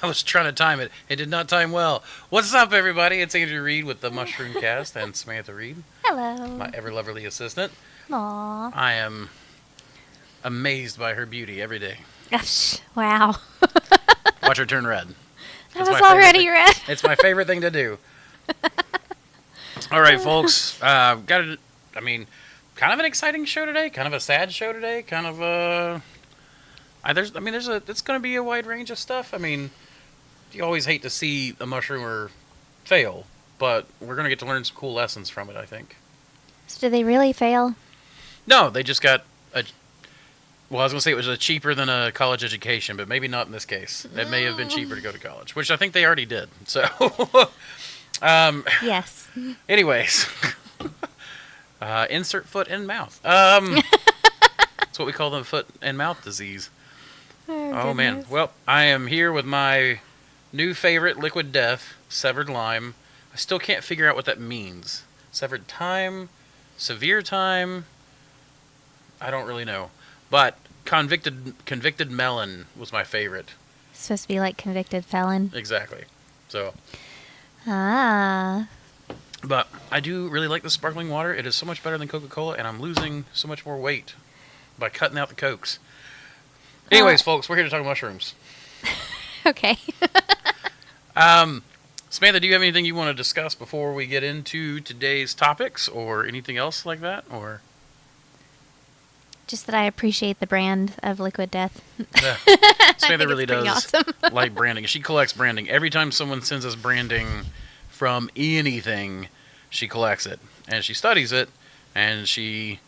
I was trying to time it. It did not time well. What's up, everybody? It's Andrew Reed with the MushRune Cast and Samantha Reed, my Hello. ever lovely assistant. Aw. I am amazed by her beauty every day. Wow. Watch her turn red. That was already red. It's my favorite thing to do. All right, folks. Kind of an exciting show today. Kind of a sad show today. Kind of it's going to be a wide range of stuff. I mean, you always hate to see a mushroomer fail, but we're going to get to learn some cool lessons from it, I think. So did they really fail? No, they just got well, I was going to say it was cheaper than a college education, but maybe not in this case. It may have been cheaper to go to college, which I think they already did. So, Yes. anyways, insert foot and mouth. That's what we call the foot and mouth disease. Oh man. Well, I am here with my new favorite, Liquid Death, Severed Lime. I still can't figure out what that means. Severed time? Severe time? I don't really know. But convicted melon was my favorite. It's supposed to be like convicted felon. Exactly. So, Ah. but I do really like the sparkling water. It is so much better than Coca-Cola, and I'm losing so much more weight by cutting out the Cokes. Anyways, folks, we're here to talk mushrooms. Okay. Samantha, do you have anything you want to discuss before we get into today's topics, or anything else like that? Or Just that I appreciate the brand of Liquid Death. yeah. Samantha really does awesome. like branding. She collects branding. Every time someone sends us branding from anything, she collects it, and she studies it, and she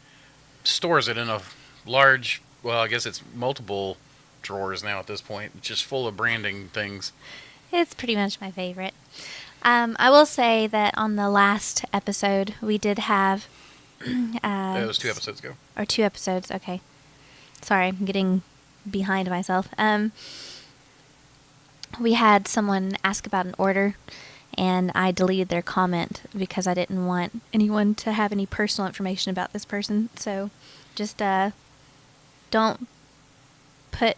stores it in a large, well, I guess it's multiple drawers now at this point, just full of branding things. It's pretty much my favorite. I will say that on the last episode, we did have... It was 2 episodes ago. Or 2 episodes, okay. Sorry, I'm getting behind myself. We had someone ask about an order, and I deleted their comment because I didn't want anyone to have any personal information about this person. So just don't put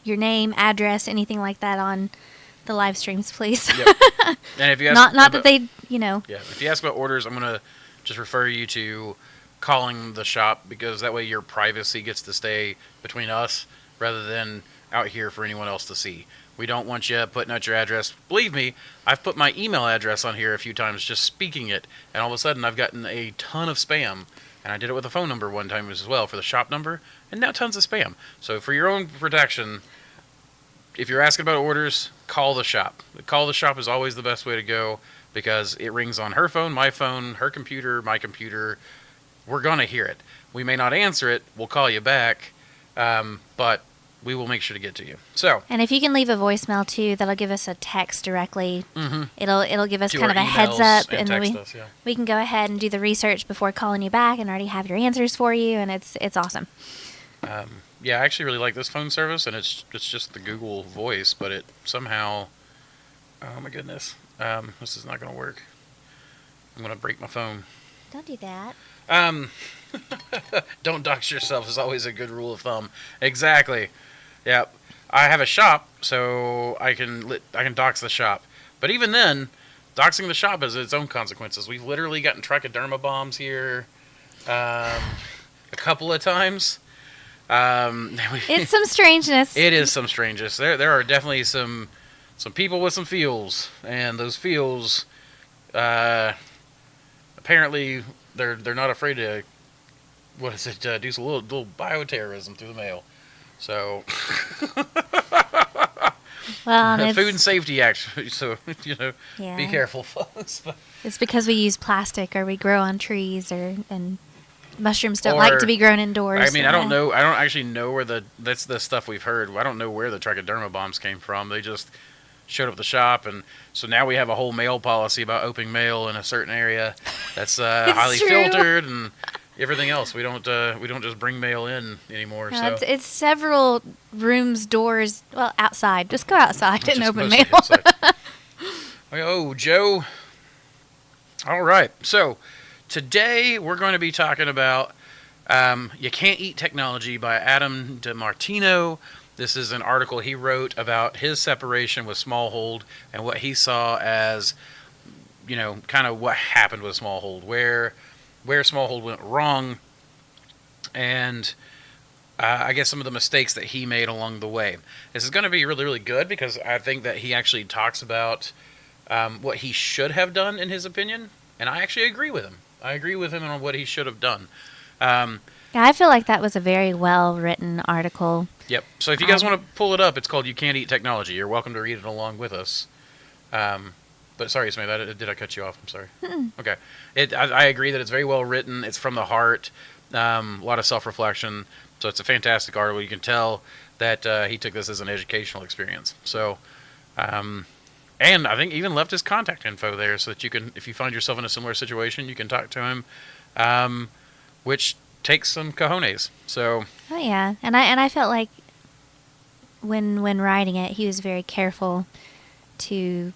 your name, address, anything like that on the live streams, please. Yep. And if you ask not that they, you know. Yeah, if you ask about orders, I'm going to just refer you to calling the shop, because that way your privacy gets to stay between us rather than out here for anyone else to see. We don't want you putting out your address. Believe me, I've put my email address on here a few times just speaking it, and all of a sudden I've gotten a ton of spam. And I did it with a phone number one time as well for the shop number, and now tons of spam. So for your own protection, if you're asking about orders, call the shop. Call the shop is always the best way to go, because it rings on her phone, my phone, her computer, my computer. We're going to hear it. We may not answer it. We'll call you back, but we will make sure to get to you. So, And if you can leave a voicemail too, that'll give us a text directly. mm-hmm. It'll give us To kind our of a heads emails up, and and then text us, yeah. we can go ahead and do the research before calling you back and already have your answers for you, and it's awesome. Yeah, I actually really like this phone service, and it's just the Google Voice, but it somehow, oh my goodness, this is not going to work. I'm going to break my phone. Don't do that. Don't dox yourself is always a good rule of thumb. Exactly. Yeah, I have a shop, so I can dox the shop. But even then, doxing the shop has its own consequences. We've literally gotten trichoderma bombs here a couple of times. It's some strangeness. It is some strangeness. There are definitely some people with some feels, and those feels, apparently they're not afraid to, do some little bioterrorism through the mail. So, Well, Food and Safety Act. So yeah. be careful, folks. It's because we use plastic, or we grow on trees, and mushrooms don't like to be grown indoors. I mean, I don't know. I don't actually know where that's the stuff we've heard. I don't know where the trichoderma bombs came from. They just showed up at the shop, and so now we have a whole mail policy about opening mail in a certain area that's highly filtered and everything else. We don't just bring mail in anymore. No, So it's several rooms, doors. Well, outside. Just go outside and open mostly mail. outside. Oh, Joe. All right. So today we're going to be talking about You Can't Eat Technology by Adam DiMartino. This is an article he wrote about his separation with Smallhold and what he saw as, kind of what happened with Smallhold, where Smallhold went wrong, and I guess some of the mistakes that he made along the way. This is going to be really, really good because I think that he actually talks about what he should have done in his opinion, and I actually agree with him. I agree with him on what he should have done. Yeah, I feel like that was a very well written article. Yep. So if you guys want to pull it up, it's called "You Can't Eat Technology." You're welcome to read it along with us. But sorry, Samantha, did I cut you off? I'm sorry. Mm-mm. Okay. I agree that it's very well written. It's from the heart. A lot of self-reflection. So it's a fantastic article. You can tell that he took this as an educational experience. So, and I think even left his contact info there so that you can, if you find yourself in a similar situation, you can talk to him, which takes some cojones. So. Oh yeah, and I felt like when writing it, he was very careful to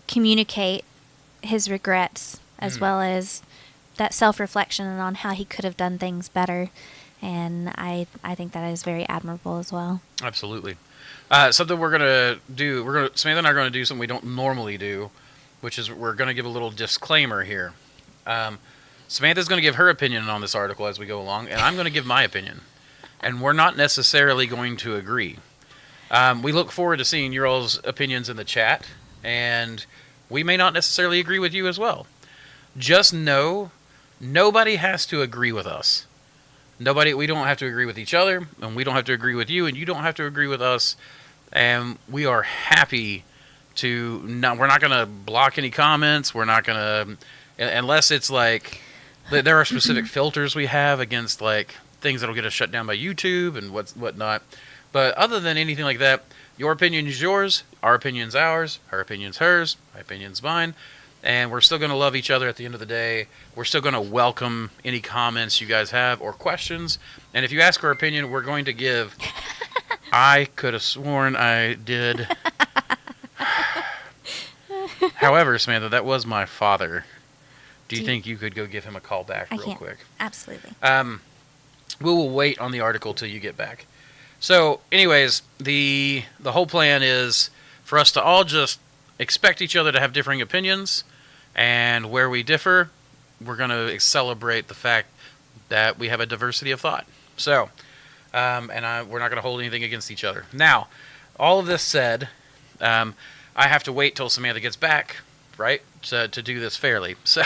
communicate his regrets as well as that self-reflection on how he could have done things better. And I think that is very admirable as well. Absolutely. Something we're going to do, Samantha and I are going to do something we don't normally do, which is we're going to give a little disclaimer here. Samantha's going to give her opinion on this article as we go along, and I'm going to give my opinion. And we're not necessarily going to agree. We look forward to seeing your all's opinions in the chat, and we may not necessarily agree with you as well. Just know, nobody has to agree with us. We don't have to agree with each other, and we don't have to agree with you, and you don't have to agree with us. And we are happy to we're not going to block any comments. We're not going to, unless it's like, there are specific filters we have against like things that'll get us shut down by YouTube and whatnot. But other than anything like that, your opinion is yours, our opinion's ours, her opinion's hers, my opinion's mine. And we're still going to love each other at the end of the day. We're still going to welcome any comments you guys have or questions. And if you ask our opinion, we're going to give. I could have sworn I did. However, Samantha, that was my father. Do you think you could go give him a call back real quick? Absolutely. We will wait on the article till you get back. So, anyways, the whole plan is for us to all just expect each other to have differing opinions, and where we differ, we're going to celebrate the fact that we have a diversity of thought. So, we're not going to hold anything against each other. Now, all of this said, I have to wait till Samantha gets back, right, to do this fairly. So,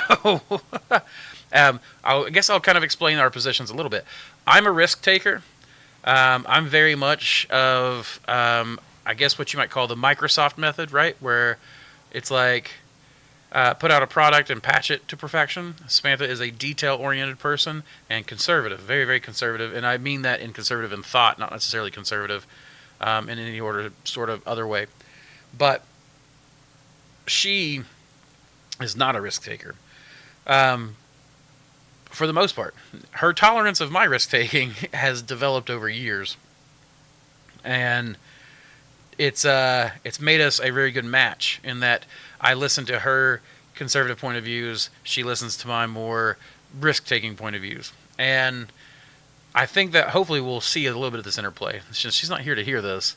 I guess I'll kind of explain our positions a little bit. I'm a risk taker. I'm very much of, I guess what you might call the Microsoft method, right? Where it's like, put out a product and patch it to perfection. Samantha is a detail-oriented person and conservative, very, very conservative. And I mean that in conservative in thought, not necessarily conservative in any order, sort of other way. But she is not a risk taker. For the most part, her tolerance of my risk-taking has developed over years. And it's made us a very good match in that I listen to her conservative point of views, she listens to my more risk-taking point of views. And I think that hopefully we'll see a little bit of this interplay. She's not here to hear this.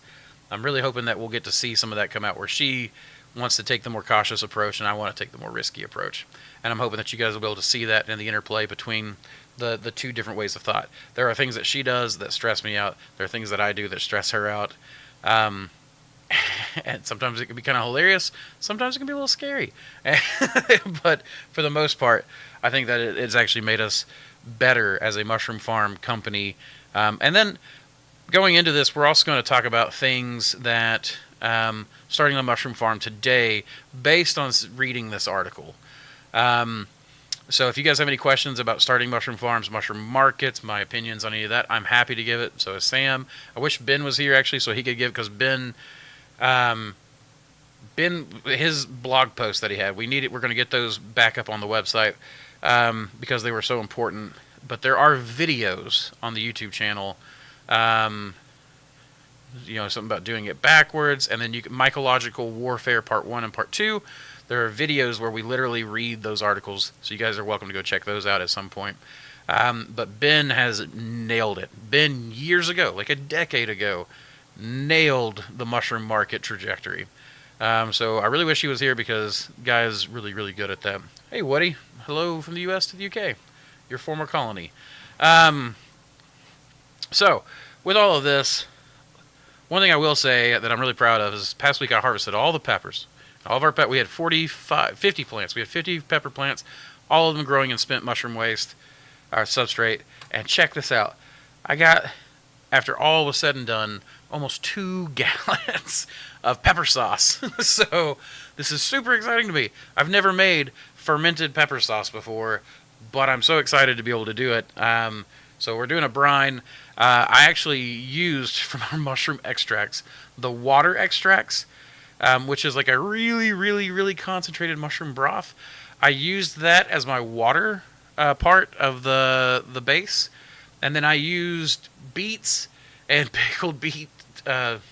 I'm really hoping that we'll get to see some of that come out where she wants to take the more cautious approach and I want to take the more risky approach. And I'm hoping that you guys will be able to see that in the interplay between the two different ways of thought. There are things that she does that stress me out. There are things that I do that stress her out. And sometimes it can be kind of hilarious. Sometimes it can be a little scary. But for the most part, I think that it's actually made us better as a mushroom farm company. And then going into this, we're also going to talk about things that starting a mushroom farm today based on reading this article. So if you guys have any questions about starting mushroom farms, mushroom markets, my opinions on any of that, I'm happy to give it. So is Sam. I wish Ben was here actually so he could give, because Ben, his blog post that he had, we're going to get those back up on the website because they were so important. But there are videos on the YouTube channel, something about doing it backwards, and then Mycological Warfare Part 1 and Part 2. There are videos where we literally read those articles, so you guys are welcome to go check those out at some point. But Ben has nailed it. Ben, years ago, like a decade ago, nailed the mushroom market trajectory. So I really wish he was here because guy is really, really good at that. Hey, Woody. Hello from the U.S. to the U.K., your former colony. So, with all of this, one thing I will say that I'm really proud of is past week I harvested all the peppers. All of our we had 50 plants. We had 50 pepper plants, all of them growing in spent mushroom waste, our substrate. And check this out. I got, after all was said and done, almost 2 gallons of pepper sauce. So this is super exciting to me. I've never made fermented pepper sauce before, but I'm so excited to be able to do it. So we're doing a brine. I actually used from our mushroom extracts the water extracts, which is like a really, really, really concentrated mushroom broth. I used that as my water part of the base, and then I used beets and pickled beet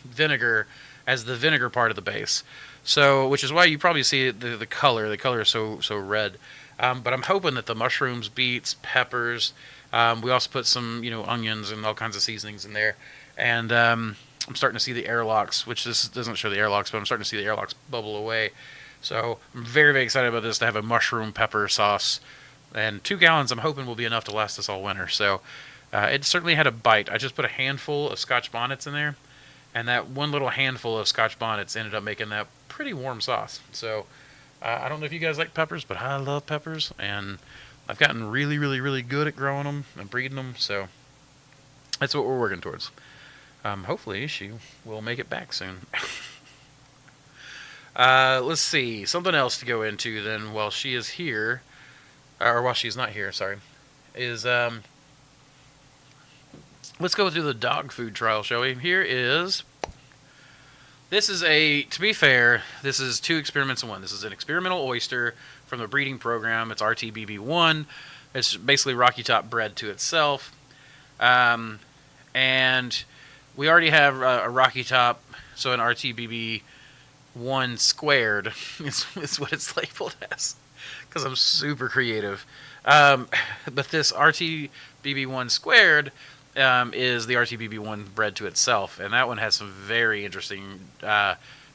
vinegar as the vinegar part of the base. So, which is why you probably see the color. The color is so red. But I'm hoping that the mushrooms, beets, peppers. We also put some, onions and all kinds of seasonings in there. And I'm starting to see the airlocks, which this doesn't show the airlocks, but I'm starting to see the airlocks bubble away. So I'm very, very excited about this, to have a mushroom pepper sauce. And 2 gallons I'm hoping will be enough to last us all winter. So it certainly had a bite. I just put a handful of Scotch bonnets in there. And that one little handful of Scotch bonnets ended up making that pretty warm sauce. So I don't know if you guys like peppers, but I love peppers. And I've gotten really, really, really good at growing them and breeding them. So that's what we're working towards. Hopefully she will make it back soon. Let's see. Something else to go into then while she is here. Or while she's not here, sorry. Is, let's go through the dog food trial, shall we? This is to be fair, this is 2 experiments in one. This is an experimental oyster from the breeding program. It's RTBB1. It's basically Rocky Top bred to itself. And we already have a Rocky Top, so an RTBB1 squared is what it's labeled as, because I'm super creative. But this RTBB1 squared is the RTBB1 bred to itself, and that one has some very interesting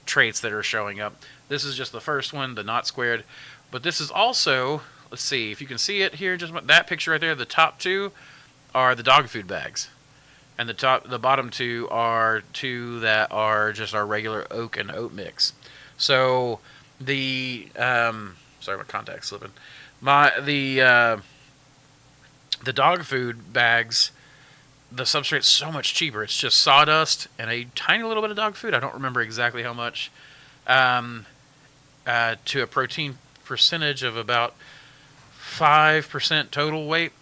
traits that are showing up. This is just the first one, the not squared, but this is also, let's see if you can see it here, just that picture right there. The top 2 are the dog food bags, and the bottom 2 are 2 that are just our regular oak and oat mix. So the sorry, my contact's slipping. The dog food bags, the substrate's so much cheaper. It's just sawdust and a tiny little bit of dog food. I don't remember exactly how much. To a protein percentage of about 5% total weight.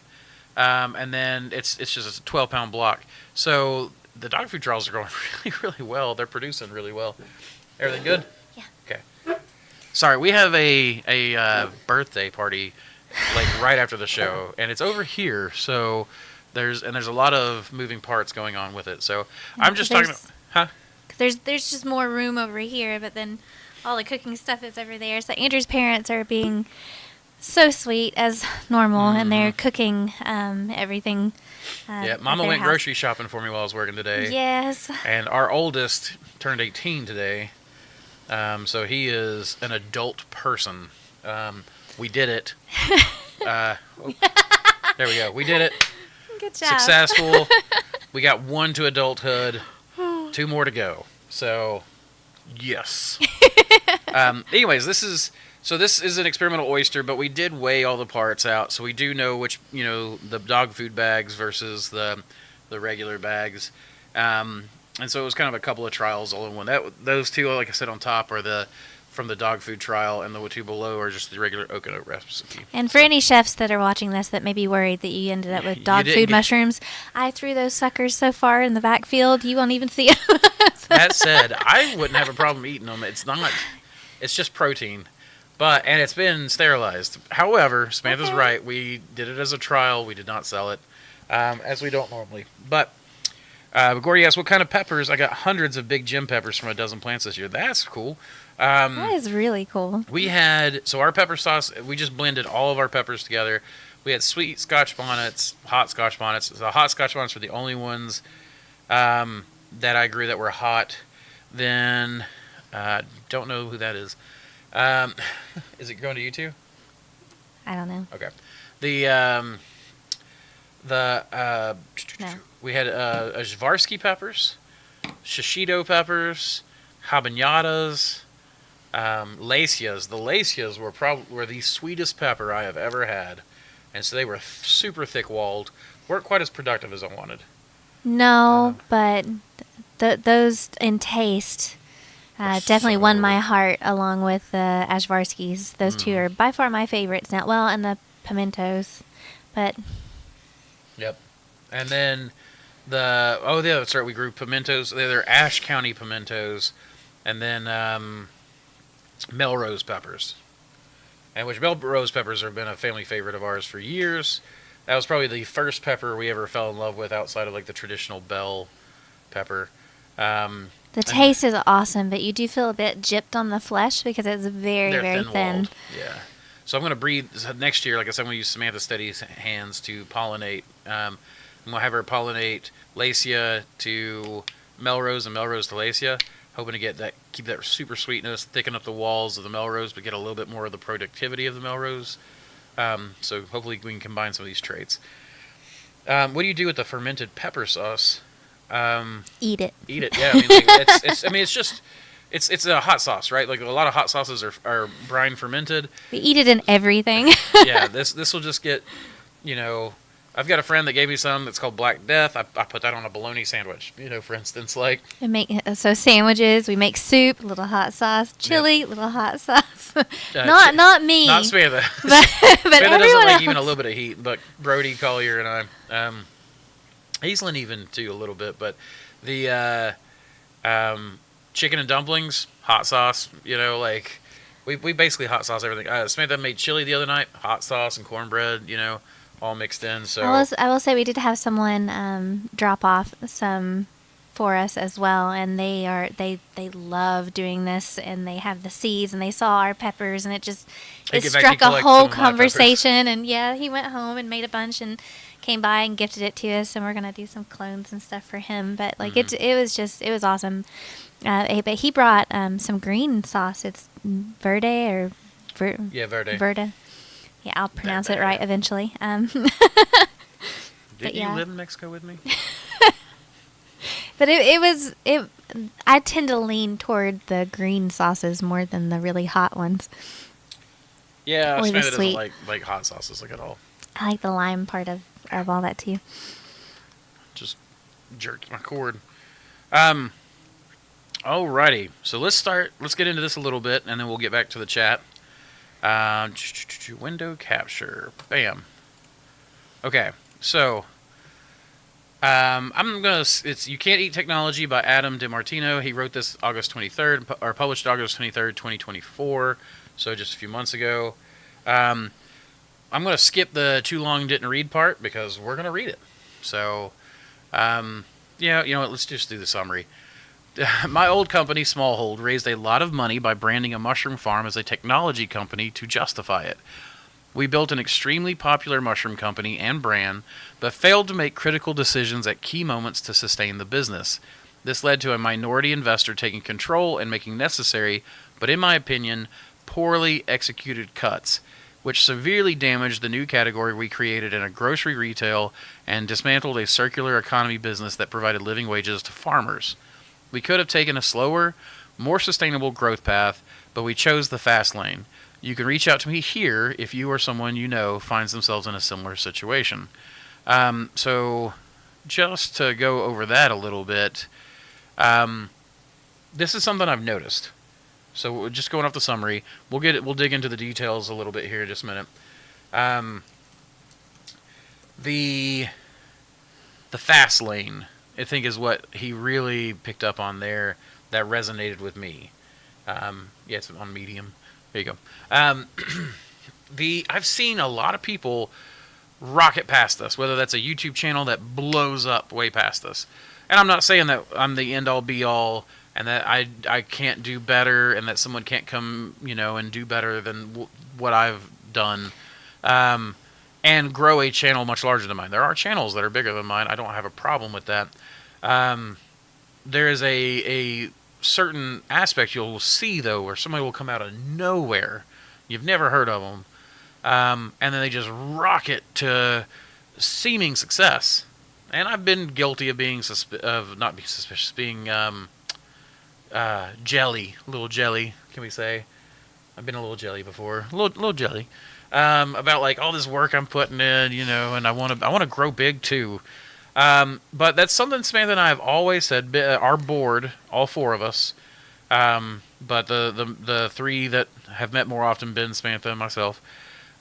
And then it's just a 12-pound block. So the dog food trials are going really, really well. They're producing really well. Everything good? Yeah. Okay. Sorry, we have a birthday party like right after the show, and it's over here. So there's a lot of moving parts going on with it. So I'm just talking. Huh? There's just more room over here, but then all the cooking stuff is over there. So Andrew's parents are being so sweet as normal, and they're cooking everything. Yeah, Mama went grocery shopping for me while I was working today. Yes. And our oldest turned 18 today, so he is an adult person. We did it. There we go. We did it. Good job. Successful. We got 1 to adulthood, 2 more to go. So, yes. Anyways, this is an experimental oyster, but we did weigh all the parts out, so we do know which, the dog food bags versus the regular bags. And so it was kind of a couple of trials all in one. Those 2, like I said, on top are from the dog food trial, and the 2 below are just the regular oak and oat recipe. And for any chefs that are watching this that may be worried that you ended up with dog food mushrooms, I threw those suckers so far in the backfield, you won't even see them. That said, I wouldn't have a problem eating them. It's just protein. And it's been sterilized. However, Samantha's right. We did it as a trial. We did not sell it, as we don't normally. But Gordy asked, what kind of peppers? I got hundreds of big gem peppers from a dozen plants this year. That's cool. That is really cool. Our pepper sauce, we just blended all of our peppers together. We had sweet Scotch bonnets, hot Scotch bonnets. The hot Scotch bonnets were the only ones that I grew that were hot. Then, don't know who that is. Um, is it going to you too? I don't know. Okay. The um, the No. we had Zvarsky peppers, shishito peppers, habaneras, lasias. The lasias were the sweetest pepper I have ever had, and so they were super thick walled. Weren't quite as productive as I wanted. No, but those in taste definitely won my heart along with the Ashvarskis. Those two are by far my favorites now. Well, and the pimentos, but Yep. And then yeah, that's right. We grew pimentos. They're Ashe County pimentos, and then Melrose peppers, and which Melrose peppers have been a family favorite of ours for years. That was probably the first pepper we ever fell in love with outside of like the traditional bell pepper. the taste is awesome. But you do feel a bit gypped on the flesh because it's very, They're very thin. thin-walled. Yeah. So I'm going to breed next year. Like I said, I'm going to use Samantha Steady's hands to pollinate. I'm going to have her pollinate Lacia to Melrose and Melrose to Lacia, hoping to keep that super sweetness, thicken up the walls of the Melrose, but get a little bit more of the productivity of the Melrose. So hopefully we can combine some of these traits. What do you do with the fermented pepper sauce? Eat it. Eat it. Yeah, I mean, like, it's just. It's a hot sauce, right? Like a lot of hot sauces are brine fermented. We eat it in everything. Yeah, this will just get, I've got a friend that gave me some that's called Black Death. I put that on a bologna sandwich, for instance, like. We make sandwiches. We make soup, little hot sauce, chili, little hot sauce. Not me. Not Samantha. but Samantha everyone doesn't like else. even a little bit of heat, but Brody, Collier, and I, Hazelin even too a little bit, but the chicken and dumplings, hot sauce, like we basically hot sauce everything. Samantha made chili the other night, hot sauce and cornbread, all mixed in. So I will say we did have someone drop off some for us as well, and they love doing this, and they have the seeds, and they saw our peppers, and it struck a whole conversation. And yeah, he went home and made a bunch and came by and gifted it to us, and we're gonna do some clones and stuff for him. But like it was awesome. But he brought some green sauce. It's Verde. Verde. Yeah, I'll pronounce it right eventually. Did you live in Mexico with me? But I tend to lean toward the green sauces more than the really hot ones. Yeah, Or the Samantha sweet. doesn't like hot sauces like at all. I like the lime part of all that too. Just jerked my cord. Alrighty, so let's get into this a little bit, and then we'll get back to the chat. Window capture, bam. Okay, so I'm gonna. It's "You Can't Eat Technology" by Adam DiMartino. He wrote this August 23rd, or published August 23rd, 2024. So just a few months ago. I'm gonna skip the too long didn't read part because we're gonna read it. So, yeah, you know what? Let's just do the summary. My old company, Smallhold, raised a lot of money by branding a mushroom farm as a technology company to justify it. We built an extremely popular mushroom company and brand, but failed to make critical decisions at key moments to sustain the business. This led to a minority investor taking control and making necessary, but in my opinion, poorly executed cuts, which severely damaged the new category we created in a grocery retail and dismantled a circular economy business that provided living wages to farmers. We could have taken a slower, more sustainable growth path, but we chose the fast lane. You can reach out to me here if you or someone you know finds themselves in a similar situation. So just to go over that a little bit, this is something I've noticed. So just going off the summary, we'll dig into the details a little bit here in just a minute. The fast lane, I think, is what he really picked up on there that resonated with me. Yeah, it's on Medium. There you go. I've seen a lot of people rocket past us, whether that's a YouTube channel that blows up way past us. And I'm not saying that I'm the end-all, be-all, and that I can't do better, and that someone can't come, and do better than what I've done, and grow a channel much larger than mine. There are channels that are bigger than mine. I don't have a problem with that. there is a certain aspect you'll see though, where somebody will come out of nowhere, you've never heard of them, and then they just rocket to seeming success. And I've been guilty of being not being suspicious, being jelly, a little jelly, can we say? I've been a little jelly before, a little jelly, about like all this work I'm putting in, and I want to grow big too. But that's something Samantha and I have always said. Our board, all four of us, but the three that have met more often, Ben, Samantha, and myself,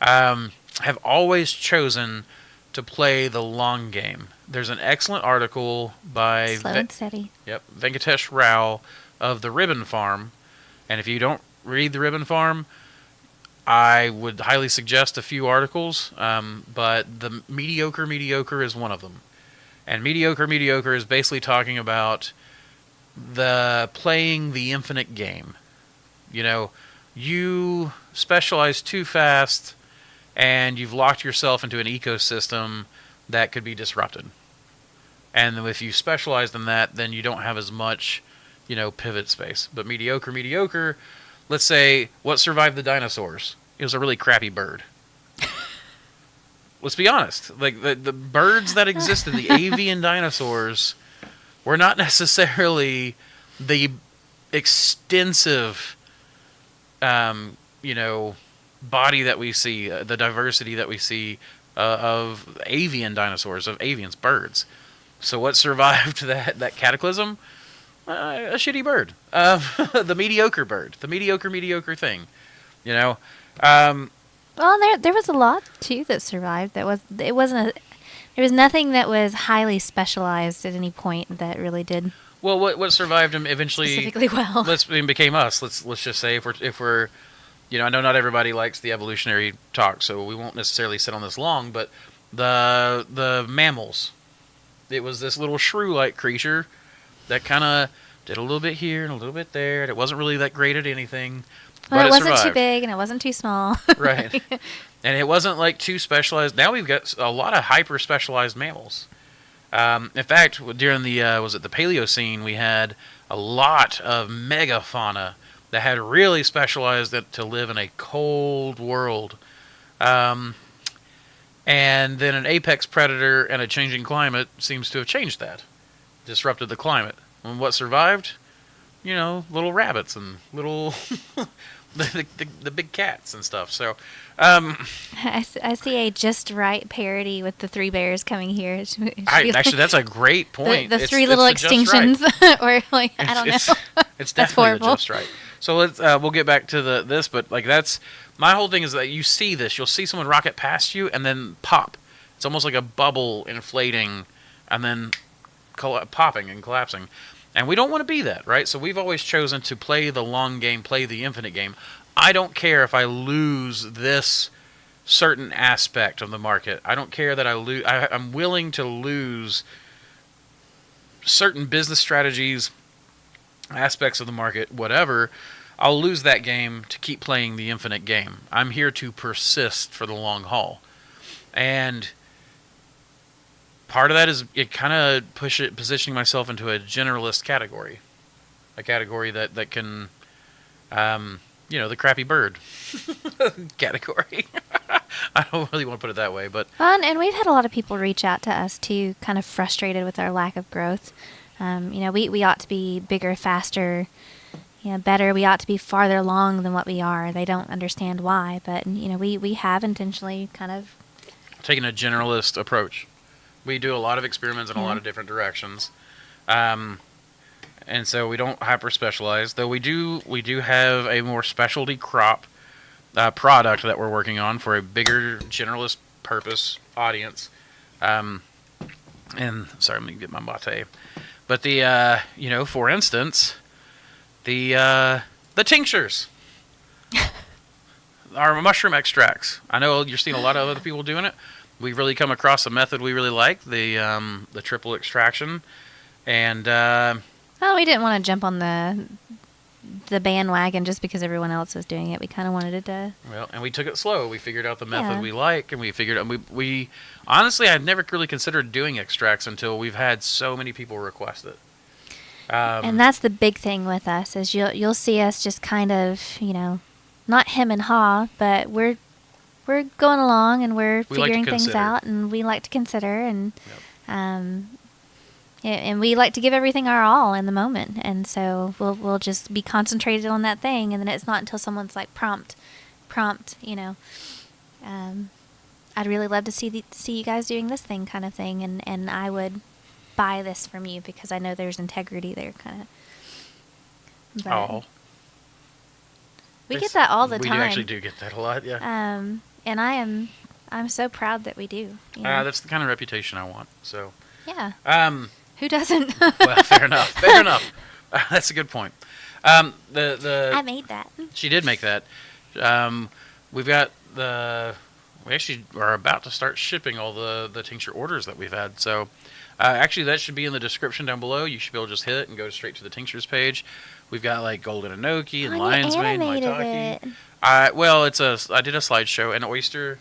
have always chosen to play the long game. There's an excellent article by Slow and steady. Yep, Venkatesh Rao of the Ribbon Farm, and if you don't read the Ribbon Farm, I would highly suggest a few articles, but the mediocre is one of them. And mediocre is basically talking about the playing the infinite game. You specialize too fast, and you've locked yourself into an ecosystem that could be disrupted. And if you specialized in that, then you don't have as much, pivot space. But mediocre, let's say, what survived the dinosaurs? It was a really crappy bird. Let's be honest. Like, the birds that existed, the avian dinosaurs, were not necessarily the extensive, body that we see, the diversity that we see of avian dinosaurs, of avians, birds. So what survived that cataclysm? A shitty bird. The mediocre bird. The mediocre thing. Well, there was a lot too that survived. There was nothing that was highly specialized at any point that really did. Well, what survived him eventually specifically well. Became us. Let's just say if we're I know not everybody likes the evolutionary talk, so we won't necessarily sit on this long, but the mammals. It was this little shrew-like creature that kind of did a little bit here and a little bit there, and it wasn't really that great at anything. Well, but it wasn't survived. Too big and it wasn't too small. Right. And it wasn't like too specialized. Now we've got a lot of hyper-specialized mammals. In fact, during the the Paleocene, we had a lot of megafauna that had really specialized to live in a cold world. And then an apex predator and a changing climate seems to have changed that, disrupted the climate. And what survived? Little rabbits and little the big cats and stuff. So, I see a just right parody with the three bears coming here. Actually, that's a great point. The three little extinctions, or like I don't know. It's That's definitely horrible. just right. So we'll get back to this, but like that's my whole thing is that you see this, you'll see someone rocket past you and then pop. It's almost like a bubble inflating and then popping and collapsing. And we don't want to be that, right? So we've always chosen to play the long game, play the infinite game. I don't care if I lose this certain aspect of the market. I don't care that I lose. I'm willing to lose certain business strategies, aspects of the market, whatever. I'll lose that game to keep playing the infinite game. I'm here to persist for the long haul. And part of that is it kind of positioning myself into a generalist category. A category that can, the crappy bird category. I don't really want to put it that way, but... And we've had a lot of people reach out to us, too, kind of frustrated with our lack of growth. We ought to be bigger, faster, better. We ought to be farther along than what we are. They don't understand why, but, we have intentionally kind of... taken a generalist approach. We do a lot of experiments in a lot of different directions. And so we don't hyper-specialize, though we do have a more specialty crop product that we're working on for a bigger generalist purpose audience. And sorry, let me get my mate. But for instance, the tinctures, our mushroom extracts. I know you're seeing a lot of other people doing it. We've really come across a method we really like, the triple extraction, and we didn't want to jump on the bandwagon just because everyone else was doing it. We kind of wanted it to... Well, and we took it slow. We figured out the method we like, and we figured out... We honestly, I'd never really considered doing extracts until we've had so many people request it. And that's the big thing with us is you'll see us just kind of, not hem and haw, but we're going along and we're We like to figuring things consider. out, and we like to consider, and Yep. and we like to give everything our all in the moment, and so we'll just be concentrated on that thing, and then it's not until someone's like prompt, I'd really love to see you guys doing this thing kind of thing, and I would buy this from you because I know there's integrity there, kind of. But Oh, we get that all the we time. do actually do get that a lot. Yeah. And I'm so proud that we do. That's the kind of reputation I want. So. Yeah. Um. Who doesn't? Well, fair enough. Fair enough. That's a good point. I made that. She did make that. We've got we actually are about to start shipping all the tincture orders that we've had. So, actually, that should be in the description down below. You should be able to just hit it and go straight to the tinctures page. We've got like golden enoki and Oh, you lion's mane, animated maitake. it. I did a slideshow and oyster.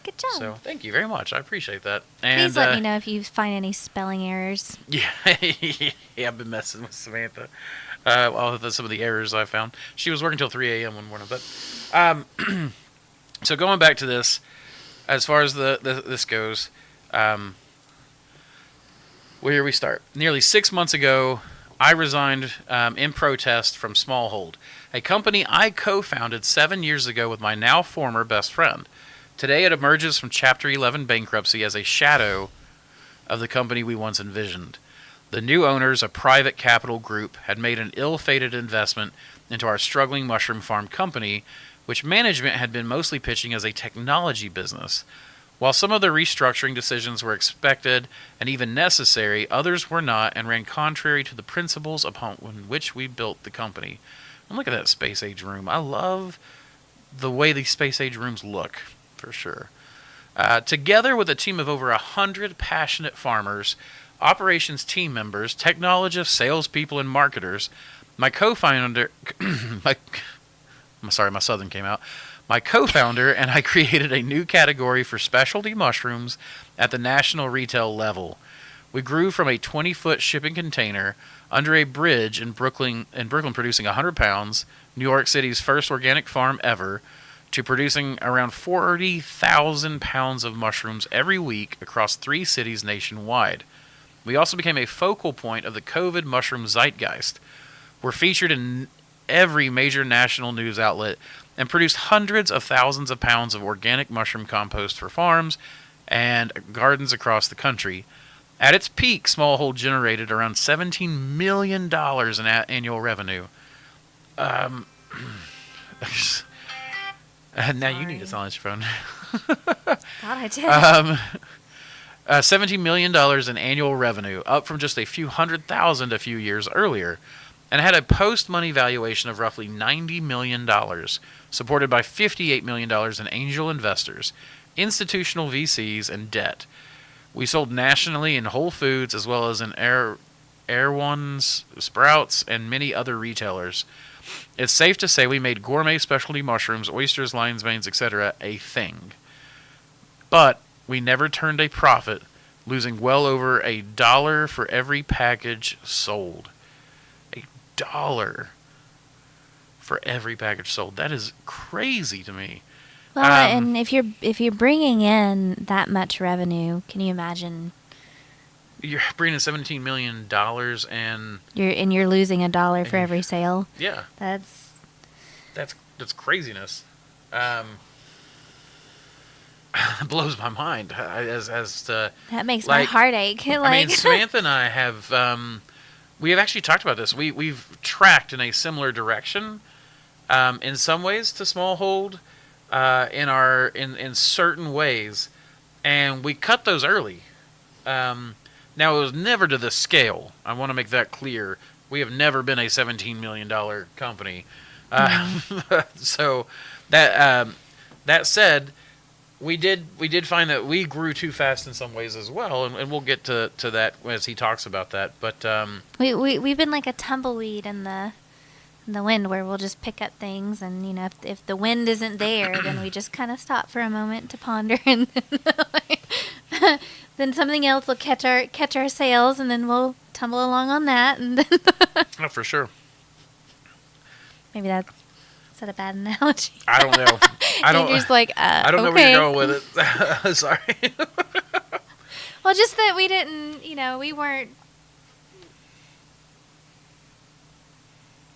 Good job. So thank you very much. I appreciate that. And Please let me know if you find any spelling errors. yeah, yeah, I've been messing with Samantha. Some of the errors I found. She was working till 3 a.m. one morning. But so going back to this, as far as this goes, where we start? Nearly 6 months ago, I resigned in protest from Smallhold, a company I co-founded 7 years ago with my now former best friend. Today, it emerges from Chapter 11 bankruptcy as a shadow of the company we once envisioned. The new owners, a private capital group, had made an ill-fated investment into our struggling mushroom farm company, which management had been mostly pitching as a technology business. While some of the restructuring decisions were expected and even necessary, others were not and ran contrary to the principles upon which we built the company. And look at that space age room. I love the way these space age rooms look, for sure. Together with a team of over 100 passionate farmers, operations team members, technologists, salespeople, and marketers, my co-founder, my southern came out. My co-founder and I created a new category for specialty mushrooms at the national retail level. We grew from a 20-foot shipping container under a bridge in Brooklyn producing 100 pounds, New York City's first organic farm ever, to producing around 40,000 pounds of mushrooms every week across 3 cities nationwide. We also became a focal point of the COVID mushroom zeitgeist. We're featured in every major national news outlet and produced hundreds of thousands of pounds of organic mushroom compost for farms and gardens across the country. At its peak, Smallhold generated around $17 million in annual revenue. Now you need to silence your phone. Thought I did. $17 million in annual revenue, up from just a few $100,000 a few years earlier, and had a post-money valuation of roughly $90 million, supported by $58 million in angel investors, institutional VCs, and debt. We sold nationally in Whole Foods as well as in Erewhon's, Sprouts, and many other retailers. It's safe to say we made gourmet specialty mushrooms, oysters, lion's manes, etc. a thing. But we never turned a profit, losing well over $1 for every package sold. $1 for every package sold. That is crazy to me. Well, and if you're bringing in that much revenue, can you imagine? You're bringing $17 million and You're losing $1 for every sale. Yeah, That's craziness. Blows my mind as to that makes my heart ache. I mean, Samantha and I have we have actually talked about this. We've tracked in a similar direction in some ways to Smallhold in certain ways, and we cut those early. Now, it was never to this scale. I want to make that clear. We have never been a $17 million company. So that said, we did find that we grew too fast in some ways as well, and we'll get to that as he talks about that. But we've been like a tumbleweed in the wind, where we'll just pick up things, and if the wind isn't there, then we just kind of stop for a moment to ponder, and then something else will catch our sails, and then we'll tumble along on that, and then Oh, for sure. maybe is that a bad analogy? I don't know. I don't. Andrew's like, I don't know okay. where you're going with it. Sorry. Well, just that we didn't, we weren't.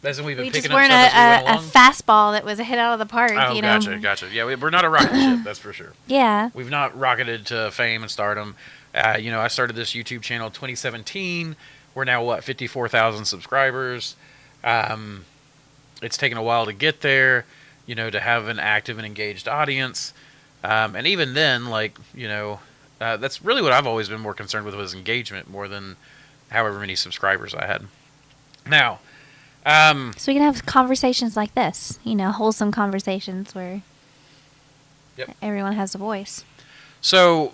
That's when we've been We picking just up weren't stuff as we a went along. fastball that was a hit out of the park. Oh, gotcha. Yeah, we're not a rocket ship, that's for sure. Yeah. We've not rocketed to fame and stardom. I started this YouTube channel 2017. We're now, 54,000 subscribers. It's taken a while to get there, to have an active and engaged audience. And even then, that's really what I've always been more concerned with was engagement more than however many subscribers I had. Now, so we can have conversations like this, wholesome conversations where everyone has a voice. So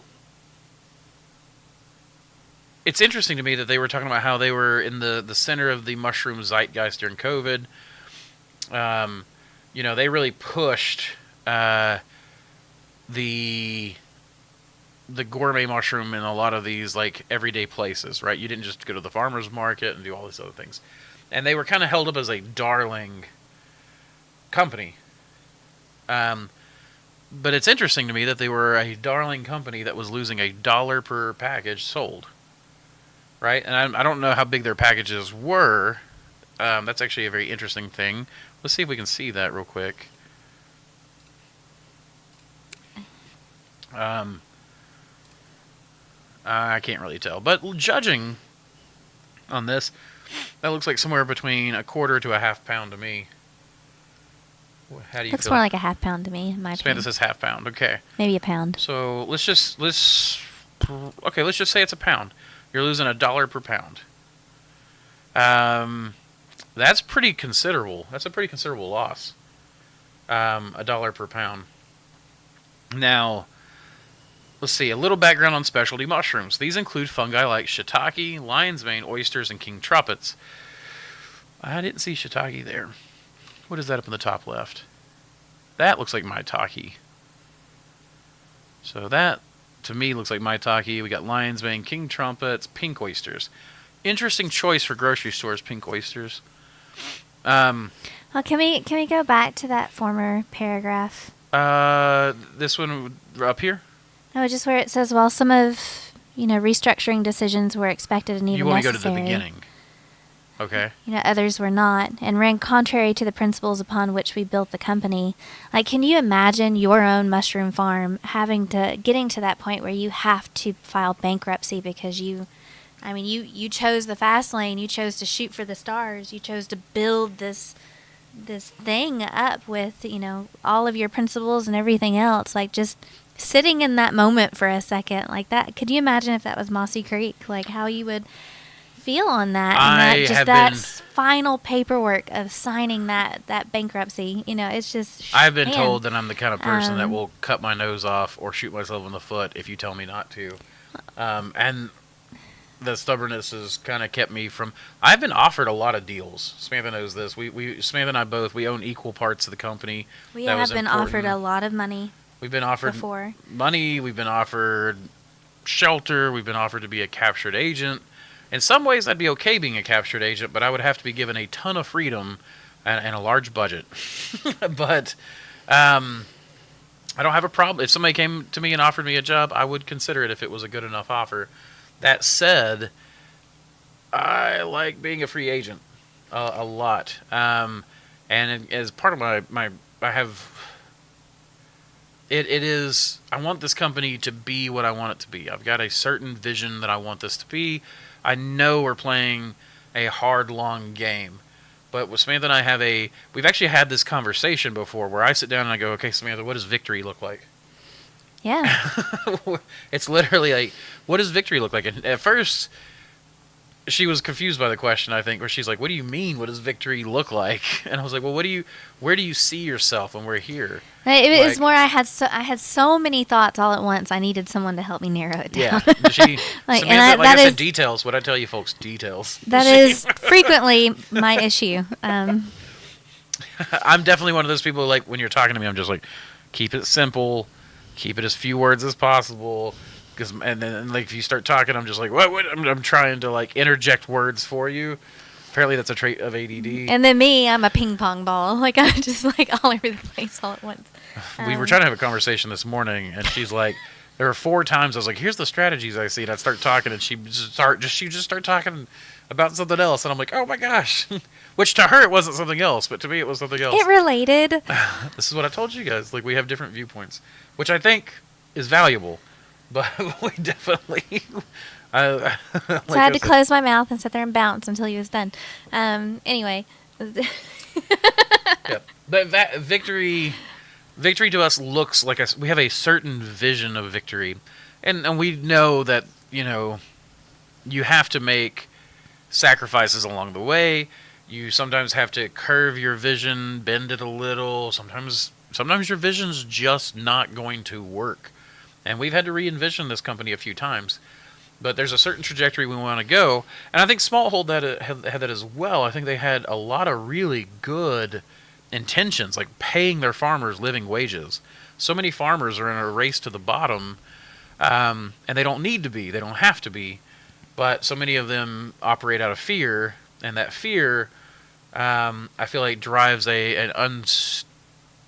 it's interesting to me that they were talking about how they were in the center of the mushroom zeitgeist during COVID. They really pushed the gourmet mushroom in a lot of these everyday places, right? You didn't just go to the farmer's market and do all these other things. And they were kind of held up as a darling company. But it's interesting to me that they were a darling company that was losing $1 per package sold. Right? And I don't know how big their packages were. That's actually a very interesting thing. Let's see if we can see that real quick. I can't really tell. But judging on this, that looks like somewhere between a quarter to a half pound to me. How do you Looks feel? more like a half pound to me, in my Samantha opinion. says half pound. Okay. Maybe a pound. So let's just say it's a pound. You're losing $1 per pound. That's pretty considerable. That's a pretty considerable loss. $1 per pound. Now, let's see. A little background on specialty mushrooms. These include fungi like shiitake, lion's mane, oysters, and king trumpets. I didn't see shiitake there. What is that up in the top left? That looks like maitake. So that, to me, looks like maitake. We got lion's mane, king trumpets, pink oysters. Interesting choice for grocery stores, pink oysters. Well, can we go back to that former paragraph? This one up here? No, just where it says, while some of, restructuring decisions were expected and even You want to go necessary. to the beginning. Okay. Others were not, and ran contrary to the principles upon which we built the company. Can you imagine your own mushroom farm getting to that point where you have to file bankruptcy because you chose the fast lane, you chose to shoot for the stars, you chose to build this thing up with, all of your principles and everything else, just sitting in that moment for a second like that. Could you imagine if that was Mossy Creek, how you would feel on that, and that final paperwork of signing that bankruptcy, it's just. I've been told that I'm the kind of person that will cut my nose off or shoot myself in the foot if you tell me not to, and the stubbornness has kind of kept me from. I've been offered a lot of deals. Samantha knows this. Samantha and I both, we own equal parts of the company. We have been offered a lot of money. We've been offered before. Money. We've been offered shelter. We've been offered to be a captured agent. In some ways, I'd be okay being a captured agent, but I would have to be given a ton of freedom and a large budget. But I don't have a problem. If somebody came to me and offered me a job, I would consider it if it was a good enough offer. That said, I like being a free agent a lot. And as part of my I have... It is... I want this company to be what I want it to be. I've got a certain vision that I want this to be. I know we're playing a hard, long game. But with Samantha and I we've actually had this conversation before where I sit down and I go, okay, Samantha, what does victory look like? Yeah. It's literally like, what does victory look like? And at first, she was confused by the question, I think, where she's like, what do you mean? What does victory look like? And I was like, well, where do you see yourself when we're here? It was more, I had so many thoughts all at once. I needed someone to help me narrow it down. Yeah. Samantha, I said details. What I tell you folks, details. That is frequently my issue. I'm definitely one of those people, when you're talking to me, I'm just like, keep it simple, keep it as few words as possible. And then like if you start talking, I'm just like, what? I'm trying to like interject words for you. Apparently, that's a trait of ADD. And then me, I'm a ping pong ball. Like I'm just like all over the place all at once. We were trying to have a conversation this morning, and she's like, there were 4 times I was like, here's the strategies I see, and I'd start talking, and she just start talking about something else, and I'm like, oh my gosh. Which to her it wasn't something else, but to me it was something else. It related. This is what I told you guys. Like we have different viewpoints, which I think is valuable, but we definitely. So I had to close my mouth and sit there and bounce until he was done. Anyway. Yeah, but that victory to us looks like we have a certain vision of victory, and we know that you have to make sacrifices along the way. You sometimes have to curve your vision, bend it a little. Sometimes your vision's just not going to work. And we've had to re-envision this company a few times. But there's a certain trajectory we want to go. And I think Smallhold had that as well. I think they had a lot of really good intentions, like paying their farmers living wages. So many farmers are in a race to the bottom, and they don't need to be. They don't have to be. But so many of them operate out of fear, and that fear, I feel like, drives an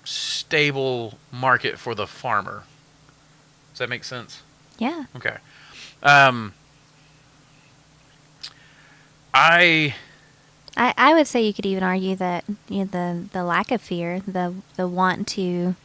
unstable market for the farmer. Does that make sense? Yeah. Okay. I would say you could even argue that the lack of fear, the want to,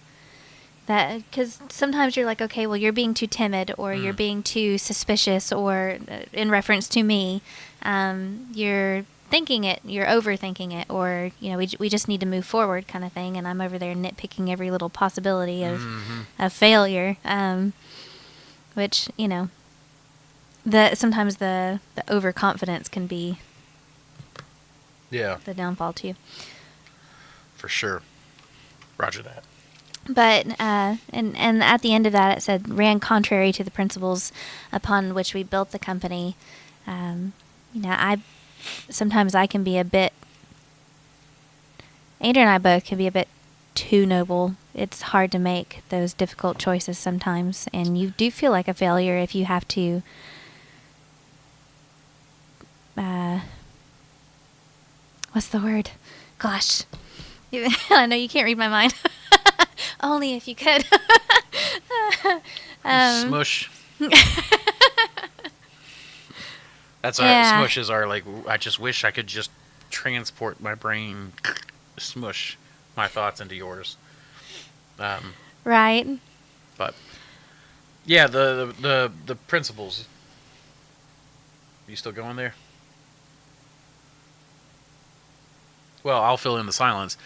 that because sometimes you're like, okay, well, you're being too timid, or you're being too suspicious, or in reference to me, you're you're overthinking it, or we just need to move forward, kind of thing, and I'm over there nitpicking every little possibility of failure, which sometimes the overconfidence can be the downfall too. For sure. Roger that. But and at the end of that, it said ran contrary to the principles upon which we built the company. Sometimes I can be a bit. Andrew and I both can be a bit too noble. It's hard to make those difficult choices sometimes, and you do feel like a failure if you have to. What's the word? Gosh. I know you can't read my mind. Only if you could. Smush. That's our smushes are like, I just wish I could just transport my brain, smush my thoughts into yours. Right. But yeah, the principles. You still going there? Well, I'll fill in the silence.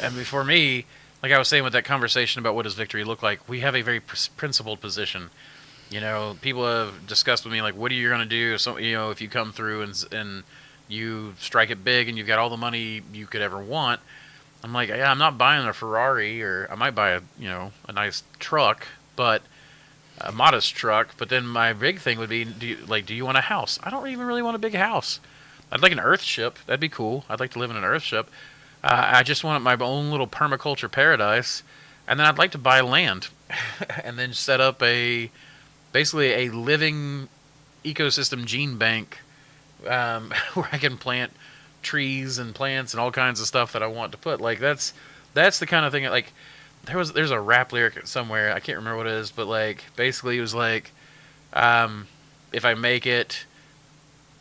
And for me, like I was saying with that conversation about what does victory look like, we have a very principled position. People have discussed with me, like, what are you going to do? So, if you come through and you strike it big and you've got all the money you could ever want. I'm like, yeah, I'm not buying a Ferrari, or I might buy a nice truck, but a modest truck. But then my big thing would be, do you want a house? I don't even really want a big house. I'd like an earth ship. That'd be cool. I'd like to live in an earth ship. I just want my own little permaculture paradise. And then I'd like to buy land and then set up basically a living ecosystem gene bank where I can plant trees and plants and all kinds of stuff that I want to put. Like that's the kind of thing that, like, there's a rap lyric somewhere, I can't remember what it is, but like basically it was like, if I make it,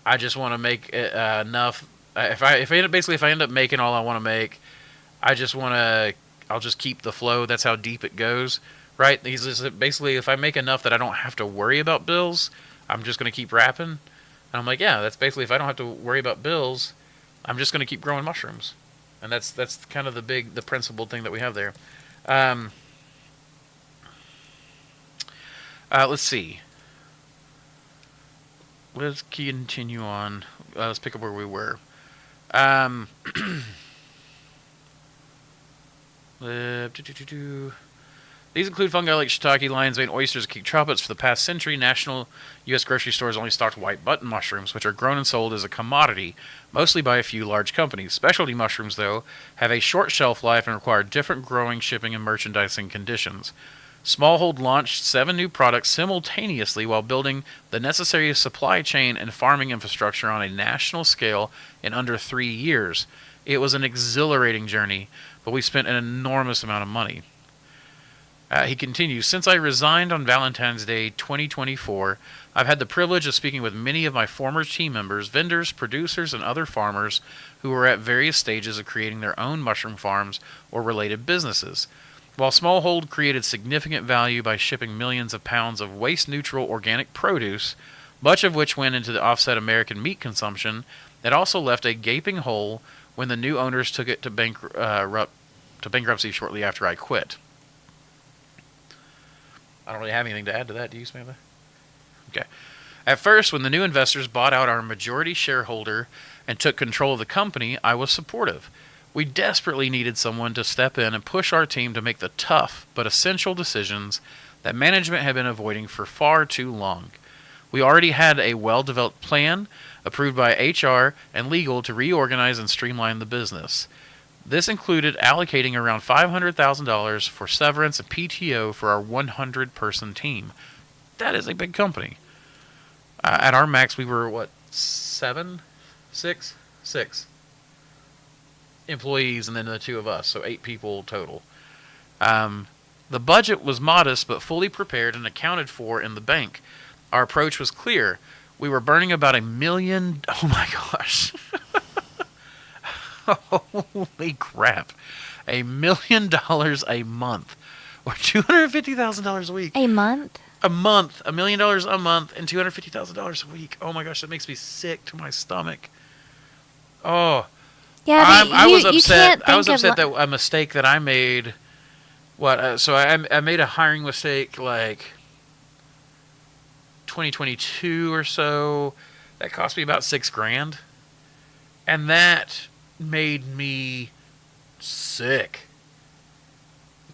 I just want to make it, enough. If I end up making all I want to make, I'll just keep the flow. That's how deep it goes, right? He's just basically, if I make enough that I don't have to worry about bills, I'm just going to keep rapping. And I'm like, yeah, that's basically, if I don't have to worry about bills, I'm just going to keep growing mushrooms. And that's kind of the principled thing that we have there. Let's see. Let's continue on. Let's pick up where we were. These include fungi like shiitake, lion's mane, oysters, and king chocolates. For the past century, national U.S. grocery stores only stocked white button mushrooms, which are grown and sold as a commodity, mostly by a few large companies. Specialty mushrooms, though, have a short shelf life and require different growing, shipping, and merchandising conditions. Smallhold launched 7 new products simultaneously while building the necessary supply chain and farming infrastructure on a national scale in under 3 years. It was an exhilarating journey, but we spent an enormous amount of money. He continues, since I resigned on Valentine's Day 2024, I've had the privilege of speaking with many of my former team members, vendors, producers, and other farmers who are at various stages of creating their own mushroom farms or related businesses. While Smallhold created significant value by shipping millions of pounds of waste-neutral organic produce, much of which went into the offset American meat consumption, it also left a gaping hole when the new owners took it to bankruptcy shortly after I quit. I don't really have anything to add to that. Do you, Samantha? Okay. At first, when the new investors bought out our majority shareholder and took control of the company, I was supportive. We desperately needed someone to step in and push our team to make the tough but essential decisions that management had been avoiding for far too long. We already had a well-developed plan approved by HR and legal to reorganize and streamline the business. This included allocating around $500,000 for severance and PTO for our 100-person team. That is a big company. At our max, we were, six employees, and then the 2 of us, so 8 people total. The budget was modest, but fully prepared and accounted for in the bank. Our approach was clear. We were burning about $1 million. Oh my gosh. Holy crap. $1 million a month. Or $250,000 a week. A month? A month. $1 million a month and $250,000 a week. Oh my gosh, that makes me sick to my stomach. Oh. Yeah, I was upset. I was upset that a mistake that I made. So I made a hiring mistake like 2022 or so. That cost me about $6,000. And that made me sick.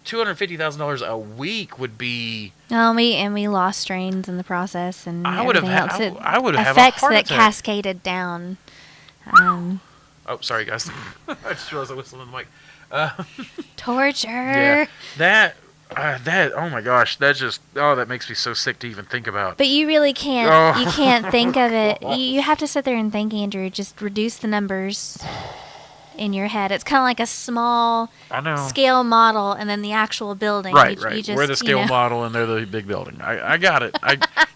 $250,000 a week would be. Oh, we lost strains in the process, and I would have else. I would have effects a heart that attack. Cascaded down. Oh, sorry guys. I just realized I whistled on the mic. Torture. Yeah, that. Oh my gosh, that makes me so sick to even think about. But you really can't. Oh. You can't think of it. You have to sit there and think, Andrew. Just reduce the numbers in your head. It's kind of like a small scale model, and then the actual building. Right. You just, we're the scale model, and they're the big building. I got it.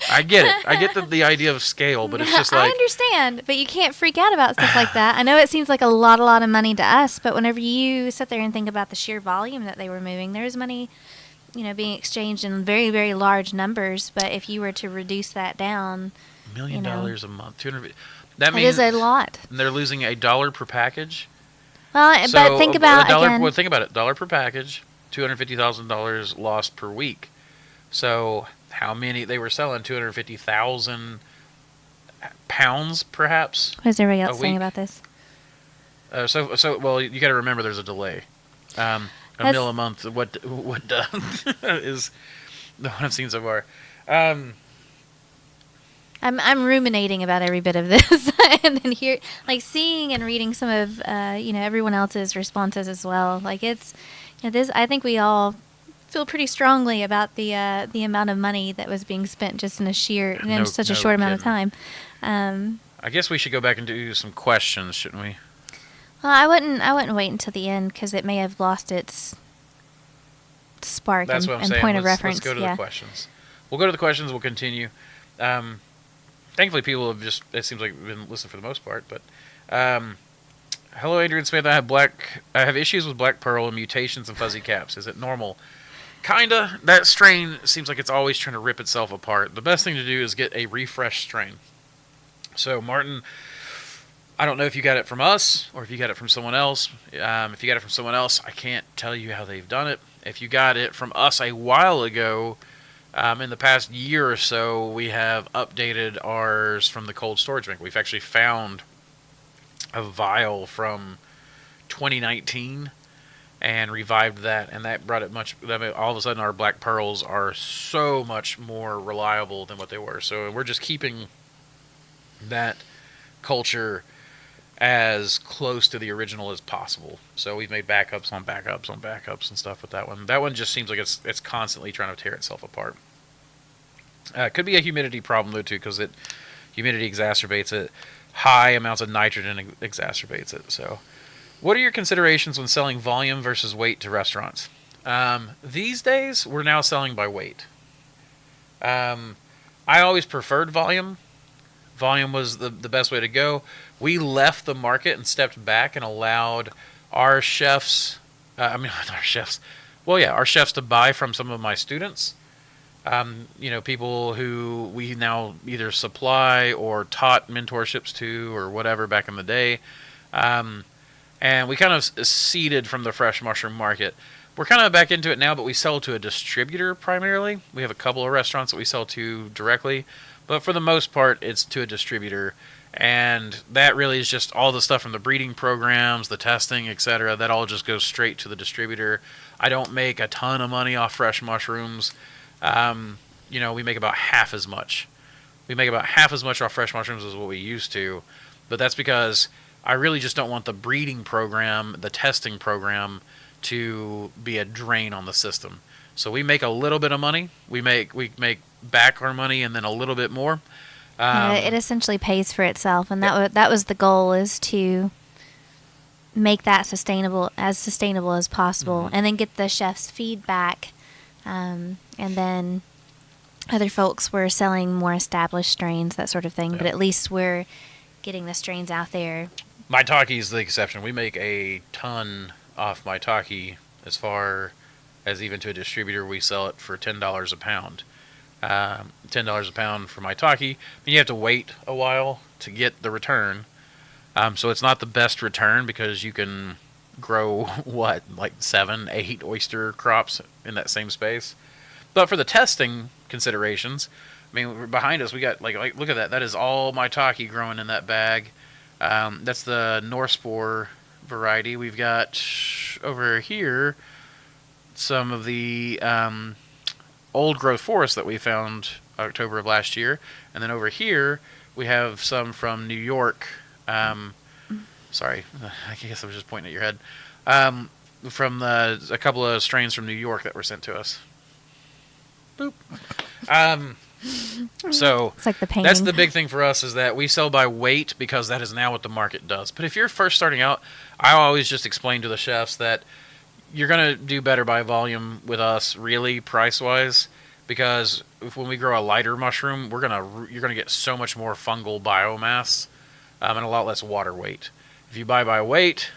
I get it. I get the idea of scale, but it's just like I understand, but you can't freak out about stuff like that. I know it seems like a lot of money to us, but whenever you sit there and think about the sheer volume that they were moving, there's money being exchanged in very, very large numbers. But if you were to reduce that down, $1 million a month, 200. That means it is a lot. And they're losing $1 per package. Well, but think about again. Well, think about it. $1 per package, $250,000 lost per week. So how many they were selling? 250,000 pounds, perhaps. What is everybody else saying about this? Well, you got to remember there's a delay. A mil a month. What is the one I've seen so far? I'm ruminating about every bit of this, and then seeing and reading some of everyone else's responses as well. Like it's this. I think we all feel pretty strongly about the amount of money that was being spent just in a such a short amount of time. I guess we should go back and do some questions, shouldn't we? Well, I wouldn't wait until the end because it may have lost its spark and point of reference. Let's go to the questions. We'll go to the questions. We'll continue. Thankfully, people have it seems like been listening for the most part. But hello, Adrian Smith. I have issues with black pearl and mutations and fuzzy caps. Is it normal? Kinda. That strain seems like it's always trying to rip itself apart. The best thing to do is get a refresh strain. So, Martin, I don't know if you got it from us or if you got it from someone else. If you got it from someone else, I can't tell you how they've done it. If you got it from us a while ago, in the past year or so, we have updated ours from the cold storage bank. We've actually found a vial from 2019 and revived that, and that brought it all of a sudden our black pearls are so much more reliable than what they were. So we're just keeping that culture as close to the original as possible. So we've made backups on backups on backups and stuff with that one. That one just seems like it's constantly trying to tear itself apart. It could be a humidity problem though too, because humidity exacerbates it. High amounts of nitrogen exacerbates it. So, what are your considerations when selling volume versus weight to restaurants? These days, we're now selling by weight. I always preferred volume. Volume was the best way to go. We left the market and stepped back and allowed our chefs, not our chefs, well, yeah, our chefs to buy from some of my students. People who we now either supply or taught mentorships to or whatever back in the day. And we kind of seeded from the fresh mushroom market. We're kind of back into it now, but we sell to a distributor primarily. We have a couple of restaurants that we sell to directly, but for the most part, it's to a distributor. And that really is just all the stuff from the breeding programs, the testing, etc. That all just goes straight to the distributor. I don't make a ton of money off fresh mushrooms. We make about half as much. We make about half as much off fresh mushrooms as what we used to, but that's because I really just don't want the breeding program, the testing program, to be a drain on the system. So we make a little bit of money. We make back our money and then a little bit more. It essentially pays for itself, and that was the goal, is to make that sustainable as possible, and then get the chef's feedback, and then other folks were selling more established strains, that sort of thing. Yeah. But at least we're getting the strains out there. Maitake is the exception. We make a ton off Maitake. As far as even to a distributor, we sell it for $10 a pound. $10 a pound for Maitake. And you have to wait a while to get the return. So it's not the best return because you can grow, like 7, 8 oyster crops in that same space. But for the testing considerations, behind us we got like look at that. That is all Maitake growing in that bag. That's the Norspore variety. We've got over here some of the old growth forest that we found October of last year, and then over here we have some from New York. Sorry, I guess I was just pointing at your head. From a couple of strains from New York that were sent to us. Boop. So it's like the painting. That's the big thing for us, is that we sell by weight because that is now what the market does. But if you're first starting out, I always just explain to the chefs that you're going to do better by volume with us, really, price-wise, because when we grow a lighter mushroom, you're going to get so much more fungal biomass and a lot less water weight. If you buy by weight,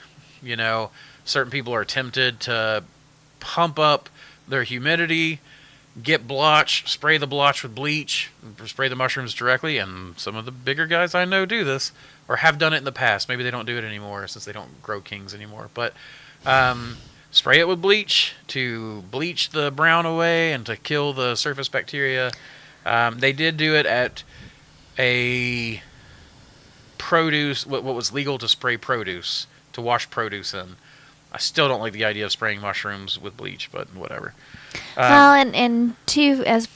certain people are tempted to pump up their humidity, get blotch, spray the blotch with bleach, spray the mushrooms directly, and some of the bigger guys I know do this, or have done it in the past. Maybe they don't do it anymore since they don't grow kings anymore. But spray it with bleach to bleach the brown away and to kill the surface bacteria. They did do it at a produce, what was legal to spray produce, to wash produce in. I still don't like the idea of spraying mushrooms with bleach, but whatever. Well, and two, as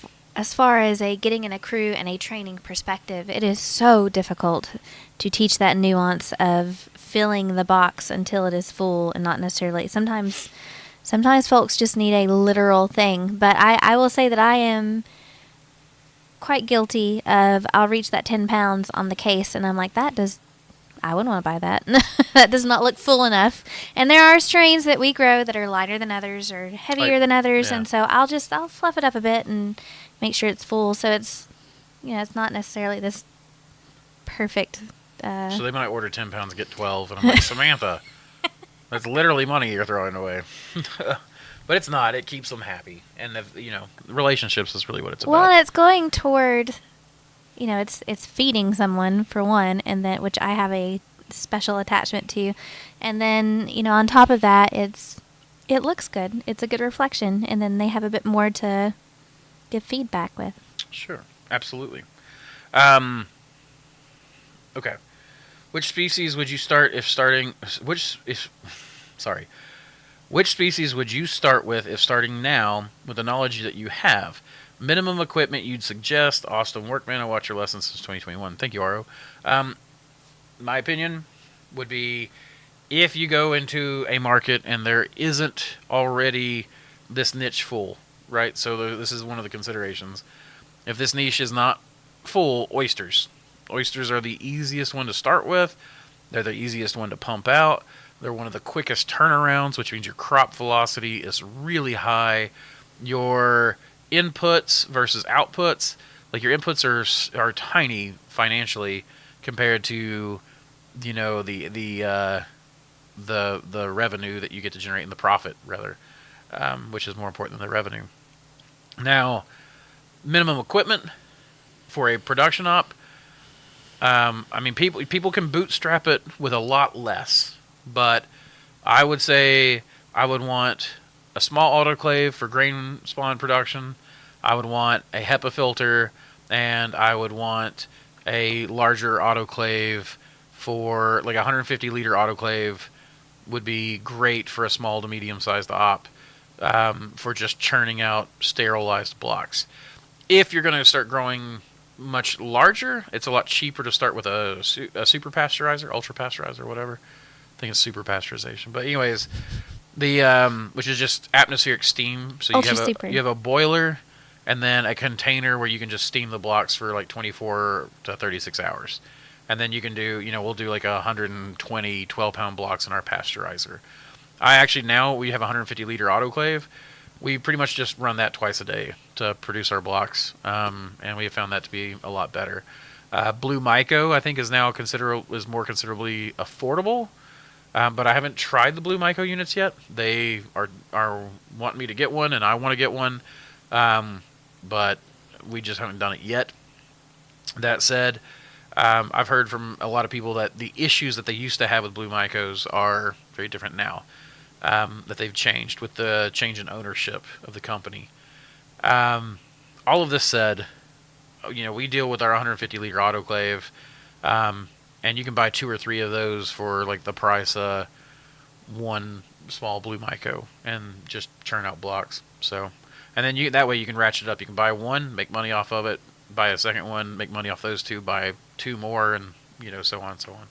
far as getting in a crew and a training perspective, it is so difficult to teach that nuance of filling the box until it is full, and not necessarily. Sometimes folks just need a literal thing. But I will say that I am quite guilty of, I'll reach that 10 pounds on the case, and I'm like, I wouldn't want to buy that. That does not look full enough. And there are strains that we grow that are lighter than others or heavier than others, yeah. And so I'll fluff it up a bit and make sure it's full. So it's, it's not necessarily this perfect. So they might order 10 pounds and get 12, and I'm like, Samantha, that's literally money you're throwing away. But it's not. It keeps them happy, and relationships is really what it's about. Well, it's going toward. It's feeding someone for one, and then, which I have a special attachment to, and then on top of that, it looks good. It's a good reflection, and then they have a bit more to give feedback with. Sure, absolutely. Okay, which species would you start if starting? Which species would you start with if starting now with the knowledge that you have? Minimum equipment you'd suggest. Austin Workman, I watch your lessons since 2021. Thank you, Aro. My opinion, would be if you go into a market and there isn't already this niche full, right? So this is one of the considerations. If this niche is not full, oysters. Oysters are the easiest one to start with. They're the easiest one to pump out. They're one of the quickest turnarounds, which means your crop velocity is really high. Your inputs versus outputs, like your inputs are tiny financially compared to, you know, the revenue that you get to generate in the profit rather, which is more important than the revenue. Now, minimum equipment for a production op. I mean, people can bootstrap it with a lot less, but I would say I would want a small autoclave for grain spawn production. I would want a HEPA filter, and I would want a larger autoclave for like a 150 liter autoclave would be great for a small to medium sized op, for just churning out sterilized blocks. If you're going to start growing much larger, it's a lot cheaper to start with a super pasteurizer, ultra pasteurizer, whatever. I think it's super pasteurization. But anyways, the which is just atmospheric steam. So you have a boiler and then a container where you can just steam the blocks for like 24 to 36 hours. And then you can do, we'll do like 120 12-pound blocks in our pasteurizer. Now we have a 150 liter autoclave. We pretty much just run that twice a day to produce our blocks, and we have found that to be a lot better. Blue Myco, I think, is now more considerably affordable, but I haven't tried the Blue Myco units yet. They are wanting me to get one, and I want to get one, but we just haven't done it yet. That said, I've heard from a lot of people that the issues that they used to have with Blue Mycos are very different now. That they've changed with the change in ownership of the company. All of this said, we deal with our 150 liter autoclave, and you can buy 2 or 3 of those for like the price of one small Blue Myco and just churn out blocks. So, and then that way you can ratchet it up. You can buy one, make money off of it, buy a second one, make money off those 2, buy 2 more, and so on and so on.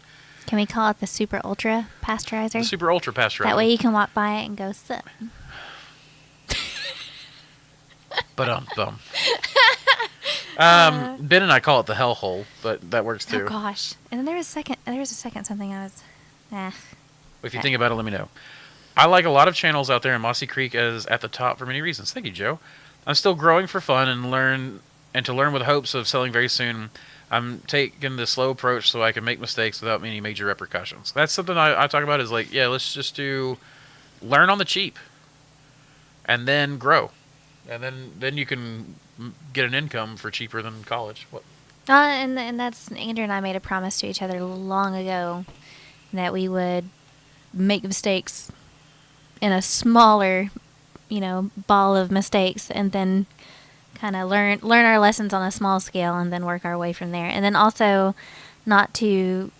Can we call it the super ultra pasteurizer? The super ultra pasteurizer. That way you can walk by it and go, sup. But Ben and I call it the hellhole, but that works too. Oh gosh! And then there was a second something I was. If you think about it, let me know. I like a lot of channels out there, and Mossy Creek is at the top for many reasons. Thank you, Joe. I'm still growing for fun and to learn with hopes of selling very soon. I'm taking the slow approach so I can make mistakes without any major repercussions. That's something I talk about is like, let's just learn on the cheap and then grow. And then you can get an income for cheaper than college. What? And that's, Andrew and I made a promise to each other long ago that we would make mistakes in a smaller, ball of mistakes, and then kind of learn our lessons on a small scale and then work our way from there. And then also not to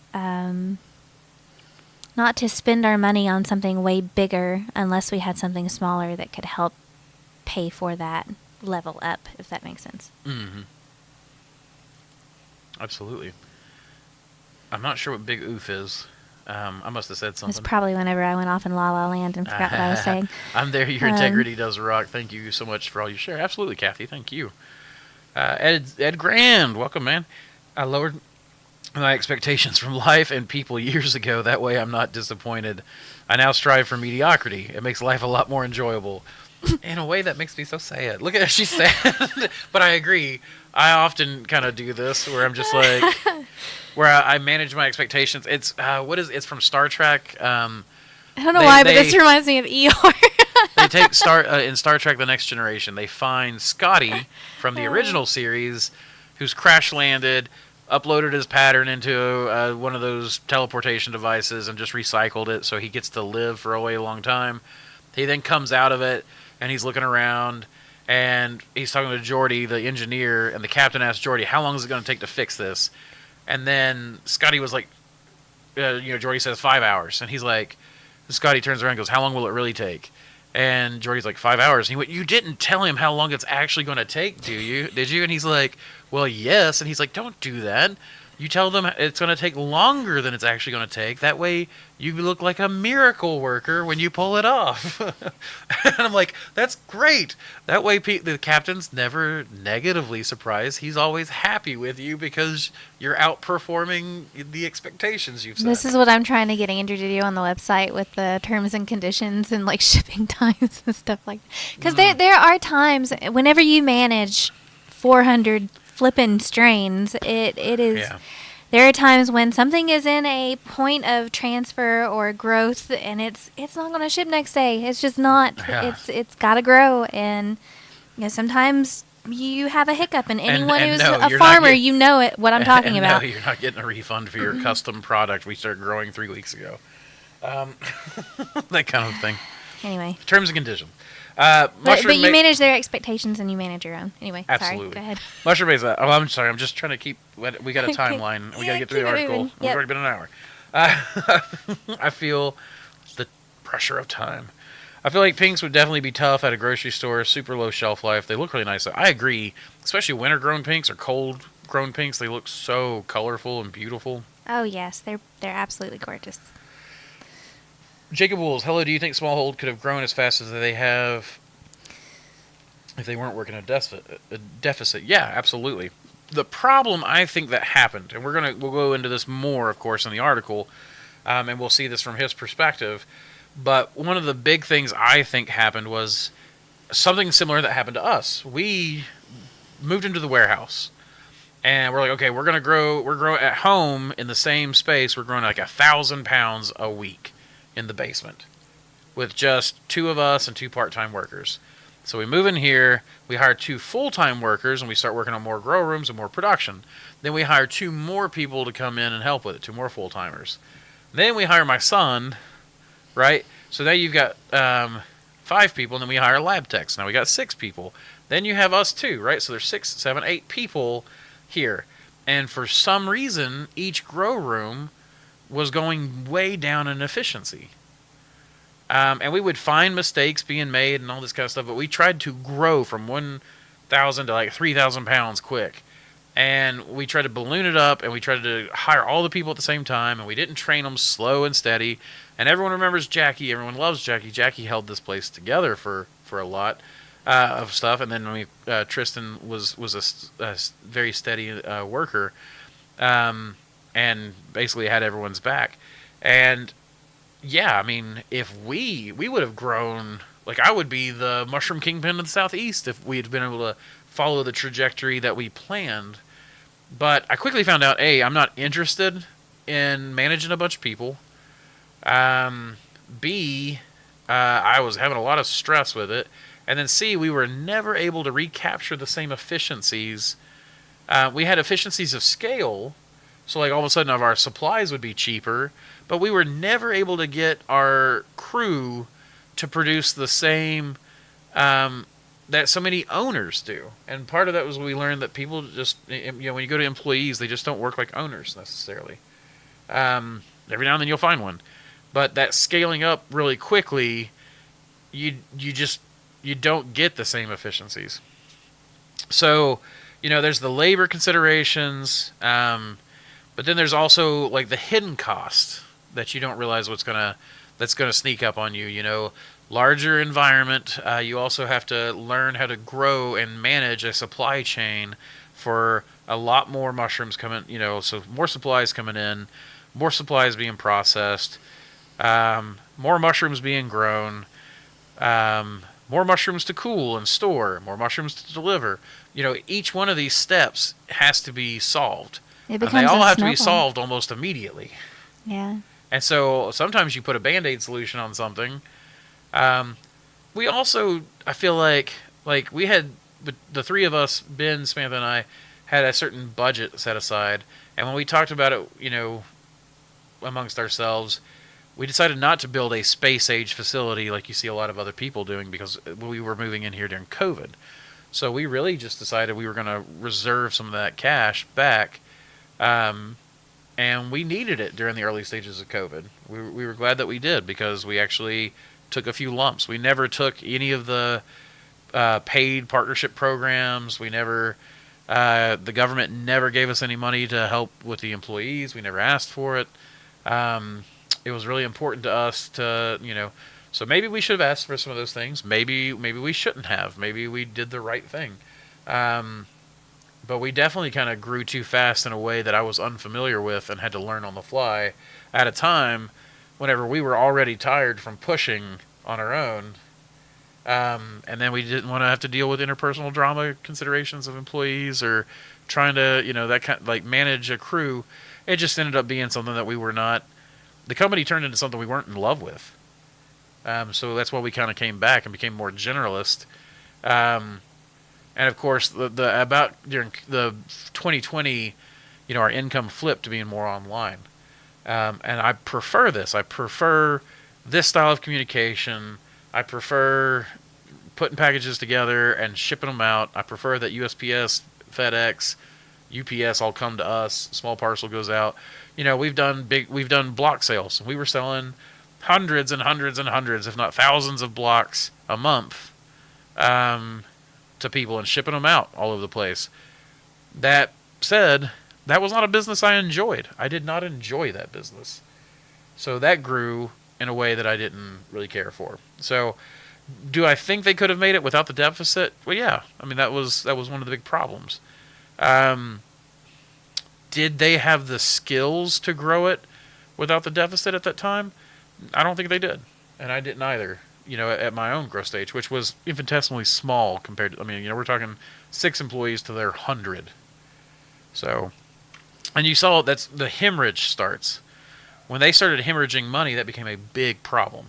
spend our money on something way bigger unless we had something smaller that could help pay for that level up, if that makes sense. Mm-hmm. Absolutely. I'm not sure what Big Oof is. I must have said something. It's probably whenever I went off in La La Land and forgot what I was saying. I'm there. Your integrity does rock. Thank you so much for all you share. Absolutely, Kathy. Thank you. Ed Grand, welcome, man. I lowered my expectations from life and people years ago. That way I'm not disappointed. I now strive for mediocrity. It makes life a lot more enjoyable. In a way that makes me so sad. Look at her, she's sad. But I agree. I often kind of do this where I'm just like, where I manage my expectations. It's it's from Star Trek. I don't know why, but this reminds me of ER. They take in Star Trek: The Next Generation. They find Scotty from the original series, who's crash landed, uploaded his pattern into one of those teleportation devices, and just recycled it, so he gets to live for a way long time. He then comes out of it, and he's looking around, and he's talking to Geordi, the engineer, and the captain asks Geordi, "How long is it going to take to fix this?" And then Scotty was like, Geordi says 5 hours, and he's like, Scotty turns around and goes, "How long will it really take?" And Geordi's like, 5 hours. And he went, "You didn't tell him how long it's actually going to take, did you? And he's like, "Well, yes." And he's like, "Don't do that. You tell them it's going to take longer than it's actually going to take. That way, you look like a miracle worker when you pull it off. And I'm like, that's great. That way, the captain's never negatively surprised. He's always happy with you because you're outperforming the expectations you've set. This is what I'm trying to get Andrew to do on the website with the terms and conditions and like shipping times and stuff like that. Because there are times whenever you manage 400 flippin' strains, it is. Yeah. There are times when something is in a point of transfer or growth, and it's not going to ship next day. It's just not. Yeah. It's got to grow, and sometimes you have a hiccup. And anyone who's no, a you're not farmer, getting- you know it. What I'm talking about. No, you're not getting a refund for your custom product we started growing 3 weeks ago. That kind of thing. Anyway. Terms and conditions. But you manage their expectations and you manage your own. Anyway, Absolutely. sorry. Go ahead. Mushroom base. Oh, I'm sorry. I'm just trying to keep. We got a timeline. We got to get through the keep it article. moving. We've Yep. already been an hour. I feel the pressure of time. I feel like pinks would definitely be tough at a grocery store. Super low shelf life. They look really nice. I agree. Especially winter grown pinks or cold grown pinks. They look so colorful and beautiful. Oh yes, they're absolutely gorgeous. Jacob Wools, hello. Do you think Smallhold could have grown as fast as they have if they weren't working a deficit? Yeah, absolutely. The problem I think that happened, and we'll go into this more, of course, in the article, and we'll see this from his perspective. But one of the big things I think happened was something similar that happened to us. We moved into the warehouse, and we're like, okay, we're growing at home in the same space. We're growing like 1,000 pounds a week in the basement with just 2 of us and 2 part-time workers. So we move in here, we hire 2 full-time workers, and we start working on more grow rooms and more production. Then we hire 2 more people to come in and help with it, 2 more full-timers. Then we hire my son, right? So now you've got 5 people, and then we hire lab techs. Now we got 6 people. Then you have us too, right? So there's 6, 7, 8 people here. And for some reason, each grow room was going way down in efficiency. And we would find mistakes being made and all this kind of stuff, but we tried to grow from 1,000 to like 3,000 pounds quick. And we tried to balloon it up, and we tried to hire all the people at the same time, and we didn't train them slow and steady. And everyone remembers Jackie. Everyone loves Jackie. Jackie held this place together for a lot of stuff. And then Tristan was a very steady worker. And basically had everyone's back. And yeah, I mean, if we would have grown, like I would be the mushroom kingpin of the Southeast if we had been able to follow the trajectory that we planned. But I quickly found out, A, I'm not interested in managing a bunch of people. B, I was having a lot of stress with it. And then C, we were never able to recapture the same efficiencies. We had efficiencies of scale. So like all of a sudden our supplies would be cheaper, but we were never able to get our crew to produce the same that so many owners do. And part of that was we learned that people just, when you go to employees, they just don't work like owners necessarily. Every now and then you'll find one. But that scaling up really quickly, you don't get the same efficiencies. So, there's the labor considerations, but then there's also like the hidden cost that you don't realize that's gonna sneak up on you. Larger environment. You also have to learn how to grow and manage a supply chain for a lot more mushrooms coming. So more supplies coming in, more supplies being processed, more mushrooms being grown, more mushrooms to cool and store, more mushrooms to deliver. Each one of these steps has to be solved. It And becomes they all a have to be snowball. solved almost immediately. Yeah. And so sometimes you put a Band-Aid solution on something. We also, I feel like we had, the 3 of us, Ben, Samantha, and I, had a certain budget set aside. And when we talked about it, amongst ourselves, we decided not to build a space-age facility like you see a lot of other people doing because we were moving in here during COVID. So we really just decided we were going to reserve some of that cash back. And we needed it during the early stages of COVID. We were glad that we did because we actually took a few lumps. We never took any of the paid partnership programs. We never The government never gave us any money to help with the employees. We never asked for it. It was really important to us to, so maybe we should have asked for some of those things. Maybe we shouldn't have. Maybe we did the right thing. But we definitely kind of grew too fast in a way that I was unfamiliar with and had to learn on the fly at a time whenever we were already tired from pushing on our own. And then we didn't want to have to deal with interpersonal drama considerations of employees or trying to, that kind of, like, manage a crew. It just ended up being something that we were not. The company turned into something we weren't in love with. So that's why we kind of came back and became more generalist. And of course, about during the 2020, our income flipped to being more online. And I prefer this. I prefer this style of communication. I prefer putting packages together and shipping them out. I prefer that USPS, FedEx, UPS all come to us. Small parcel goes out. We've done block sales. We were selling hundreds and hundreds and hundreds, if not thousands, of blocks a month to people and shipping them out all over the place. That said, that was not a business I enjoyed. I did not enjoy that business. So that grew in a way that I didn't really care for. So do I think they could have made it without the deficit? Well, yeah. I mean, that was one of the big problems. Did they have the skills to grow it without the deficit at that time? I don't think they did. And I didn't either, at my own growth stage, which was infinitesimally small compared to, we're talking 6 employees to their 100. So, and you saw that's the hemorrhage starts. When they started hemorrhaging money, that became a big problem.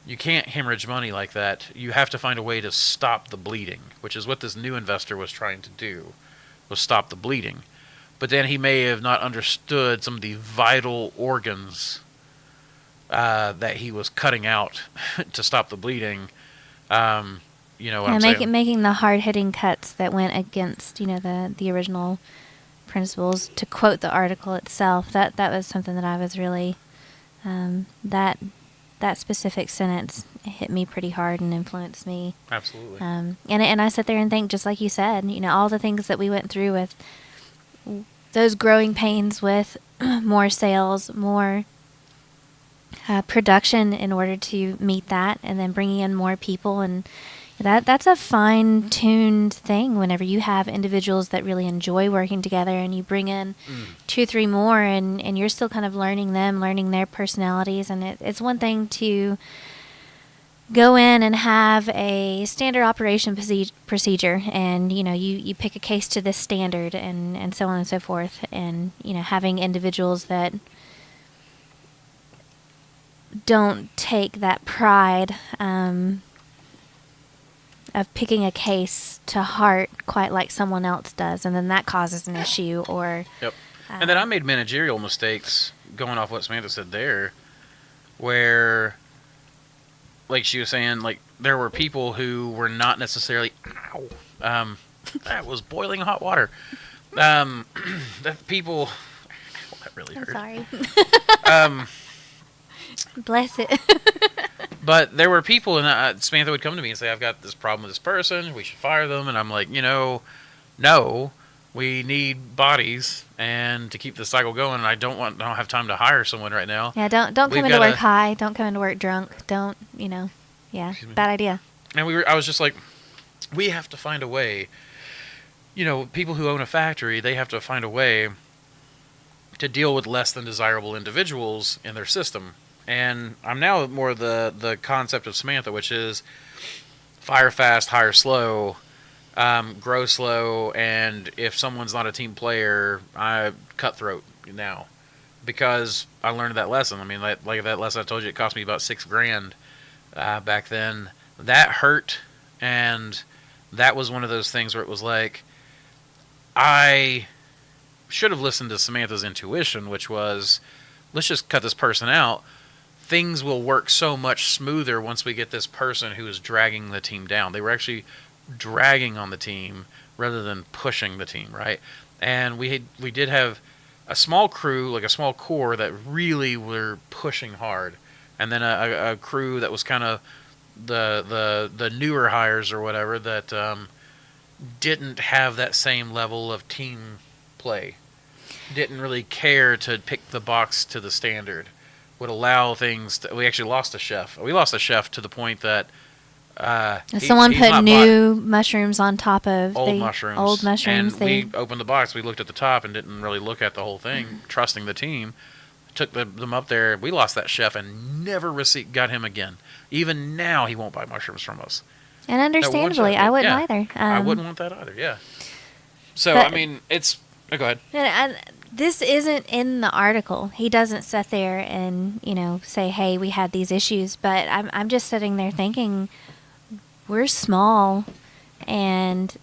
You can't hemorrhage money like that. You have to find a way to stop the bleeding, which is what this new investor was trying to do, was stop the bleeding. But then he may have not understood some of the vital organs that he was cutting out to stop the bleeding. Making the hard-hitting cuts that went against, the original principles. To quote the article itself, that was something that I was really, that specific sentence hit me pretty hard and influenced me. Absolutely. And I sit there and think, just like you said, all the things that we went through with those growing pains with more sales, more production in order to meet that, and then bringing in more people, and that's a fine-tuned thing whenever you have individuals that really enjoy working together and you bring in 2-3 more and you're still kind of learning them, learning their personalities. And it's one thing to go in and have a standard operation procedure and, you pick a case to this standard and so on and so forth. And, having individuals that don't take that pride of picking a case to heart quite like someone else does, and then that causes an issue. Or yep. And then I made managerial mistakes going off what Samantha said there, where, like she was saying, like there were people who were not necessarily, that was boiling hot water. That people, that really hurt. I'm sorry. Bless it. But there were people, and Samantha would come to me and say, I've got this problem with this person, we should fire them. And I'm like, no, we need bodies and to keep the cycle going. And I don't have time to hire someone right now. Yeah, don't come into work high. Don't come into work drunk. Don't, yeah, bad idea. And I was just like, we have to find a way, people who own a factory, they have to find a way to deal with less than desirable individuals in their system. And I'm now more the concept of Samantha, which is fire fast, hire slow, grow slow, and if someone's not a team player, I cutthroat now. Because I learned that lesson. I mean, like that lesson I told you, it cost me about $6,000 back then. That hurt, and that was one of those things where it was like, I should have listened to Samantha's intuition, which was, let's just cut this person out. Things will work so much smoother once we get this person who is dragging the team down. They were actually dragging on the team rather than pushing the team, right? And we did have a small crew, like a small core, that really were pushing hard, and then a crew that was kind of the newer hires or whatever that didn't have that same level of team play. Didn't really care to pick the box to the standard. Would allow things. We actually lost a chef. We lost a chef to the point that Someone he's put not bought new mushrooms on top of old the old mushrooms. mushrooms. And we opened the box. We looked at the top and didn't really look at the whole thing, trusting the team. Took them up there. We lost that chef and never got him again. Even now, he won't buy mushrooms from us. And understandably, I wouldn't either. I wouldn't want that either. Yeah. So but, I mean, it's. Oh, go ahead. And this isn't in the article. He doesn't sit there and say, "Hey, we had these issues." But I'm just sitting there thinking, we're small, and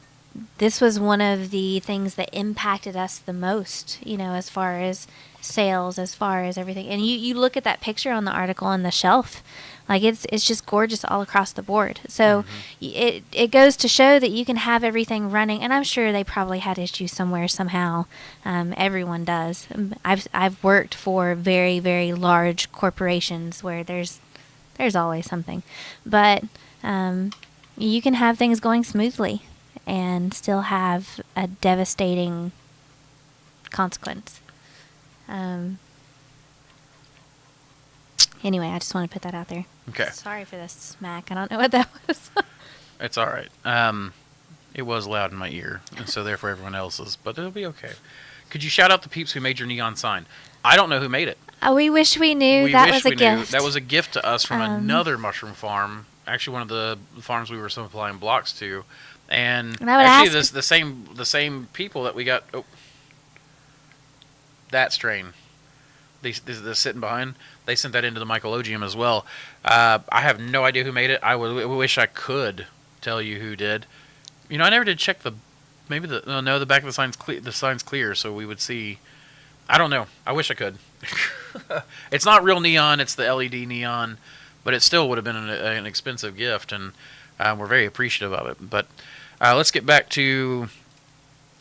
this was one of the things that impacted us the most. As far as sales, as far as everything. And you look at that picture on the article on the shelf. Like it's just gorgeous all across the board. So it goes to show that you can have everything running, and I'm sure they probably had issues somewhere somehow. Everyone does. I've worked for very, very large corporations where there's always something, but you can have things going smoothly and still have a devastating consequence. Anyway, I just want to put that out there. Okay. Sorry for the smack. I don't know what that was. It's all right. It was loud in my ear, and so therefore everyone else's, but it'll be okay. Could you shout out the peeps who made your neon sign? I don't know who made it. We wish we knew. That was a gift. That was a gift to us from another mushroom farm. Actually, one of the farms we were supplying blocks to, and actually the same people that we got. Oh, that strain. The sitting behind, they sent that into the Mycology as well. I have no idea who made it. I wish I could tell you who did. I never did check the back of the sign's clear. The sign's clear, so we would see. I don't know. I wish I could. It's not real neon. It's the LED neon, but it still would have been an expensive gift, and we're very appreciative of it. But let's get back to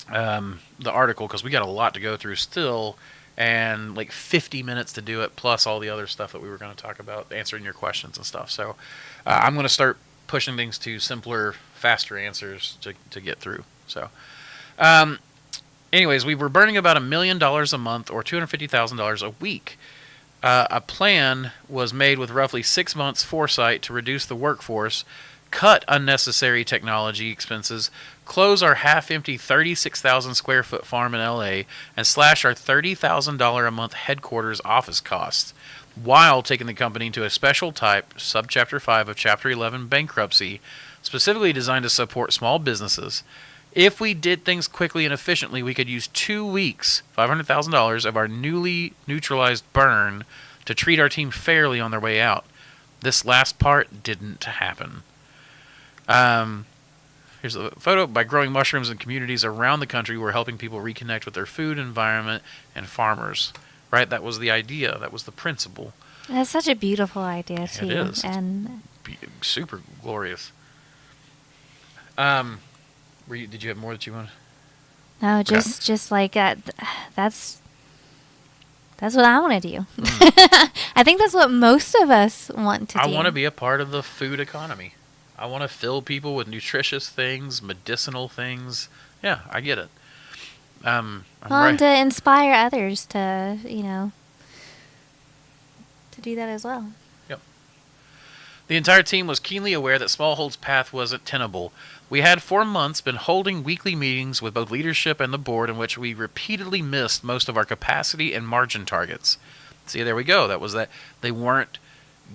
the article because we got a lot to go through still. And like 50 minutes to do it, plus all the other stuff that we were going to talk about, answering your questions and stuff. So I'm going to start pushing things to simpler, faster answers to get through. So anyways, we were burning about $1 million a month or $250,000 a week. A plan was made with roughly 6 months foresight to reduce the workforce, cut unnecessary technology expenses, close our half-empty 36,000 square foot farm in LA, and slash our $30,000 a month headquarters office costs, while taking the company to a special type, subchapter 5 of chapter 11, bankruptcy, specifically designed to support small businesses. If we did things quickly and efficiently, we could use 2 weeks, $500,000 of our newly neutralized burn to treat our team fairly on their way out. This last part didn't happen. Here's a photo. By growing mushrooms in communities around the country, we're helping people reconnect with their food, environment, and farmers. Right? That was the idea. That was the principle. That's such a beautiful idea, too. It is. And super glorious. Did you have more that you wanted? No, just like that's what I want to do. I think that's what most of us want to do. I want to be a part of the food economy. I want to fill people with nutritious things, medicinal things. Yeah, I get it. And to inspire others to, to do that as well. Yep. The entire team was keenly aware that Smallhold's path wasn't tenable. We had for months been holding weekly meetings with both leadership and the board in which we repeatedly missed most of our capacity and margin targets. See, there we go. That was that they weren't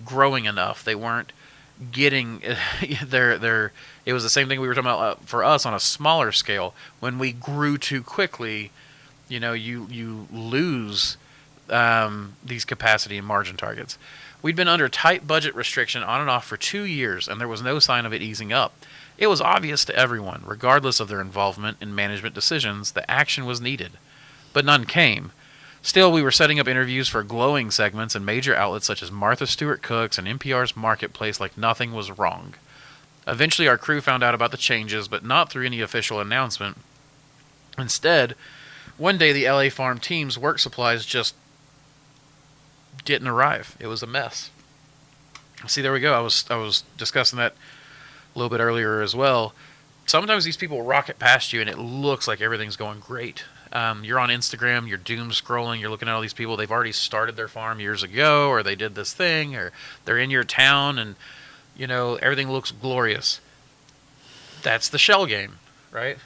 growing enough. They weren't getting their it was the same thing we were talking about for us on a smaller scale. When we grew too quickly, you lose these capacity and margin targets. We'd been under tight budget restriction on and off for 2 years, and there was no sign of it easing up. It was obvious to everyone, regardless of their involvement in management decisions, that action was needed. But none came. Still, we were setting up interviews for glowing segments in major outlets such as Martha Stewart Cooks and NPR's Marketplace like nothing was wrong. Eventually, our crew found out about the changes, but not through any official announcement. Instead, one day the LA farm team's work supplies just didn't arrive. It was a mess. See, there we go. I was discussing that a little bit earlier as well. sometimes these people rocket past you and it looks like everything's going great. You're on Instagram, you're doom scrolling, you're looking at all these people. They've already started their farm years ago, or they did this thing, or they're in your town, and everything looks glorious. That's the shell game, right?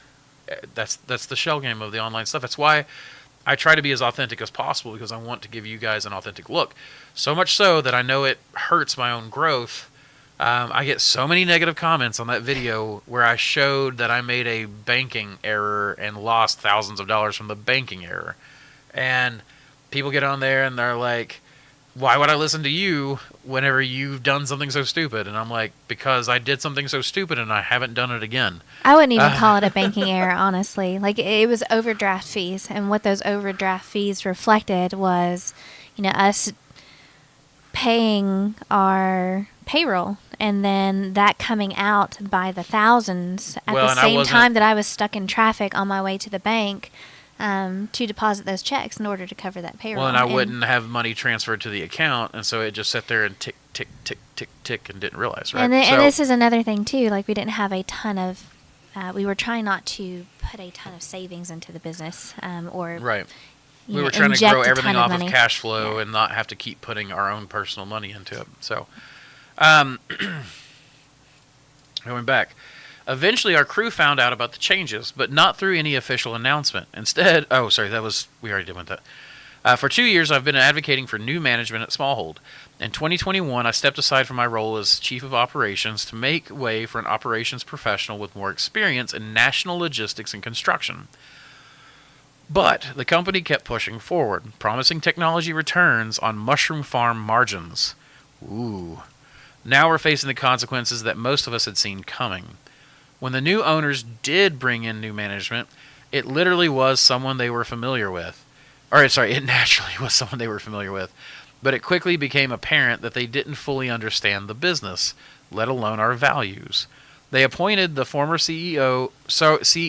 That's the shell game of the online stuff. That's why I try to be as authentic as possible, because I want to give you guys an authentic look. So much so that I know it hurts my own growth. I get so many negative comments on that video where I showed that I made a banking error and lost thousands of dollars from the banking error. And people get on there and they're like, why would I listen to you whenever you've done something so stupid? And I'm like, because I did something so stupid and I haven't done it again. I wouldn't even call it a banking error, honestly. Like, it was overdraft fees, and what those overdraft fees reflected was, us paying our payroll, and then that coming out by the thousands at the same time that I was stuck in traffic on my way to the bank to deposit those checks in order to cover that payroll. Well, and I wouldn't have money transferred to the account, and so it just sat there and tick, tick, tick, tick, tick, and didn't realize, right? And this is another thing, too. Like, we didn't have a ton of... we were trying not to put a ton of savings into the business, or... Right. We were trying to grow everything off of cash flow and not have to keep putting our own personal money into it. So, going back. Eventually, our crew found out about the changes, but not through any official announcement. Instead, we already did with that. For 2 years, I've been advocating for new management at Smallhold. In 2021, I stepped aside from my role as Chief of Operations to make way for an operations professional with more experience in national logistics and construction. But the company kept pushing forward, promising technology returns on mushroom farm margins. Ooh. Now we're facing the consequences that most of us had seen coming. When the new owners did bring in new management, it literally was someone they were familiar with. It naturally was someone they were familiar with. But it quickly became apparent that they didn't fully understand the business, let alone our values. They appointed the former COO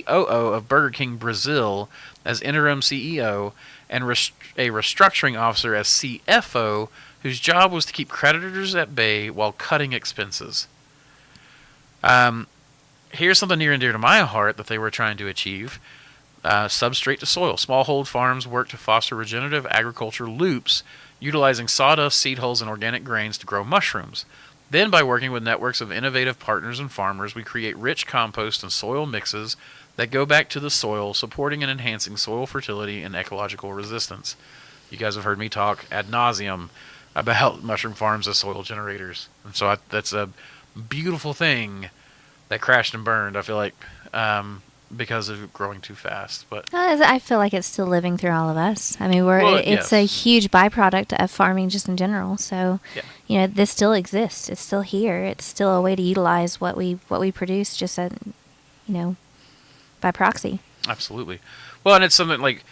of Burger King Brazil as interim CEO and a restructuring officer as CFO, whose job was to keep creditors at bay while cutting expenses. Here's something near and dear to my heart that they were trying to achieve. Substrate to soil. Smallhold farms work to foster regenerative agriculture loops, utilizing sawdust, seed hulls, and organic grains to grow mushrooms. Then, by working with networks of innovative partners and farmers, we create rich compost and soil mixes that go back to the soil, supporting and enhancing soil fertility and ecological resistance. You guys have heard me talk ad nauseum about mushroom farms as soil generators. And so that's a beautiful thing that crashed and burned, I feel like, because of growing too fast. But I feel like it's still living through all of us. I mean, it's a huge byproduct of farming just in general. So, this still exists. It's still here. It's still a way to utilize what we produce, just by proxy. Absolutely. Well, and it's something like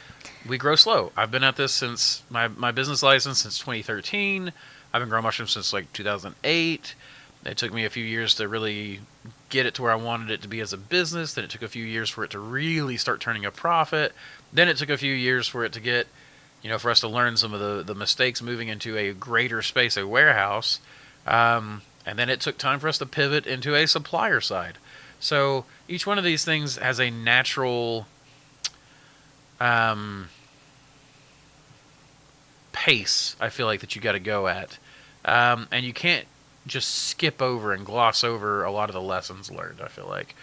we grow slow. I've been at this since my business license since 2013. I've been growing mushrooms since 2008. It took me a few years to really get it to where I wanted it to be as a business. Then it took a few years for it to really start turning a profit. Then it took a few years for it to get, for us to learn some of the mistakes moving into a greater space, a warehouse. And then it took time for us to pivot into a supplier side. So each one of these things has a natural pace, I feel like, that you got to go at. And you can't just skip over and gloss over a lot of the lessons learned, I feel like.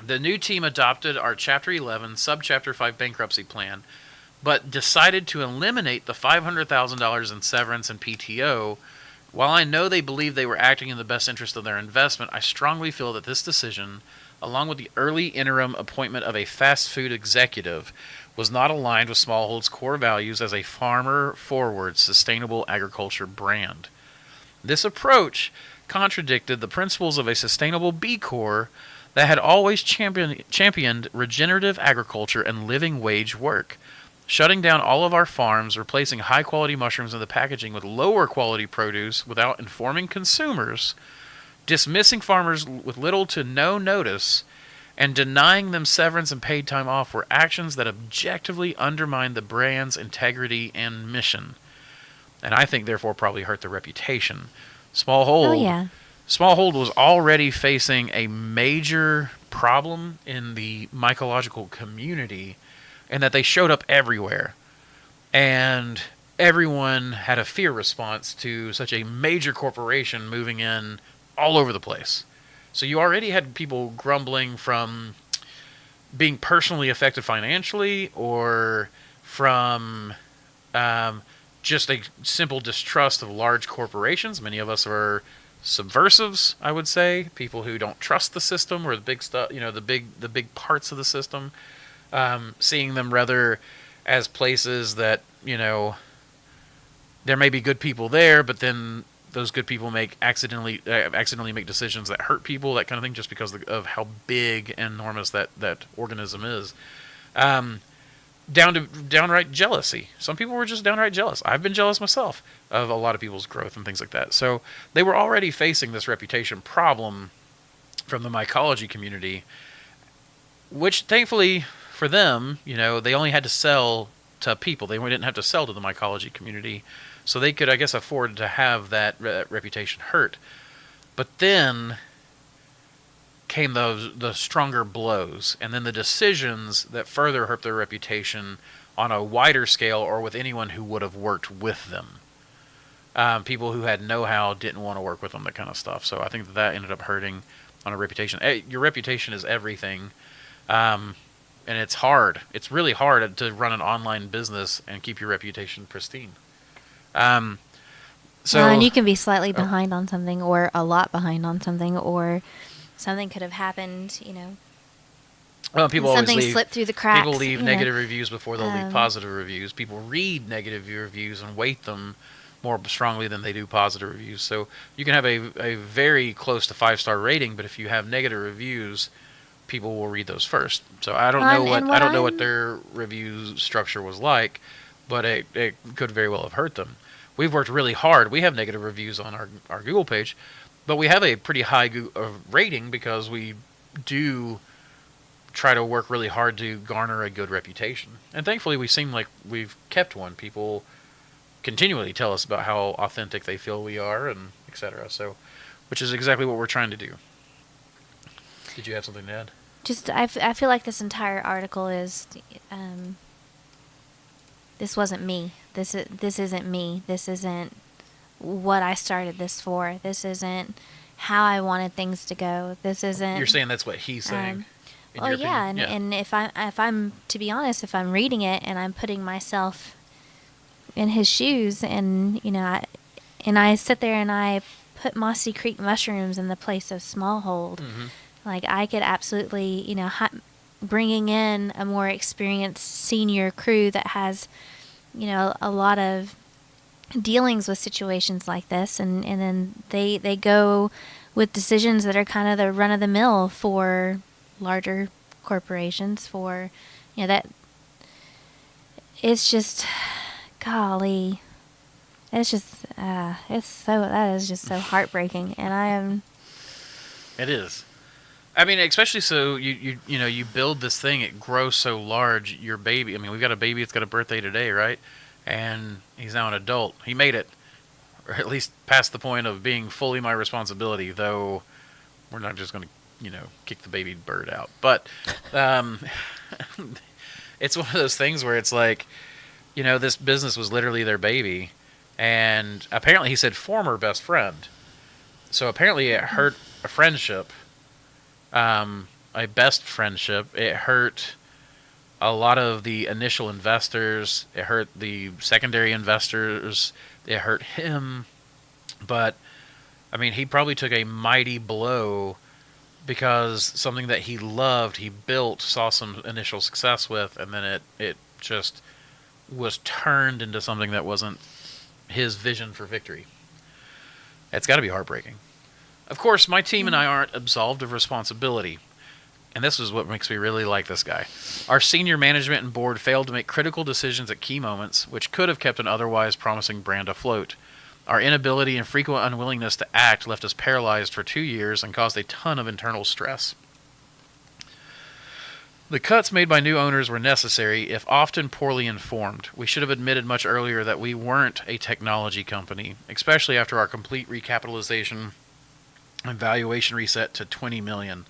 The new team adopted our Chapter 11, Sub-Chapter 5 bankruptcy plan, but decided to eliminate the $500,000 in severance and PTO. While I know they believe they were acting in the best interest of their investment, I strongly feel that this decision, along with the early interim appointment of a fast food executive, was not aligned with Smallhold's core values as a farmer-forward, sustainable agriculture brand. This approach contradicted the principles of a sustainable B Corp that had always championed regenerative agriculture and living wage work. Shutting down all of our farms, replacing high-quality mushrooms in the packaging with lower-quality produce without informing consumers, dismissing farmers with little to no notice, and denying them severance and paid time off were actions that objectively undermined the brand's integrity and mission. And I think, therefore, probably hurt their reputation. Smallhold Smallhold was already facing a major problem in the mycological community, and that they showed up everywhere. And everyone had a fear response to such a major corporation moving in all over the place. So you already had people grumbling from being personally affected financially, or from just a simple distrust of large corporations. Many of us are subversives, I would say, people who don't trust the system or the big stuff, the big parts of the system, seeing them rather as places that, there may be good people there, but then those good people accidentally make decisions that hurt people, that kind of thing, just because of how big and enormous that organism is. Down to downright jealousy. Some people were just downright jealous. I've been jealous myself of a lot of people's growth and things like that. So they were already facing this reputation problem from the mycology community, which thankfully for them, they only had to sell to people. They didn't have to sell to the mycology community. So they could, I guess, afford to have that reputation hurt. But then came the stronger blows, and then the decisions that further hurt their reputation on a wider scale, or with anyone who would have worked with them. People who had know-how didn't want to work with them, that kind of stuff. So I think that ended up hurting on a reputation. Your reputation is everything, and it's hard. It's really hard to run an online business and keep your reputation pristine. And you can be slightly behind on something, or a lot behind on something, or something could have happened, Well, people something always slipped through the cracks. People leave negative reviews before they'll leave positive reviews. People read negative reviews and weight them more strongly than they do positive reviews. So you can have a very close to 5-star rating, but if you have negative reviews, people will read those first. So I don't know what their review structure was like, but it could very well have hurt them. We've worked really hard. We have negative reviews on our Google page, but we have a pretty high rating because we do try to work really hard to garner a good reputation. And thankfully, we seem like we've kept one. People continually tell us about how authentic they feel we are, and etc. So, which is exactly what we're trying to do. Did you have something to add? I feel like this entire article is, this wasn't me. This isn't me. This isn't what I started this for. This isn't how I wanted things to go. This isn't. You're saying that's what he's saying. Well, yeah, and if I'm to be honest, if I'm reading it and I'm putting myself in his shoes, and I sit there and I put Mossy Creek mushrooms in the place of Smallhold, like I could absolutely, bringing in a more experienced senior crew that has, a lot of dealings with situations like this, and then they go with decisions that are kind of the run of the mill for larger corporations, for that it's just, golly, it's just that is just so heartbreaking. And it is. I mean, especially so you build this thing, it grows so large. Your baby, I mean, we've got a baby that's got a birthday today, right? And he's now an adult. He made it, or at least past the point of being fully my responsibility, though we're not just going to, kick the baby bird out. But it's one of those things where it's like, this business was literally their baby. And apparently he said former best friend. So apparently it hurt a friendship, a best friendship. It hurt a lot of the initial investors. It hurt the secondary investors. It hurt him. But, I mean, he probably took a mighty blow because something that he loved, he built, saw some initial success with, and then it just was turned into something that wasn't his vision for victory. It's got to be heartbreaking. Of course, my team and I aren't absolved of responsibility. And this is what makes me really like this guy. Our senior management and board failed to make critical decisions at key moments, which could have kept an otherwise promising brand afloat. Our inability and frequent unwillingness to act left us paralyzed for 2 years and caused a ton of internal stress. The cuts made by new owners were necessary, if often poorly informed. We should have admitted much earlier that we weren't a technology company, especially after our complete recapitalization and valuation reset to 20 million,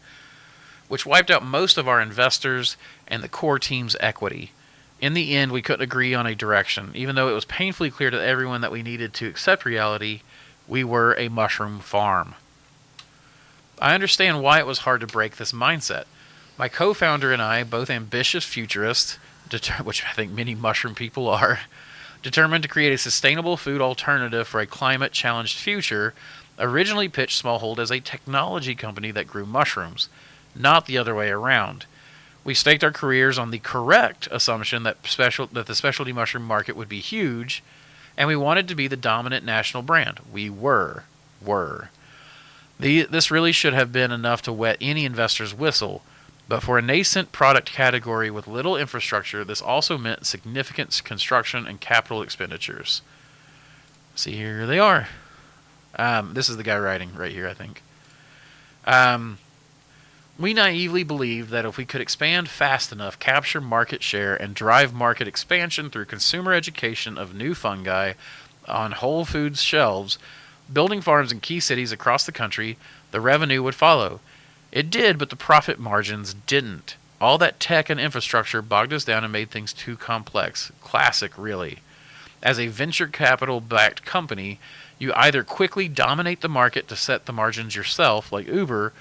which wiped out most of our investors and the core team's equity. In the end, we couldn't agree on a direction. Even though it was painfully clear to everyone that we needed to accept reality, we were a mushroom farm. I understand why it was hard to break this mindset. My co-founder and I, both ambitious futurists, which I think many mushroom people are, determined to create a sustainable food alternative for a climate-challenged future, originally pitched Smallhold as a technology company that grew mushrooms, not the other way around. We staked our careers on the correct assumption that the specialty mushroom market would be huge, and we wanted to be the dominant national brand. We were. This really should have been enough to wet any investor's whistle, but for a nascent product category with little infrastructure, this also meant significant construction and capital expenditures. See, here they are. This is the guy writing right here, I think. We naively believed that if we could expand fast enough, capture market share, and drive market expansion through consumer education of new fungi on Whole Foods shelves, building farms in key cities across the country, the revenue would follow. It did, but the profit margins didn't. All that tech and infrastructure bogged us down and made things too complex. Classic, really. As a venture capital-backed company, you either quickly dominate the market to set the margins yourself, like Uber,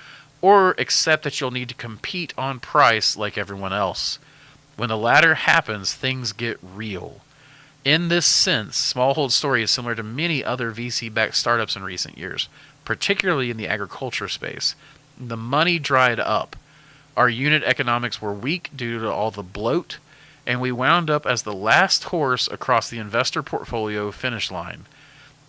or accept that you'll need to compete on price like everyone else. When the latter happens, things get real. In this sense, Smallhold's story is similar to many other VC-backed startups in recent years, particularly in the agriculture space. The money dried up. Our unit economics were weak due to all the bloat, and we wound up as the last horse across the investor portfolio finish line.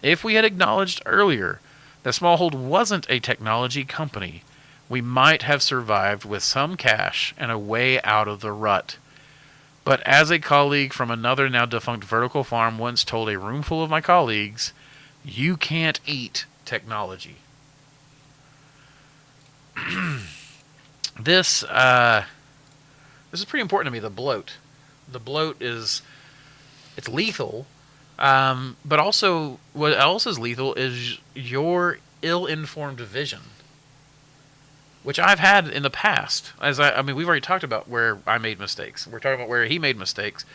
If we had acknowledged earlier that Smallhold wasn't a technology company, we might have survived with some cash and a way out of the rut. But as a colleague from another now defunct vertical farm once told a roomful of my colleagues, you can't eat technology. This is pretty important to me, the bloat. The bloat it's lethal, but also what else is lethal is your ill-informed vision, which I've had in the past. I mean, we've already talked about where I made mistakes. We're talking about where he made mistakes.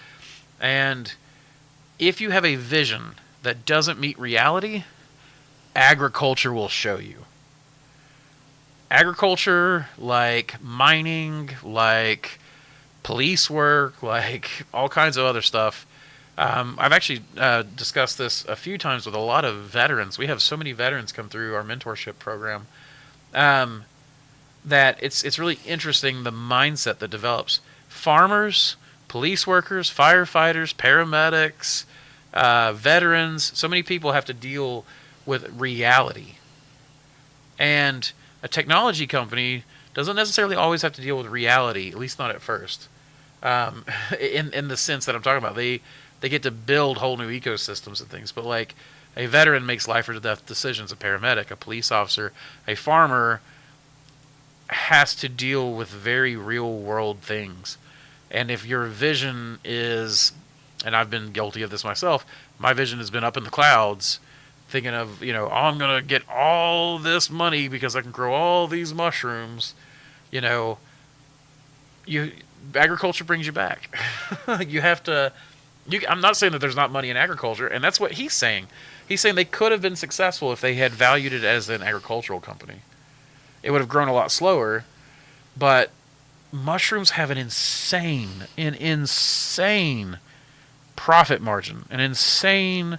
And if you have a vision that doesn't meet reality, agriculture will show you. Agriculture, like mining, like police work, like all kinds of other stuff. I've actually discussed this a few times with a lot of veterans. We have so many veterans come through our mentorship program. That it's really interesting the mindset that develops. Farmers, police workers, firefighters, paramedics, veterans, so many people have to deal with reality. And a technology company doesn't necessarily always have to deal with reality, at least not at first. In the sense that I'm talking about, they get to build whole new ecosystems and things. But like a veteran makes life or death decisions, a paramedic, a police officer, a farmer has to deal with very real world things. And if your vision is, and I've been guilty of this myself, my vision has been up in the clouds, thinking of, oh, I'm going to get all this money because I can grow all these mushrooms, agriculture brings you back. You have to, I'm not saying that there's not money in agriculture, and that's what he's saying. He's saying they could have been successful if they had valued it as an agricultural company. It would have grown a lot slower, but mushrooms have an insane profit margin, an insane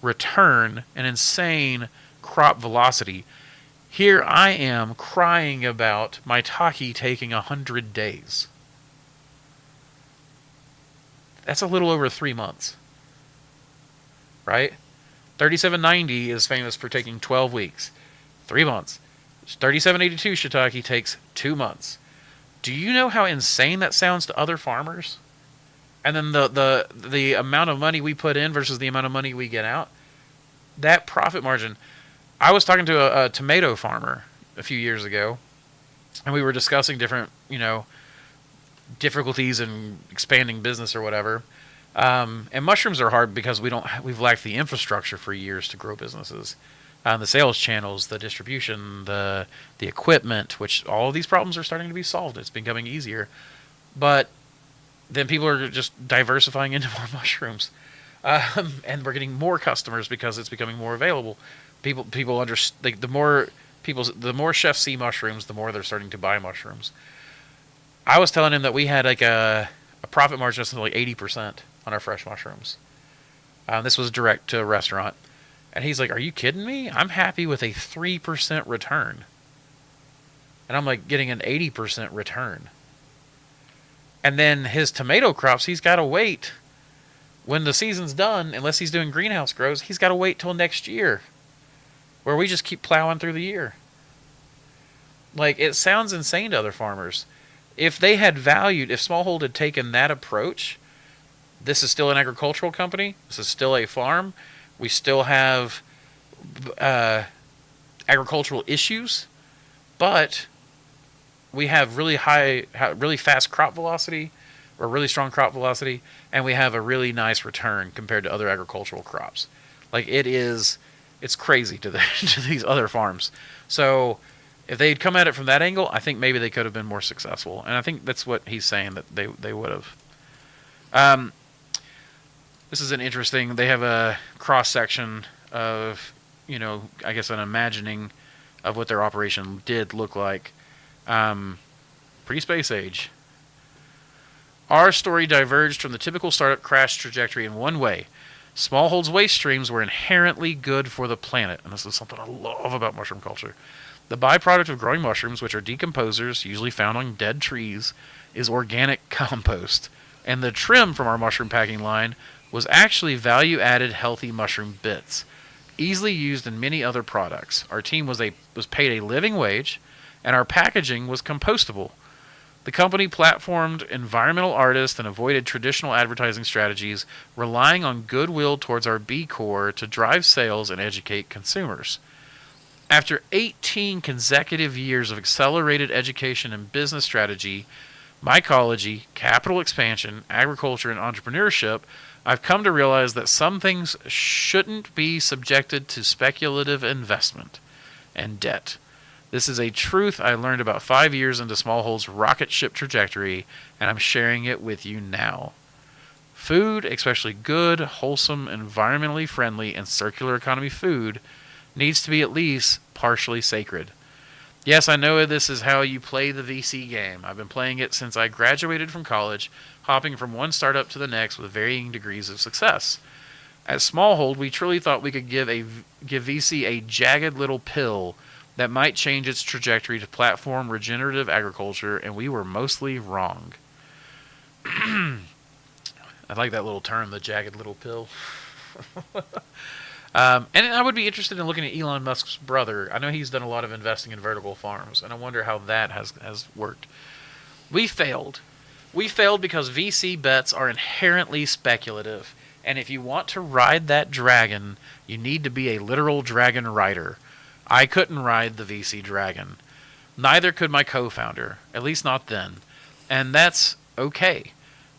return, an insane crop velocity. Here I am crying about Mycology taking 100 days. That's a little over 3 months, right? 3790 is famous for taking 12 weeks, 3 months. 3782 shiitake takes 2 months. Do you know how insane that sounds to other farmers? And then the amount of money we put in versus the amount of money we get out, that profit margin. I was talking to a tomato farmer a few years ago, and we were discussing different, difficulties in expanding business or whatever. And mushrooms are hard because we've lacked the infrastructure for years to grow businesses. The sales channels, the distribution, the equipment, which all of these problems are starting to be solved. It's becoming easier. But then people are just diversifying into more mushrooms. And we're getting more customers because it's becoming more available. People understand, like, the more chefs see mushrooms, the more they're starting to buy mushrooms. I was telling him that we had like a profit margin of something like 80% on our fresh mushrooms. This was direct to a restaurant. And he's like, "Are you kidding me? I'm happy with a 3% return." And I'm like, getting an 80% return. And then his tomato crops, he's got to wait. When the season's done, unless he's doing greenhouse grows, he's got to wait till next year. Where we just keep plowing through the year. Like, it sounds insane to other farmers. If they had valued, if Smallhold had taken that approach, this is still an agricultural company. This is still a farm. We still have agricultural issues, but we have really fast crop velocity, or really strong crop velocity, and we have a really nice return compared to other agricultural crops. Like, it's crazy to to these other farms. So if they'd come at it from that angle, I think maybe they could have been more successful. And I think that's what he's saying, that they would have. This is an interesting. They have a cross section of, I guess an imagining of what their operation did look like. Pretty space age. Our story diverged from the typical startup crash trajectory in one way. Smallhold's waste streams were inherently good for the planet, and this is something I love about mushroom culture. The byproduct of growing mushrooms, which are decomposers usually found on dead trees, is organic compost, and the trim from our mushroom packing line was actually value-added healthy mushroom bits, easily used in many other products. Our team was paid a living wage, and our packaging was compostable. The company platformed environmental artists and avoided traditional advertising strategies, relying on goodwill towards our B Corp to drive sales and educate consumers. After 18 consecutive years of accelerated education and business strategy, mycology, capital expansion, agriculture, and entrepreneurship, I've come to realize that some things shouldn't be subjected to speculative investment and debt. This is a truth I learned about 5 years into Smallhold's rocket ship trajectory, and I'm sharing it with you now. Food, especially good, wholesome, environmentally friendly, and circular economy food, needs to be at least partially sacred. Yes, I know this is how you play the VC game. I've been playing it since I graduated from college, hopping from one startup to the next with varying degrees of success. At Smallhold, we truly thought we could give VC a jagged little pill that might change its trajectory to platform regenerative agriculture, and we were mostly wrong. I like that little term, the jagged little pill. And I would be interested in looking at Elon Musk's brother. I know he's done a lot of investing in vertical farms, and I wonder how that has worked. We failed. We failed because VC bets are inherently speculative, and if you want to ride that dragon, you need to be a literal dragon rider. I couldn't ride the VC dragon. Neither could my co-founder, at least not then. And that's okay.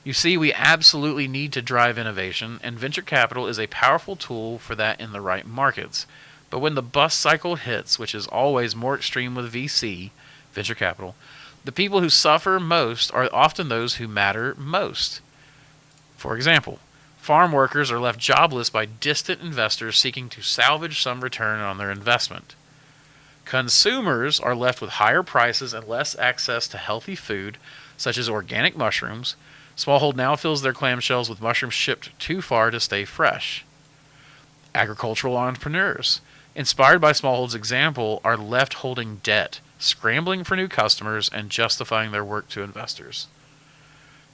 You see, we absolutely need to drive innovation, and venture capital is a powerful tool for that in the right markets. But when the bust cycle hits, which is always more extreme with VC, venture capital, the people who suffer most are often those who matter most. For example, farm workers are left jobless by distant investors seeking to salvage some return on their investment. Consumers are left with higher prices and less access to healthy food, such as organic mushrooms. Smallhold now fills their clamshells with mushrooms shipped too far to stay fresh. Agricultural entrepreneurs, inspired by Smallhold's example, are left holding debt, scrambling for new customers, and justifying their work to investors.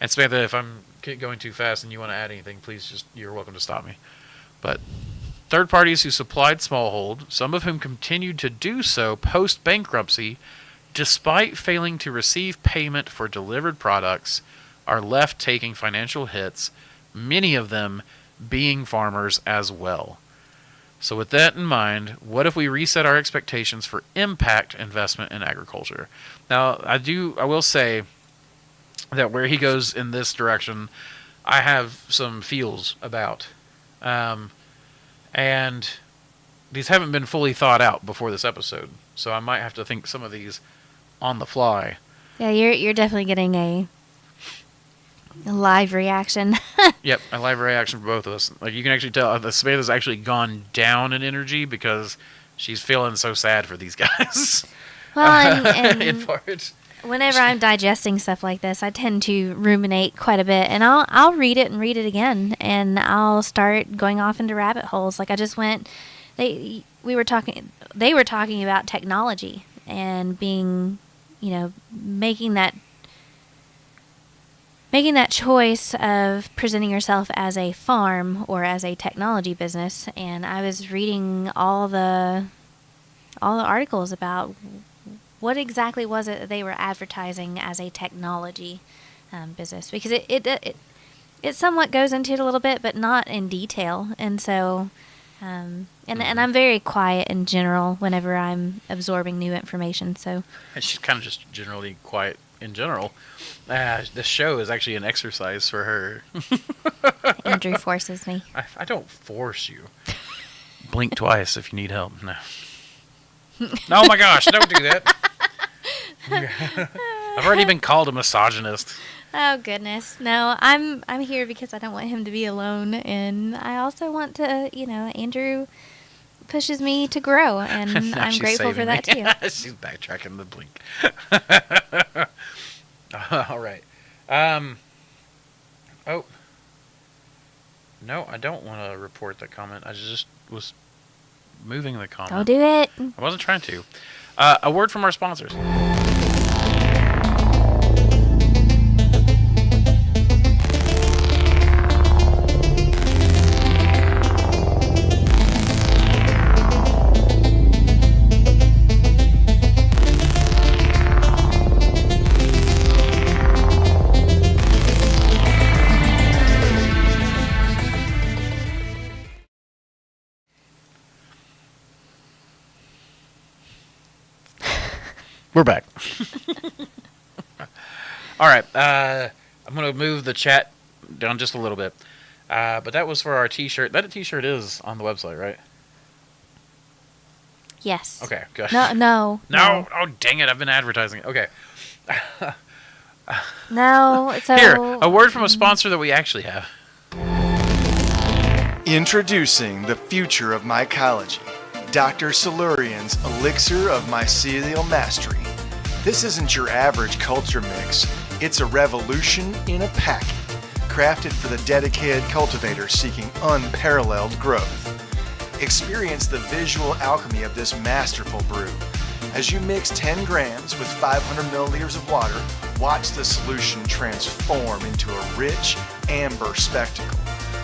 And Samantha, if I'm going too fast and you want to add anything, please you're welcome to stop me. But third parties who supplied Smallhold, some of whom continued to do so post-bankruptcy, despite failing to receive payment for delivered products, are left taking financial hits, many of them being farmers as well. So with that in mind, what if we reset our expectations for impact investment in agriculture? Now, I will say that where he goes in this direction, I have some feels about. And these haven't been fully thought out before this episode, so I might have to think some of these on the fly. Yeah, you're definitely getting a live reaction. Yep, a live reaction for both of us. Like, you can actually tell Samantha's actually gone down in energy because she's feeling so sad for these guys. Well, and in part. whenever I'm digesting stuff like this, I tend to ruminate quite a bit, and I'll read it and read it again, and I'll start going off into rabbit holes. Like I just went, they were talking about technology and being, making that choice of presenting yourself as a farm or as a technology business, and I was reading all the articles about what exactly was it that they were advertising as a technology business, because it somewhat goes into it a little bit, but not in detail, and so and I'm very quiet in general whenever I'm absorbing new information. So And she's kind of just generally quiet in general. This show is actually an exercise for her. Andrew forces me. I don't force you. Blink twice if you need help. No. Oh my gosh! Don't do that. I've already been called a misogynist. Oh goodness, no! I'm here because I don't want him to be alone, and I also want to, Andrew pushes me to grow, and I'm grateful for that too. She's backtracking the blink. All right. Oh. No, I don't want to report the comment. I just was moving the comment. Go do it. I wasn't trying to. A word from our sponsors. We're back. All right. I'm going to move the chat down just a little bit. But that was for our t-shirt. That t-shirt is on the website, right? Yes. Okay, good. No. Oh, dang it. I've been advertising it. Okay. No. So Here, a word from a sponsor that we actually have. Introducing the future of mycology. Dr. Silurian's Elixir of Mycelial Mastery. This isn't your average culture mix. It's a revolution in a packet, crafted for the dedicated cultivator seeking unparalleled growth. Experience the visual alchemy of this masterful brew. As you mix 10 grams with 500 milliliters of water, watch the solution transform into a rich, amber spectacle,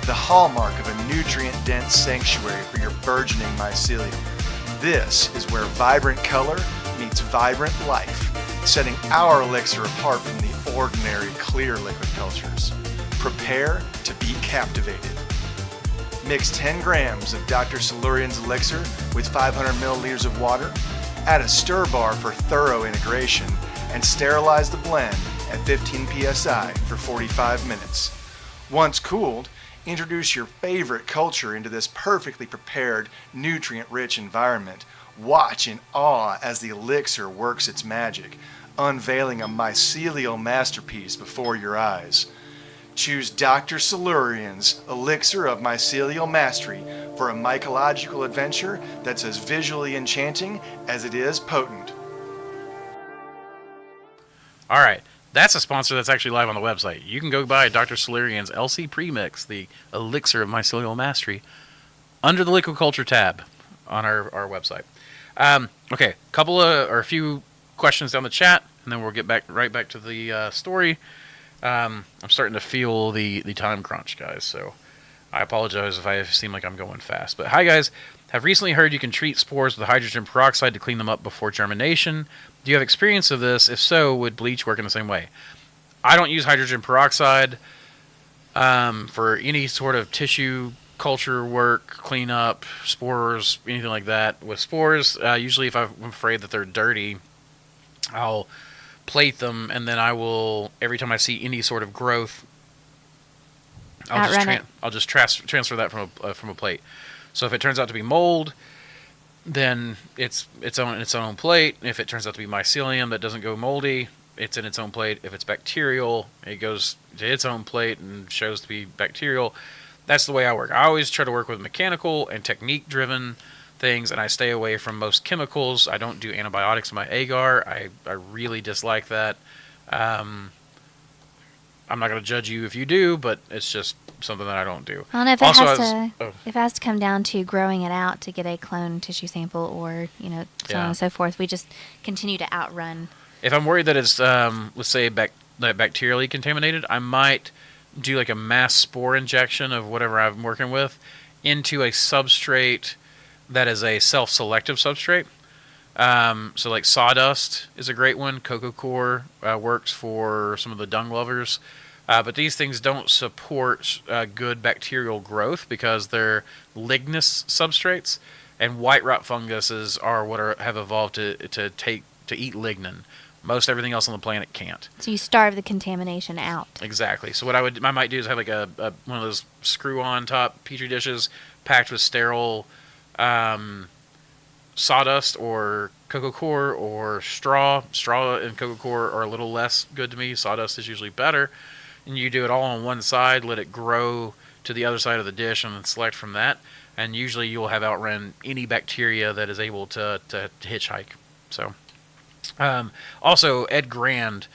the hallmark of a nutrient-dense sanctuary for your burgeoning mycelium. This is where vibrant color meets vibrant life, setting our elixir apart from the ordinary clear liquid cultures. Prepare to be captivated. Mix 10 grams of Dr. Silurian's elixir with 500 milliliters of water, add a stir bar for thorough integration, and sterilize the blend at 15 psi for 45 minutes. Once cooled, introduce your favorite culture into this perfectly prepared, nutrient-rich environment. Watch in awe as the elixir works its magic, unveiling a mycelial masterpiece before your eyes. Choose Dr. Silurian's Elixir of Mycelial Mastery for a mycological adventure that's as visually enchanting as it is potent. All right. That's a sponsor that's actually live on the website. You can go buy Dr. Silurian's LC Premix, the Elixir of Mycelial Mastery, under the Liquid Culture tab on our website. Okay, a few questions down the chat, and then we'll get right back to the story. I'm starting to feel the time crunch, guys, so I apologize if I seem like I'm going fast. But hi, guys. Have recently heard you can treat spores with hydrogen peroxide to clean them up before germination. Do you have experience of this? If so, would bleach work in the same way? I don't use hydrogen peroxide for any sort of tissue culture work, cleanup, spores, anything like that. With spores, usually if I'm afraid that they're dirty, I'll plate them, and then I will, every time I see any sort of growth, I'll just transfer that from a plate. So if it turns out to be mold, then it's on its own plate. If it turns out to be mycelium that doesn't go moldy, it's in its own plate. If it's bacterial, it goes to its own plate and shows to be bacterial. That's the way I work. I always try to work with mechanical and technique driven things, and I stay away from most chemicals. I don't do antibiotics in my agar. I really dislike that. I'm not going to judge you if you do, but it's just something that I don't do. I don't know if Also, if it has to come down to growing it out to get a clone tissue sample, or so on and so forth. We just continue to outrun. If I'm worried that it's let's say bacterially contaminated, I might do like a mass spore injection of whatever I'm working with into a substrate that is a self-selective substrate. So like sawdust is a great one. Cocoa core works for some of the dung lovers. But these things don't support good bacterial growth because they're lignous substrates, and white rot funguses are what have evolved to eat lignin. Most everything else on the planet can't. So you starve the contamination out. Exactly. So what I might do is have like a one of those screw-on top petri dishes packed with sterile sawdust or cocoa core or straw. Straw and cocoa core are a little less good to me. Sawdust is usually better. And you do it all on one side, let it grow to the other side of the dish, and then select from that. And usually you'll have outrun any bacteria that is able to hitchhike. So, also Ed Grand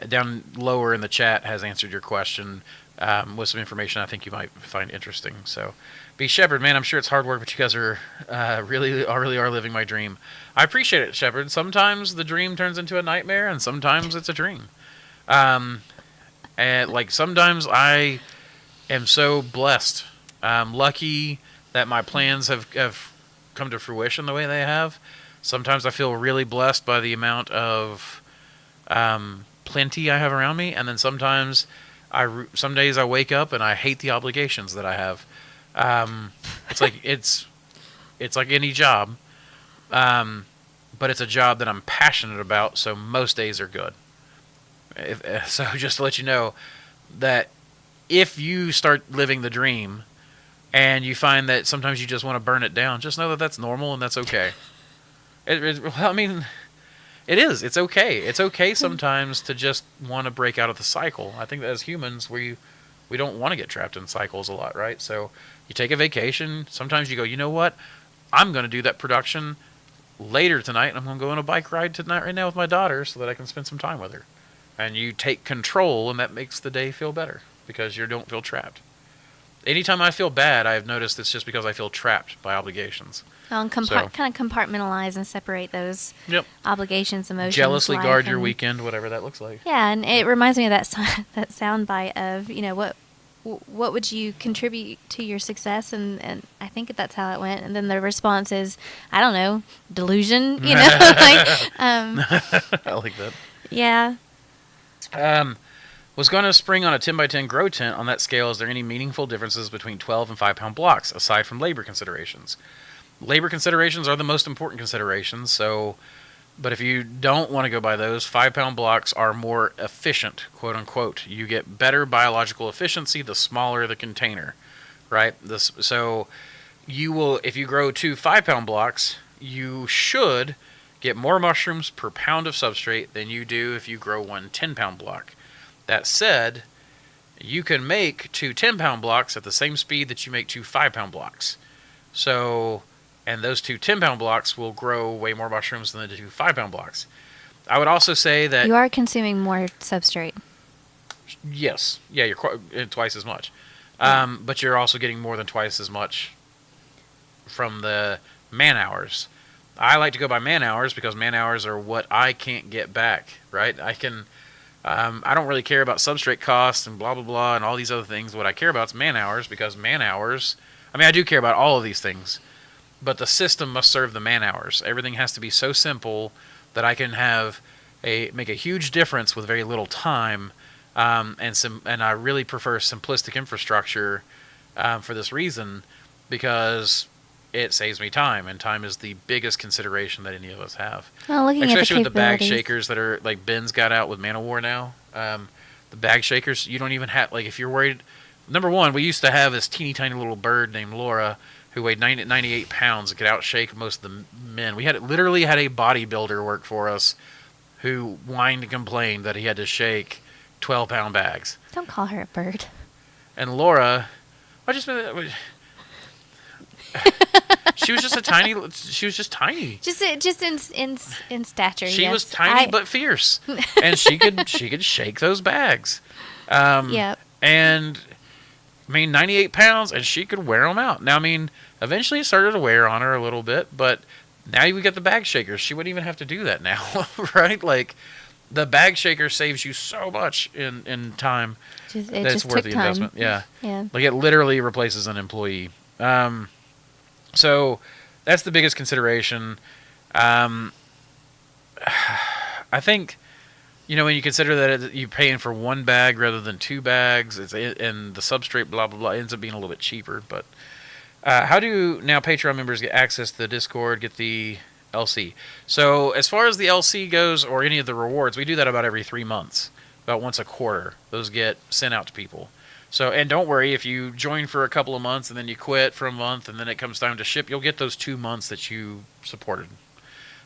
down lower in the chat has answered your question with some information I think you might find interesting. So, B. Shepard, man, I'm sure it's hard work, but you guys are really are living my dream. I appreciate it, Shepard. Sometimes the dream turns into a nightmare, and sometimes it's a dream. And like sometimes I am so blessed, lucky that my plans have come to fruition the way they have. Sometimes I feel really blessed by the amount of plenty I have around me, and then sometimes some days I wake up and I hate the obligations that I have. It's like it's like any job, but it's a job that I'm passionate about. So most days are good. So just to let you know that if you start living the dream and you find that sometimes you just want to burn it down, just know that that's normal and that's okay. I mean, it is. It's okay. It's okay sometimes to just want to break out of the cycle. I think that as humans, we don't want to get trapped in cycles a lot, right? So you take a vacation. Sometimes you go, you know what? I'm going to do that production later tonight, and I'm going to go on a bike ride tonight right now with my daughter so that I can spend some time with her. And you take control, and that makes the day feel better because you don't feel trapped. Anytime I feel bad, I've noticed it's just because I feel trapped by obligations. And kind of compartmentalize and separate those obligations, emotions. Jealously guard your weekend, whatever that looks like. Yeah, and it reminds me of that soundbite of, what would you contribute to your success? And I think that's how it went. And then the response is, I don't know, delusion, I like that. Yeah. Was going to spring on a 10 by 10 grow tent. On that scale, is there any meaningful differences between 12 and 5 pound blocks, aside from labor considerations? Labor considerations are the most important considerations, but if you don't want to go by those, 5 pound blocks are more efficient, quote unquote. You get better biological efficiency the smaller the container, right? So you will, if you grow 2 5 pound blocks, you should get more mushrooms per pound of substrate than you do if you grow 1 10 pound block. That said, you can make 2 10 pound blocks at the same speed that you make 2 5 pound blocks. So, and those 2 10 pound blocks will grow way more mushrooms than the 2 5 pound blocks. I would also say that you are consuming more substrate. Yes. Yeah, you're twice as much. But you're also getting more than twice as much from the man hours. I like to go by man hours because man hours are what I can't get back, right? I don't really care about substrate costs and blah, blah, blah, and all these other things. What I care about is man hours, because man hours, I do care about all of these things, but the system must serve the man hours. Everything has to be so simple that I can make a huge difference with very little time, and I really prefer simplistic infrastructure for this reason, because it saves me time, and time is the biggest consideration that any of us have. Well, especially with the bag shakers that are like Ben's got out with Manowar now. The bag shakers, you don't even have, like, if you're worried number one, we used to have this teeny tiny little bird named Laura who weighed 98 pounds and could outshake most of the men. We literally had a bodybuilder work for us who whined and complained that he had to shake 12-pound bags. Don't call her a bird. And Laura, she was just tiny. Just in stature. She yes. was tiny but fierce, and she could shake those bags. Yep. And I mean, 98 pounds, and she could wear them out. Now, I mean, eventually it started to wear on her a little bit, but now we got the bag shakers. She wouldn't even have to do that now, right? Like, the bag shaker saves you so much in time. It that's just worth took the time. investment. Yeah. Yeah. Like, it literally replaces an employee. So that's the biggest consideration. I think, when you consider that you're paying for one bag rather than two bags, and the substrate, blah, blah, blah, ends up being a little bit cheaper. But how do now Patreon members get access to the Discord, get the LC? So as far as the LC goes, or any of the rewards, we do that about every 3 months, about once a quarter. Those get sent out to people. So, and don't worry, if you join for a couple of months and then you quit for a month and then it comes time to ship, you'll get those 2 months that you supported.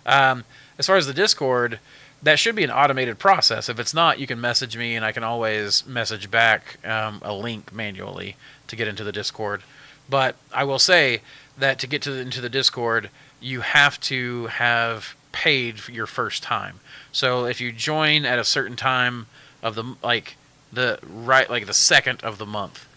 As far as the Discord, that should be an automated process. If it's not, you can message me and I can always message back a link manually to get into the Discord. But I will say that to get into the Discord, you have to have paid for your first time. So if you join at a certain time of the second of the month,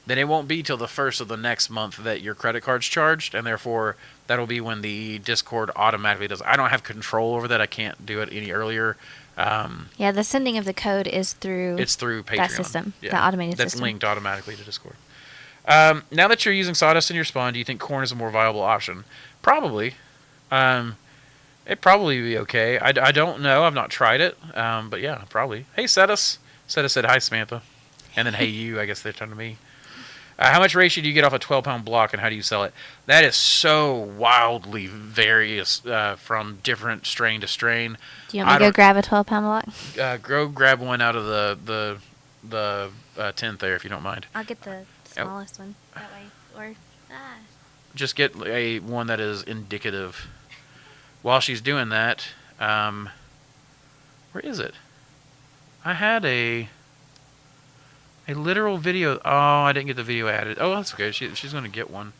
then it won't be till the first of the next month that your credit card's charged, and therefore that'll be when the Discord automatically does. I don't have control over that. I can't do it any earlier. Yeah, the sending of the code is through. It's through Patreon. That system, yeah. the automated That's system. linked automatically to Discord. Now that you're using sawdust in your spawn, do you think corn is a more viable option? Probably. It'd probably be okay. I don't know. I've not tried it. But yeah, probably. Hey, Cetus. Cetus said hi, Samantha. And then hey, you. I guess they're talking to me. How much ratio do you get off a 12-pound block, and how do you sell it? That is so wildly various from different strain to strain. Do you want me to go grab a 12-pound block? Go grab one out of the tent there, if you don't mind. I'll get the smallest one that way, or just get a one that is indicative. While she's doing that, where is it? I had a literal video. Oh, I didn't get the video added. Oh, that's okay. She's going to get one.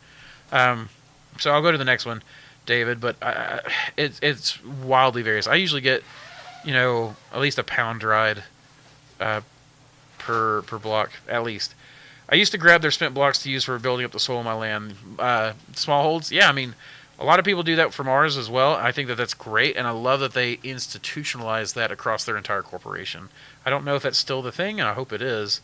So I'll go to the next one, David. But it's wildly various. I usually get, at least a pound dried per block, at least. I used to grab their spent blocks to use for building up the soil of my land. Smallholds, yeah, I mean, a lot of people do that from ours as well. I think that that's great, and I love that they institutionalize that across their entire corporation. I don't know if that's still the thing, and I hope it is.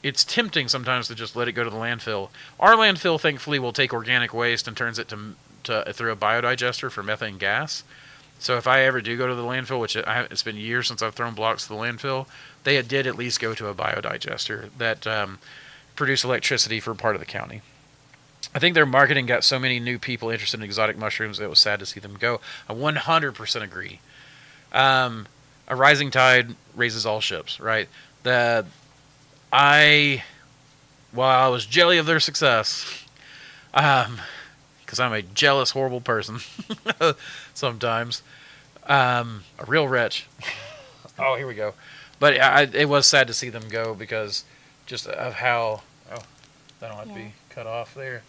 It's tempting sometimes to just let it go to the landfill. Our landfill, thankfully, will take organic waste and turns it to through a biodigester for methane gas. So if I ever do go to the landfill, which it's been years since I've thrown blocks to the landfill, they did at least go to a biodigester that produced electricity for part of the county. I think their marketing got so many new people interested in exotic mushrooms that it was sad to see them go. I 100% agree. A rising tide raises all ships, right? I was jelly of their success, because I'm a jealous, horrible person sometimes. A real wretch. Oh, here we go. But it was sad to see them go because just of how... Oh, that don't have to be cut off there.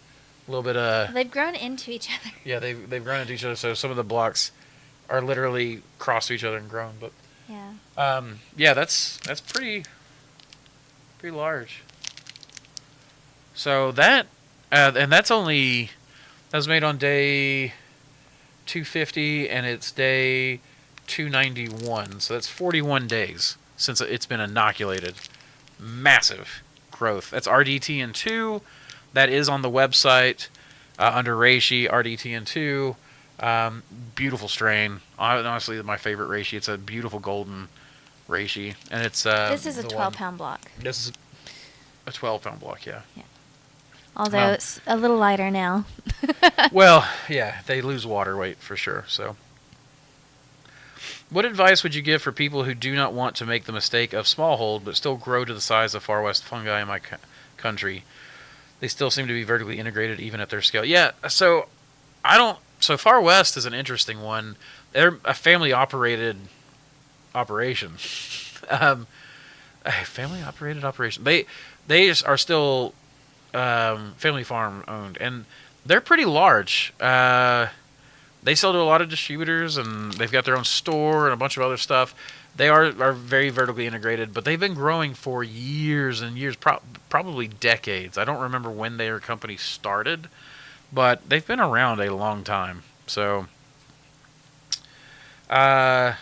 A little bit they've grown into each other. Yeah, they've grown into each other, so some of the blocks are literally crossed to each other and grown. But yeah, that's pretty large. So that and that was made on day 250, and it's day 291. So that's 41 days since it's been inoculated. Massive growth. That's RDTN2. That is on the website under reishi, RDTN2. Beautiful strain. Honestly, my favorite reishi. It's a beautiful golden reishi, and it's this is a 12-pound block. This is a 12-pound block, yeah. Although it's a little lighter now. Well, yeah, they lose water weight for sure. So What advice would you give for people who do not want to make the mistake of Smallhold but still grow to the size of Far West Fungi in my country? They still seem to be vertically integrated even at their scale. Yeah, so I don't. So Far West is an interesting one. They're a family operated operation. A family operated operation. They are still family farm owned, and they're pretty large. They sell to a lot of distributors, and they've got their own store and a bunch of other stuff. They are very vertically integrated, but they've been growing for years and years, probably decades. I don't remember when their company started, but they've been around a long time. So, so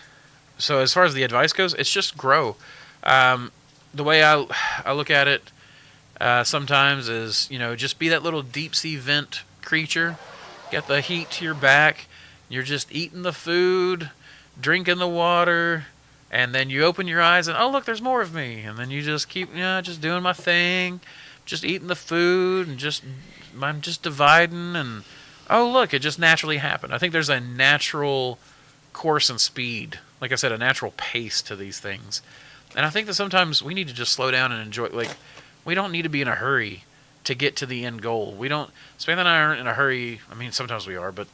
as far as the advice goes, it's just grow. The way I look at it sometimes is, just be that little deep sea vent creature. Get the heat to your back. You're just eating the food, drinking the water, and then you open your eyes and, oh, look, there's more of me. And then you just keep, just doing my thing, just eating the food, and I'm just dividing, and, oh, look, it just naturally happened. I think there's a natural course and speed, like I said, a natural pace to these things. And I think that sometimes we need to just slow down and enjoy. Like, we don't need to be in a hurry to get to the end goal. We don't. Samantha and I aren't in a hurry. I mean, sometimes we are, but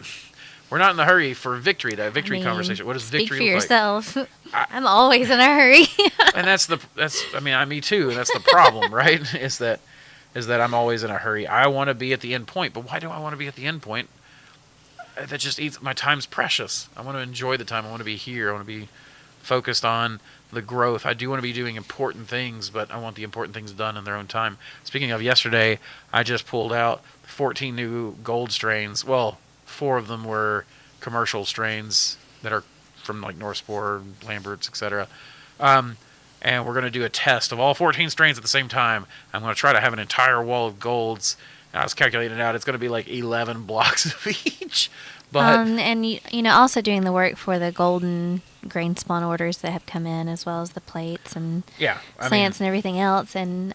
we're not in the hurry for victory. That victory conversation. What does victory look like? Speak for yourself. I'm always in a hurry. And me too. And that's the problem, right? Is that I'm always in a hurry. I want to be at the end point, but why do I want to be at the end point? That just eats my time's precious. I want to enjoy the time. I want to be here. I want to be focused on the growth. I do want to be doing important things, but I want the important things done in their own time. Speaking of yesterday, I just pulled out 14 new gold strains. Well, 4 of them were commercial strains that are from like North Spore, Lamberts, etc. And we're going to do a test of all 14 strains at the same time. I'm going to try to have an entire wall of golds. And I was calculating it out. It's going to be like 11 blocks of each. But and also doing the work for the golden grain spawn orders that have come in, as well as the plates and slants and everything else. And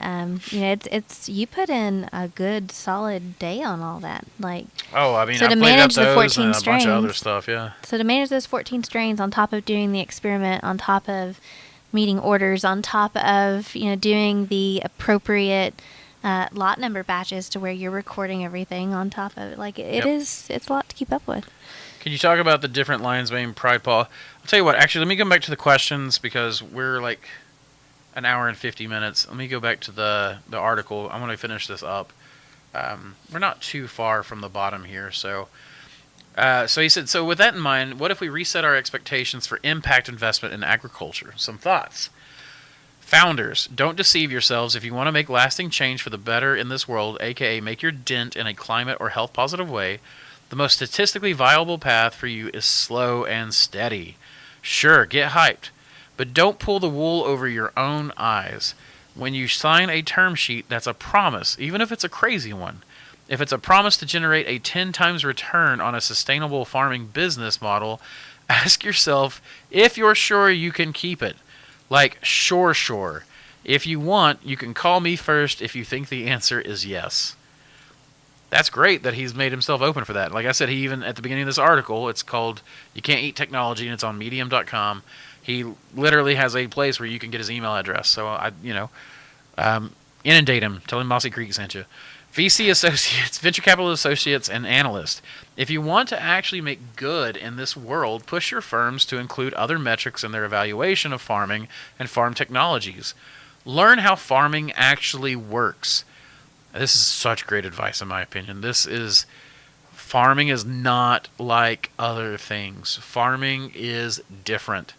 it's you put in a good solid day on all that. Like, so to manage the 14 strains, a bunch of other stuff, yeah. So to manage those 14 strains on top of doing the experiment, on top of meeting orders, on top of doing the appropriate lot number batches to where you're recording everything on top of it. Like, it's a lot to keep up with. Can you talk about the different lion's mane pride paw? I'll tell you what, actually, let me come back to the questions because we're like an hour and 50 minutes. Let me go back to the article. I want to finish this up. We're not too far from the bottom here. So he said, so with that in mind, what if we reset our expectations for impact investment in agriculture? Some thoughts. Founders, don't deceive yourselves. If you want to make lasting change for the better in this world, aka make your dent in a climate or health positive way, the most statistically viable path for you is slow and steady. Sure, get hyped, but don't pull the wool over your own eyes. When you sign a term sheet, that's a promise, even if it's a crazy one. If it's a promise to generate a 10 times return on a sustainable farming business model, ask yourself if you're sure you can keep it. Like, sure. If you want, you can call me first if you think the answer is yes. That's great that he's made himself open for that. Like I said, he even, at the beginning of this article, it's called You Can't Eat Technology, and it's on medium.com. He literally has a place where you can get his email address. So, inundate him. Tell him Mossy Creek sent you. VC associates, venture capital associates, and analysts. If you want to actually make good in this world, push your firms to include other metrics in their evaluation of farming and farm technologies. Learn how farming actually works. This is such great advice, in my opinion. Farming is not like other things. Farming is different.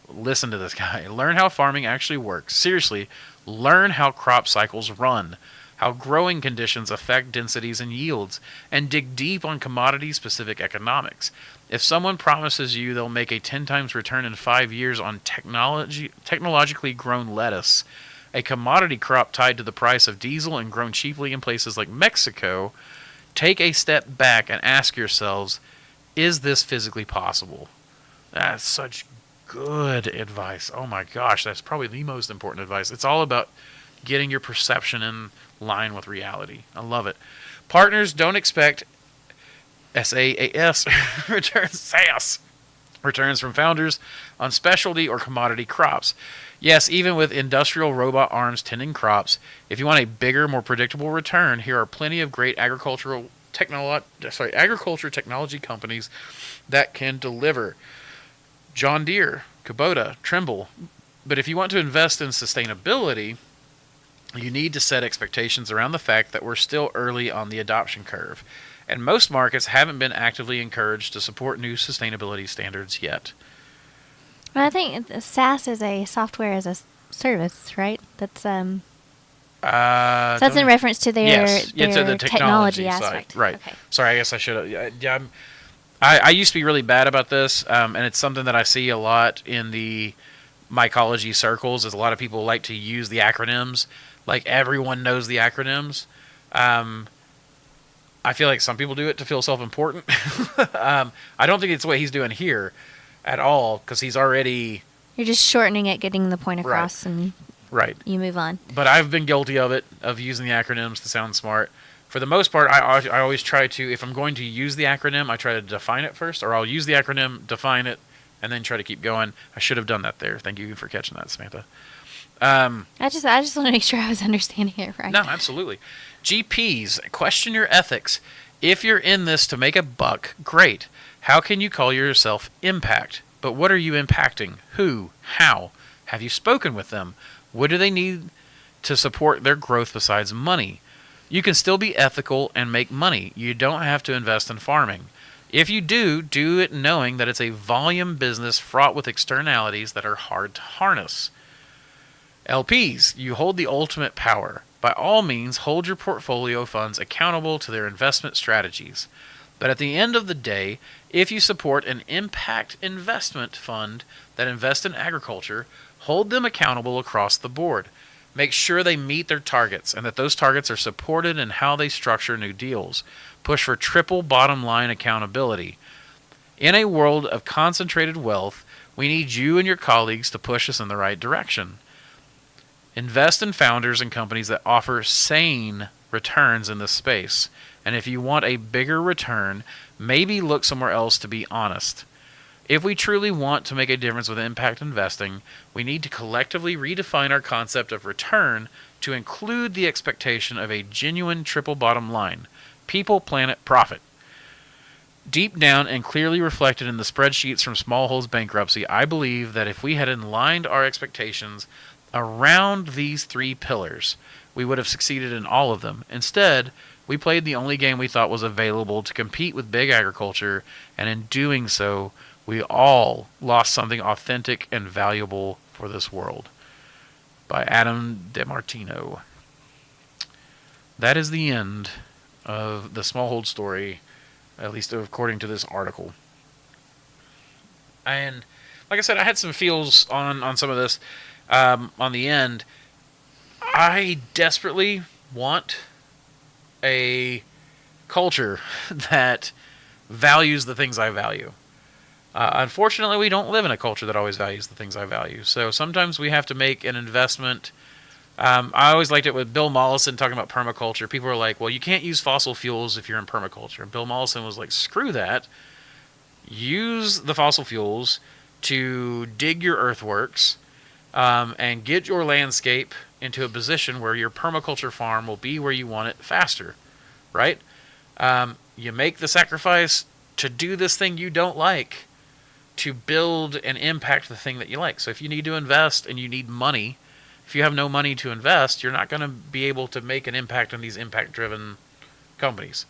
Listen to this guy. Learn how farming actually works. Seriously, learn how crop cycles run, how growing conditions affect densities and yields, and dig deep on commodity-specific economics. If someone promises you they'll make a 10 times return in 5 years on technologically grown lettuce, a commodity crop tied to the price of diesel and grown cheaply in places like Mexico, take a step back and ask yourselves, is this physically possible? That's such good advice. Oh my gosh, that's probably the most important advice. It's all about getting your perception in line with reality. I love it. Partners, don't expect SaaS returns. SaaS. returns from founders on specialty or commodity crops. Yes, even with industrial robot arms tending crops, if you want a bigger, more predictable return, here are plenty of great agriculture technology companies that can deliver. John Deere, Kubota, Trimble. But if you want to invest in sustainability, you need to set expectations around the fact that we're still early on the adoption curve, and most markets haven't been actively encouraged to support new sustainability standards yet. Well, I think SaaS is a software as a service, right? That's so that's in reference to yes, their to the technology side, aspect. right? Okay. Sorry, I guess I should have. Yeah, I used to be really bad about this, and it's something that I see a lot in the mycology circles. Is a lot of people like to use the acronyms, like everyone knows the acronyms. I feel like some people do it to feel self-important. I don't think it's what he's doing here at all, because he's already You're just shortening it, getting the point across, and right. you move on. But I've been guilty of it, of using the acronyms to sound smart. For the most part, I always try to, if I'm going to use the acronym, I try to define it first, or I'll use the acronym, define it, and then try to keep going. I should have done that there. Thank you for catching that, Samantha. I just want to make sure I was understanding it right. No, absolutely. GPs, question your ethics. If you're in this to make a buck, great. How can you call yourself impact? But what are you impacting? Who? How? Have you spoken with them? What do they need to support their growth besides money? You can still be ethical and make money. You don't have to invest in farming. If you do, do it knowing that it's a volume business fraught with externalities that are hard to harness. LPs, you hold the ultimate power. By all means, hold your portfolio funds accountable to their investment strategies. But at the end of the day, if you support an impact investment fund that invests in agriculture, hold them accountable across the board. Make sure they meet their targets and that those targets are supported in how they structure new deals. Push for triple bottom line accountability. In a world of concentrated wealth, we need you and your colleagues to push us in the right direction. Invest in founders and companies that offer sane returns in this space. And if you want a bigger return, maybe look somewhere else to be honest. If we truly want to make a difference with impact investing, we need to collectively redefine our concept of return to include the expectation of a genuine triple bottom line: people, planet, profit. Deep down and clearly reflected in the spreadsheets from Smallhold's bankruptcy, I believe that if we had aligned our expectations around these three pillars, we would have succeeded in all of them. Instead, we played the only game we thought was available to compete with big agriculture, and in doing so, we all lost something authentic and valuable for this world. By Adam DeMartino. That is the end of the Smallhold story, at least according to this article. And like I said, I had some feels on some of this. On the end, I desperately want a culture that values the things I value. Unfortunately, we don't live in a culture that always values the things I value. So sometimes we have to make an investment. I always liked it with Bill Mollison talking about permaculture. People are like, well, you can't use fossil fuels if you're in permaculture. And Bill Mollison was like, screw that. Use the fossil fuels to dig your earthworks and get your landscape into a position where your permaculture farm will be where you want it faster, right? You make the sacrifice to do this thing you don't like to build and impact the thing that you like. So if you need to invest and you need money, if you have no money to invest, you're not going to be able to make an impact on these impact-driven companies.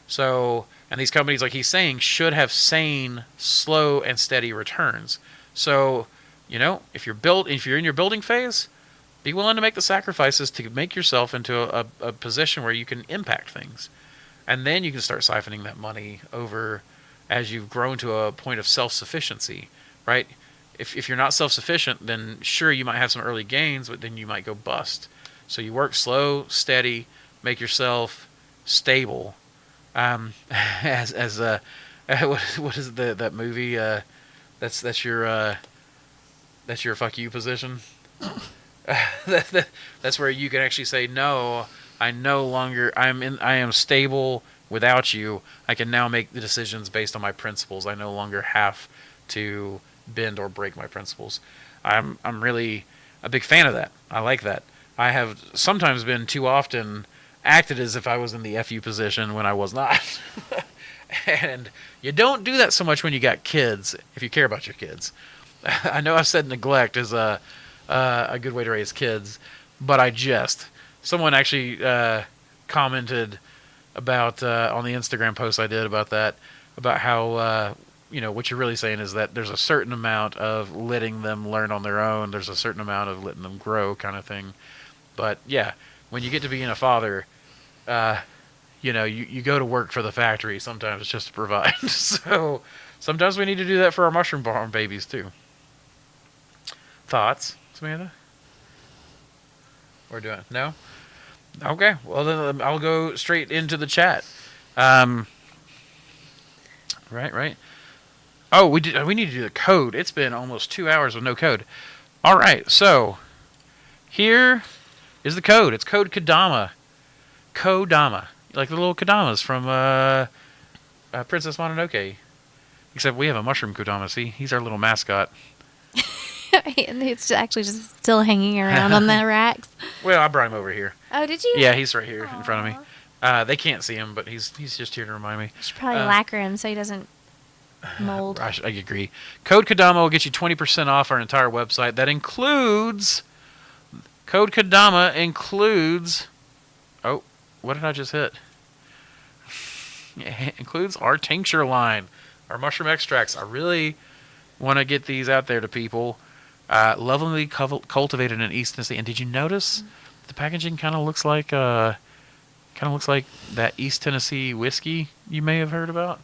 So, and these companies, like he's saying, should have sane, slow, and steady returns. So, you know, if you're in your building phase, be willing to make the sacrifices to make yourself into a position where you can impact things. And then you can start siphoning that money over as you've grown to a point of self-sufficiency, right? If you're not self-sufficient, then sure, you might have some early gains, but then you might go bust. So you work slow, steady, make yourself stable. What is that movie? That's your fuck you position. That's where you can actually say, no, I am stable without you. I can now make the decisions based on my principles. I no longer have to bend or break my principles. I'm really a big fan of that. I like that. I have sometimes been too often acted as if I was in the FU position when I was not. And you don't do that so much when you got kids, if you care about your kids. I know I've said neglect is a good way to raise kids, but I jest. Someone actually commented about on the Instagram post I did about that, about how what you're really saying is that there's a certain amount of letting them learn on their own. There's a certain amount of letting them grow, kind of thing. But yeah, when you get to being a father, you go to work for the factory sometimes just to provide. So sometimes we need to do that for our mushroom farm babies too. Thoughts, Samantha? We're doing no. Okay, well then I'll go straight into the chat. Right. Oh, we need to do the code. It's been almost 2 hours with no code. All right, so here is the code. It's code Kodama. Kodama. Like the little Kodamas from Princess Mononoke. Except we have a mushroom Kodama, see? He's our little mascot. And it's actually just still hanging around on the racks. Well, I brought him over here. Oh, did you? Yeah, he's right here in front of me. They can't see him, but he's just here to remind me. You should probably lacquer him so he doesn't mold. I agree. Code Kodama will get you 20% off our entire website. That includes... Code Kodama includes... Oh, what did I just hit? It includes our tincture line, our mushroom extracts. I really want to get these out there to people. Lovingly cultivated in East Tennessee. And did you notice the packaging kind of looks like that East Tennessee whiskey you may have heard about?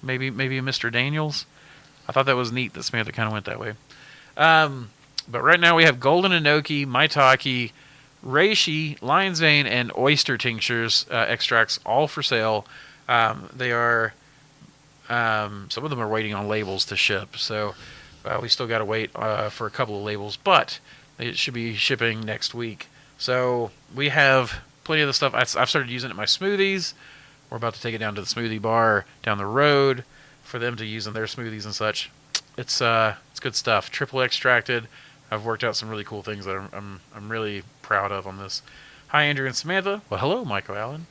Maybe a Mr. Daniels. I thought that was neat that Samantha kind of went that way. But right now we have Golden Enoki, Maitake, Reishi, Lion's Mane, and Oyster tinctures extracts all for sale. They are some of them are waiting on labels to ship, so we still got to wait for a couple of labels, but it should be shipping next week. So we have plenty of the stuff. I've started using it in my smoothies. We're about to take it down to the smoothie bar down the road for them to use in their smoothies and such. It's good stuff. Triple extracted. I've worked out some really cool things that I'm really proud of on this. Hi, Andrew and Samantha. Well, hello, Michael Allen.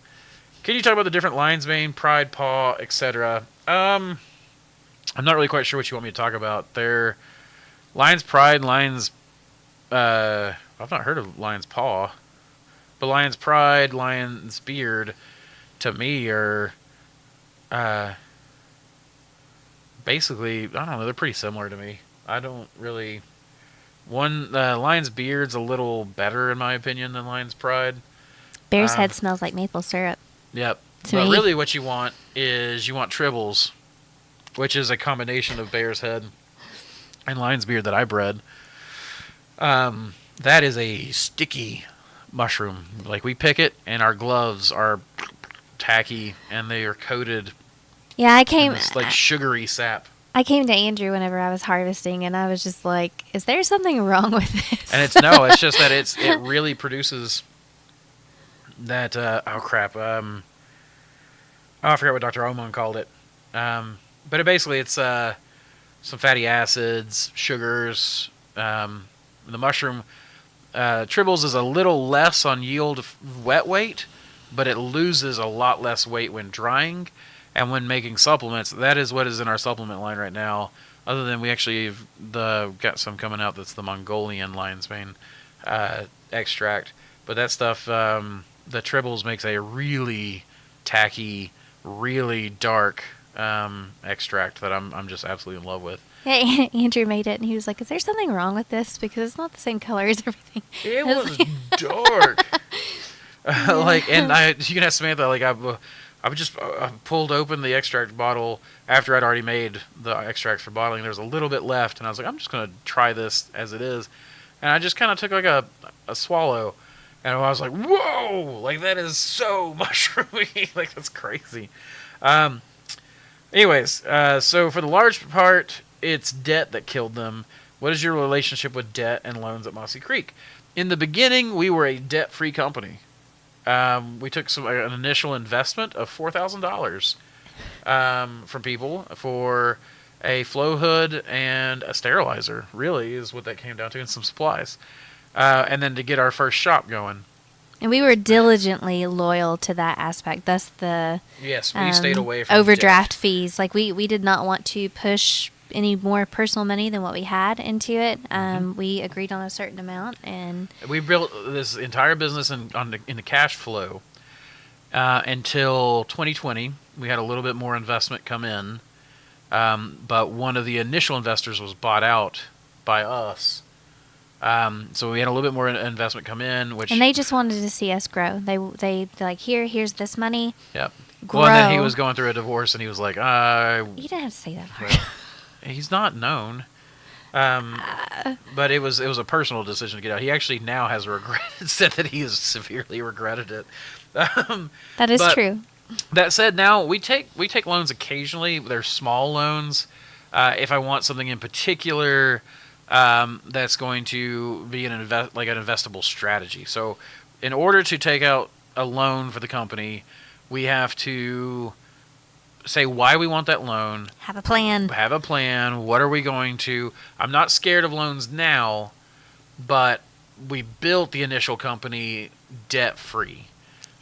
Can you talk about the different lion's mane, pride, paw, etc.? I'm not really quite sure what you want me to talk about. They're lion's pride, lion's... I've not heard of lion's paw. But lion's pride, lion's beard, to me, are... basically, I don't know, they're pretty similar to me. I don't really... lion's beard's a little better, in my opinion, than lion's pride. Bear's head smells like maple syrup. Yep. To But me. really what you want is tribbles, which is a combination of bear's head and lion's beard that I bred. That is a sticky mushroom. Like, we pick it, and our gloves are tacky, and they are coated Yeah, in this, like, sugary sap. I came to Andrew whenever I was harvesting, and I was just like, "Is there something wrong with this?" And it's just that it really produces that. Oh crap! I forgot what Dr. Oman called it. But it's some fatty acids, sugars. The mushroom tribbles is a little less on yield wet weight, but it loses a lot less weight when drying. And when making supplements, that is what is in our supplement line right now. Other than we actually have got some coming out that's the Mongolian lion's mane extract. But that stuff, the tribbles makes a really tacky, really dark extract that I'm just absolutely in love with. Yeah, Andrew made it, and he was like, "Is there something wrong with this? Because it's not the same color as everything." It was dark. You can ask Samantha, I've just pulled open the extract bottle after I'd already made the extract for bottling. There was a little bit left, and I was like, I'm just going to try this as it is. And I just kind of took like a swallow, and I was like, whoa! Like, that is so mushroomy. Like, that's crazy. Anyways, so for the large part, it's debt that killed them. What is your relationship with debt and loans at Mossy Creek? In the beginning, we were a debt-free company. We took an initial investment of $4,000 from people for a flow hood, and a sterilizer. Really, is what that came down to, and some supplies. And then to get our first shop going. And we were diligently loyal to that aspect. Thus the Yes, we stayed away from overdraft debt. fees. Like we did not want to push any more personal money than what we had into it. We agreed on a certain amount, and We built this entire business in the cash flow until 2020. We had a little bit more investment come in, but one of the initial investors was bought out by us. So we had a little bit more investment come in, which and they just wanted to see us grow. They like here's this money. Yep. Grow. Well, and then he was going through a divorce, and he was like, You didn't have to say that part. he's not known. But it was a personal decision to get out. He actually now has regretted, said that he has severely regretted it. That is true. That said, now we take loans occasionally. They're small loans. If I want something in particular, that's going to be an investable strategy. So, in order to take out a loan for the company, we have to say why we want that loan. Have a plan. Have a plan. What are we going to? I'm not scared of loans now, but we built the initial company debt free.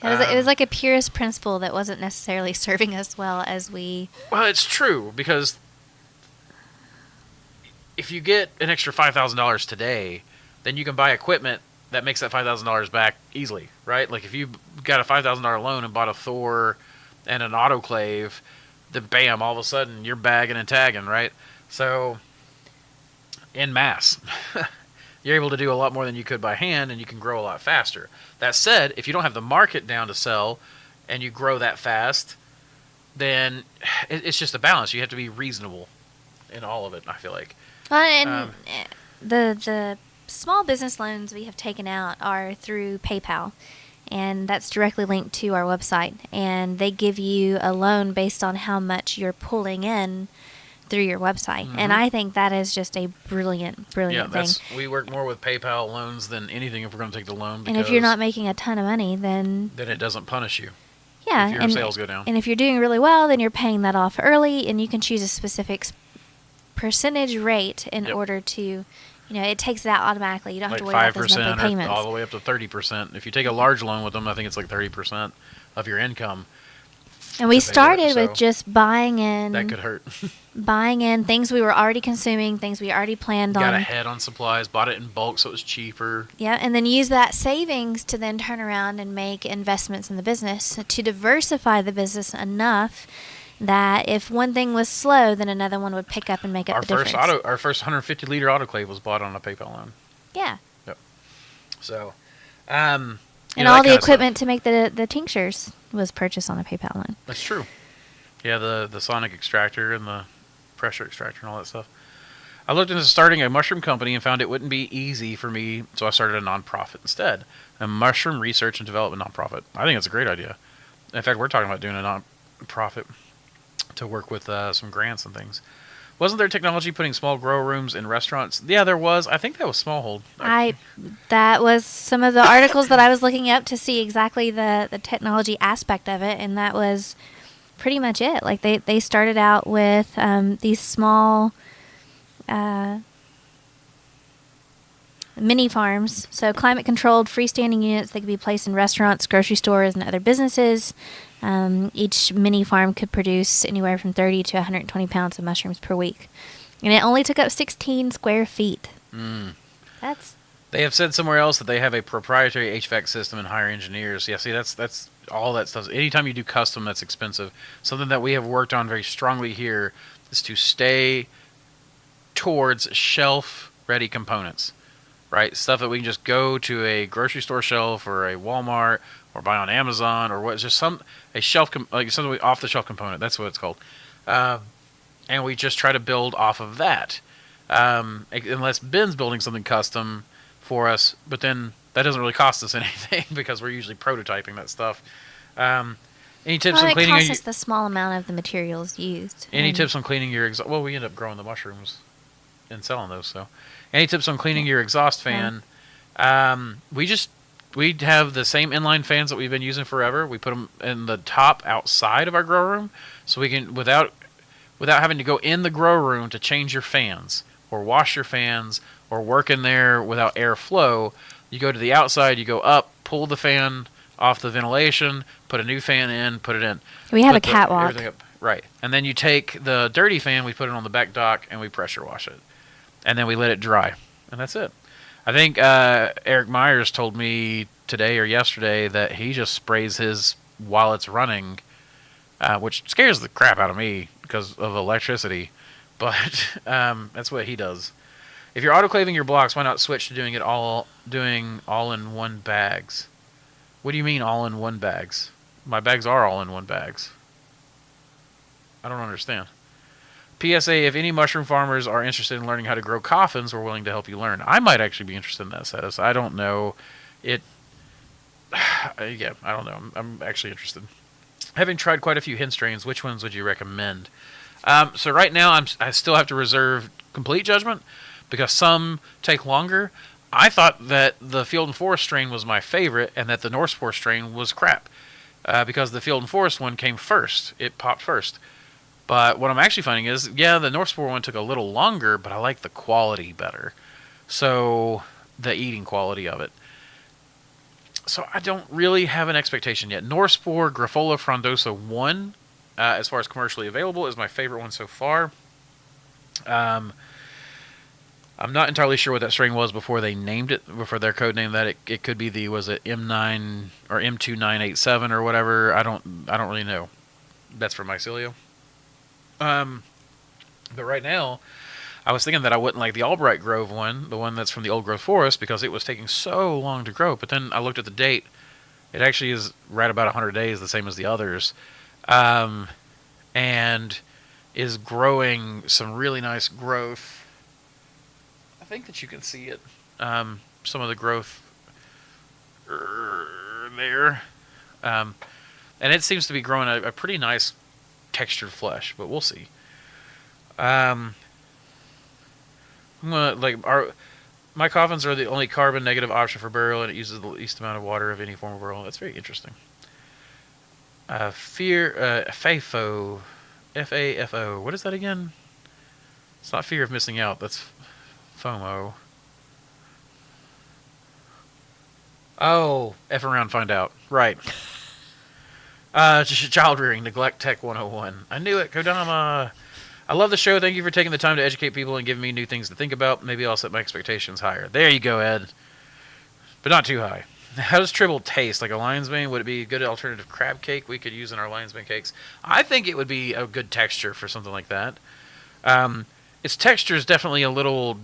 It was like a purist principle that wasn't necessarily serving us well as we. Well, it's true, because if you get an extra $5,000 today, then you can buy equipment that makes that $5,000 back easily, right? Like if you got a $5,000 loan and bought a Thor and an autoclave, then bam, all of a sudden you're bagging and tagging, right? So, en masse. You're able to do a lot more than you could by hand, and you can grow a lot faster. That said, if you don't have the market down to sell and you grow that fast, then it's just a balance. You have to be reasonable in all of it, I feel like. And the small business loans we have taken out are through PayPal, and that's directly linked to our website. And they give you a loan based on how much you're pulling in through your website. Mm-hmm. And I think that is just a brilliant thing. We work more with PayPal loans than anything if we're going to take the loan. And if you're not making a ton of money, then it doesn't punish you. Yeah, if your sales go down. And if you're doing really well, then you're paying that off early, and you can choose a specific percentage rate in order to, it takes it out automatically. You don't have to worry about those monthly payments. All the way up to 30%. If you take a large loan with them, I think it's like 30% of your income. And we started with just buying in. That could hurt. Buying in things we were already consuming, things we already planned on. Got ahead on supplies, bought it in bulk so it was cheaper. Yeah, and then use that savings to then turn around and make investments in the business to diversify the business enough that if one thing was slow, then another one would pick up and make up the difference. Our first 150-liter autoclave was bought on a PayPal loan. Yeah. Yep. So, and all the equipment to make the tinctures was purchased on a PayPal loan. That's true. Yeah, the sonic extractor and the pressure extractor and all that stuff. I looked into starting a mushroom company and found it wouldn't be easy for me, so I started a nonprofit instead. A mushroom research and development nonprofit. I think it's a great idea. In fact, we're talking about doing a nonprofit to work with some grants and things. Wasn't there technology putting small grow rooms in restaurants? Yeah, there was. I think that was Smallhold. That was some of the articles that I was looking up to see exactly the technology aspect of it, and that was pretty much it. Like they started out with these small mini farms, so climate controlled freestanding units that could be placed in restaurants, grocery stores, and other businesses. Each mini farm could produce anywhere from 30 to 120 pounds of mushrooms per week, and it only took up 16 square feet. They have said somewhere else that they have a proprietary HVAC system and hire engineers. Yeah, see, that's all that stuff. Anytime you do custom, that's expensive. Something that we have worked on very strongly here is to stay towards shelf-ready components, right? Stuff that we can just go to a grocery store shelf or a Walmart or buy on Amazon or what? Just a shelf like something off-the-shelf component. That's what it's called, and we just try to build off of that. Unless Ben's building something custom for us, but then that doesn't really cost us anything because we're usually prototyping that stuff. Any tips on cleaning? It costs us the small amount of the materials used. Any tips on cleaning your exhaust? Well, we end up growing the mushrooms and selling those. So, any tips on cleaning your exhaust fan? We have the same inline fans that we've been using forever. We put them in the top outside of our grow room, so we can without having to go in the grow room to change your fans or wash your fans or work in there without airflow. You go to the outside, you go up, pull the fan off the ventilation, put a new fan in, put it in. We have a Put the- catwalk. everything up. Right. And then you take the dirty fan, we put it on the back dock, and we pressure wash it. And then we let it dry. And that's it. I think Eric Myers told me today or yesterday that he just sprays his while it's running, which scares the crap out of me because of electricity. But that's what he does. If you're autoclaving your blocks, why not switch to doing all-in-one bags? What do you mean all-in-one bags? My bags are all-in-one bags. I don't understand. PSA, if any mushroom farmers are interested in learning how to grow coffins, we're willing to help you learn. I might actually be interested in that status. I don't know. Yeah, I don't know. I'm actually interested. Having tried quite a few hen strains, which ones would you recommend? So right now, I still have to reserve complete judgment because some take longer. I thought that the Field and Forest strain was my favorite and that the North Spore strain was crap because the Field and Forest one came first. It popped first. But what I'm actually finding is, yeah, the North Spore one took a little longer, but I like the quality better. So, the eating quality of it. So, I don't really have an expectation yet. North Spore Graphola frondosa 1, as far as commercially available, is my favorite one so far. I'm not entirely sure what that strain was before they named it, before their code named that. It could be was it M9 or M2987 or whatever. I don't really know. That's from Mycology. But right now, I was thinking that I wouldn't like the Albright Grove one, the one that's from the Old Growth Forest, because it was taking so long to grow. But then I looked at the date. It actually is right about 100 days, the same as the others. And is growing some really nice growth. I think that you can see it. Some of the growth there. And it seems to be growing a pretty nice textured flesh, but we'll see. I'm gonna my coffins are the only carbon negative option for burial, and it uses the least amount of water of any form of burial. That's very interesting. FAFO, FAFO. What is that again? It's not fear of missing out. That's FOMO. Oh, F around, find out. Right. Child rearing, neglect tech 101. I knew it, Kodama. I love the show. Thank you for taking the time to educate people and giving me new things to think about. Maybe I'll set my expectations higher. There you go, Ed. But not too high. How does Tribble taste? Like a lion's mane? Would it be a good alternative crab cake we could use in our lion's mane cakes? I think it would be a good texture for something like that. Its texture is definitely a little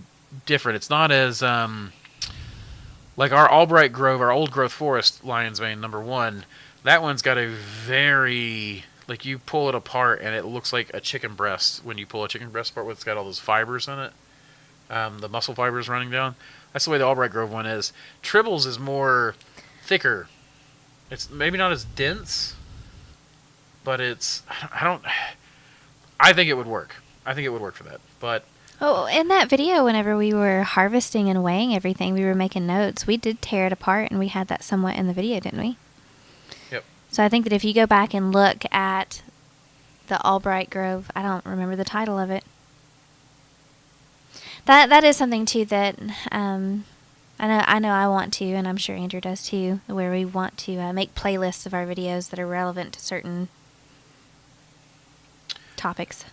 different. It's not as like our Albright Grove, our Old Growth Forest lion's mane #1. That one's got a very, like, you pull it apart and it looks like a chicken breast when you pull a chicken breast apart, where it's got all those fibers in it, the muscle fibers running down. That's the way the Albright Grove one is. Tribble's is more thicker. It's maybe not as dense, but it's, I think it would work. I think it would work for that, but... Oh, in that video, whenever we were harvesting and weighing everything, we were making notes. We did tear it apart, and we had that somewhat in the video, didn't we? Yep. So I think that if you go back and look at the Albright Grove, I don't remember the title of it. That is something too that I know I want to, and I'm sure Andrew does too, where we want to make playlists of our videos that are relevant to certain topics.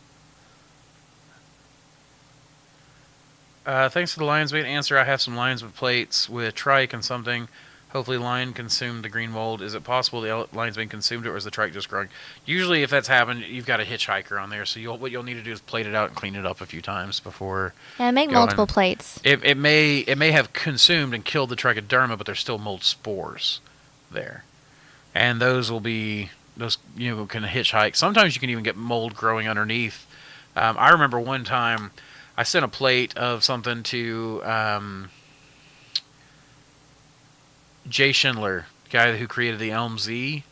Thanks for the lion's mane answer. I have some lion's mane plates with trike and something. Hopefully lion consumed the green mold. Is it possible the lion's mane consumed it, or is the trike just growing? Usually if that's happened, you've got a hitchhiker on there, so what you'll need to do is plate it out and clean it up a few times before... Yeah, make multiple plates. It may have consumed and killed the trichoderma, but there's still mold spores there. And those can hitchhike. Sometimes you can even get mold growing underneath. I remember one time I sent a plate of something to Jay Schindler, the guy who created the Elm Z.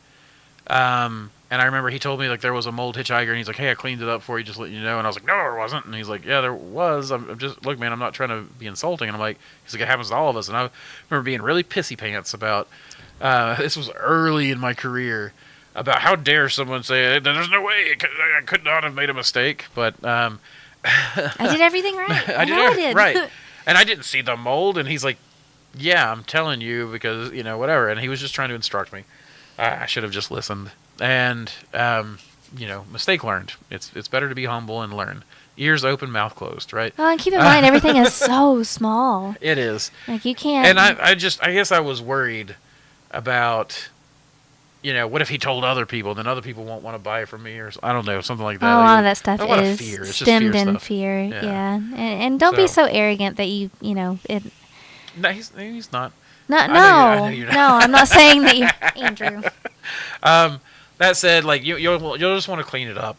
And I remember he told me like there was a mold hitchhiker, and he's like, "Hey, I cleaned it up for you, just letting you know." And I was like, "No, there wasn't." And he's like, "Yeah, there was. I'm just, look, man, I'm not trying to be insulting." And I'm like, he's like, "It happens to all of us." And I remember being really pissy pants about. This was early in my career. about how dare someone say there's no way I could not have made a mistake, but I did everything right. I did know I did. right, and I didn't see the mold. And he's like, "Yeah, I'm telling you because whatever." And he was just trying to instruct me. I should have just listened. And mistake learned. It's better to be humble and learn. Ears open, mouth closed, right? Well, and keep in mind, everything is so small. It is. Like, you can't... And I guess I was worried about, what if he told other people, then other people won't want to buy it from me, or I don't know, something like that. A lot of that stuff a lot is of fear. It's just stemmed fear in stuff. fear, yeah. And don't be so arrogant that it... No, he's not. No, I know you're not. no, I'm not saying that you... Andrew. That said, like, you'll just want to clean it up.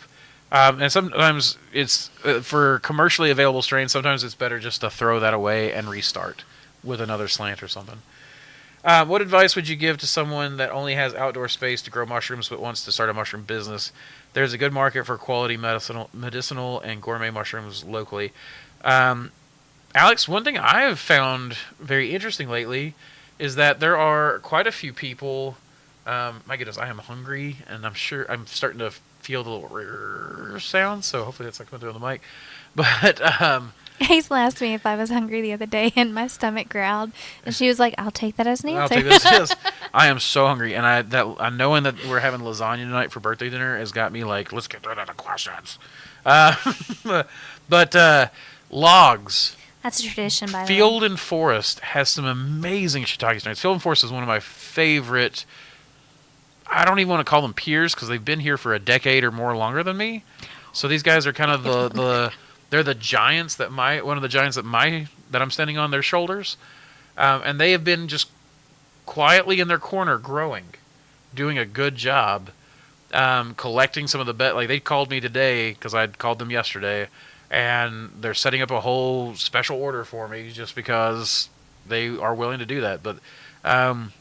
And sometimes it's, for commercially available strains, sometimes it's better just to throw that away and restart with another slant or something. What advice would you give to someone that only has outdoor space to grow mushrooms but wants to start a mushroom business? There's a good market for quality medicinal and gourmet mushrooms locally. Alex, one thing I have found very interesting lately is that there are quite a few people... my goodness, I am hungry, and I'm sure I'm starting to feel the little rrrr sound, so hopefully that's not coming through on the mic. But Hazel asked me if I was hungry the other day, and my stomach growled, and she was like, "I'll take that as an answer." I'll take this as I am so hungry, and I knowing that we're having lasagna tonight for birthday dinner has got me like, let's get rid of the questions. But logs. That's a tradition, by the way. Field and Forest has some amazing shiitake strains. Field and Forest is one of my favorite. I don't even want to call them peers because they've been here for a decade or more longer than me. So these guys are kind of they're the giants that one of the giants that I'm standing on their shoulders, and they have been just quietly in their corner growing, doing a good job, collecting some of the like they called me today because I'd called them yesterday, and they're setting up a whole special order for me just because they are willing to do that. But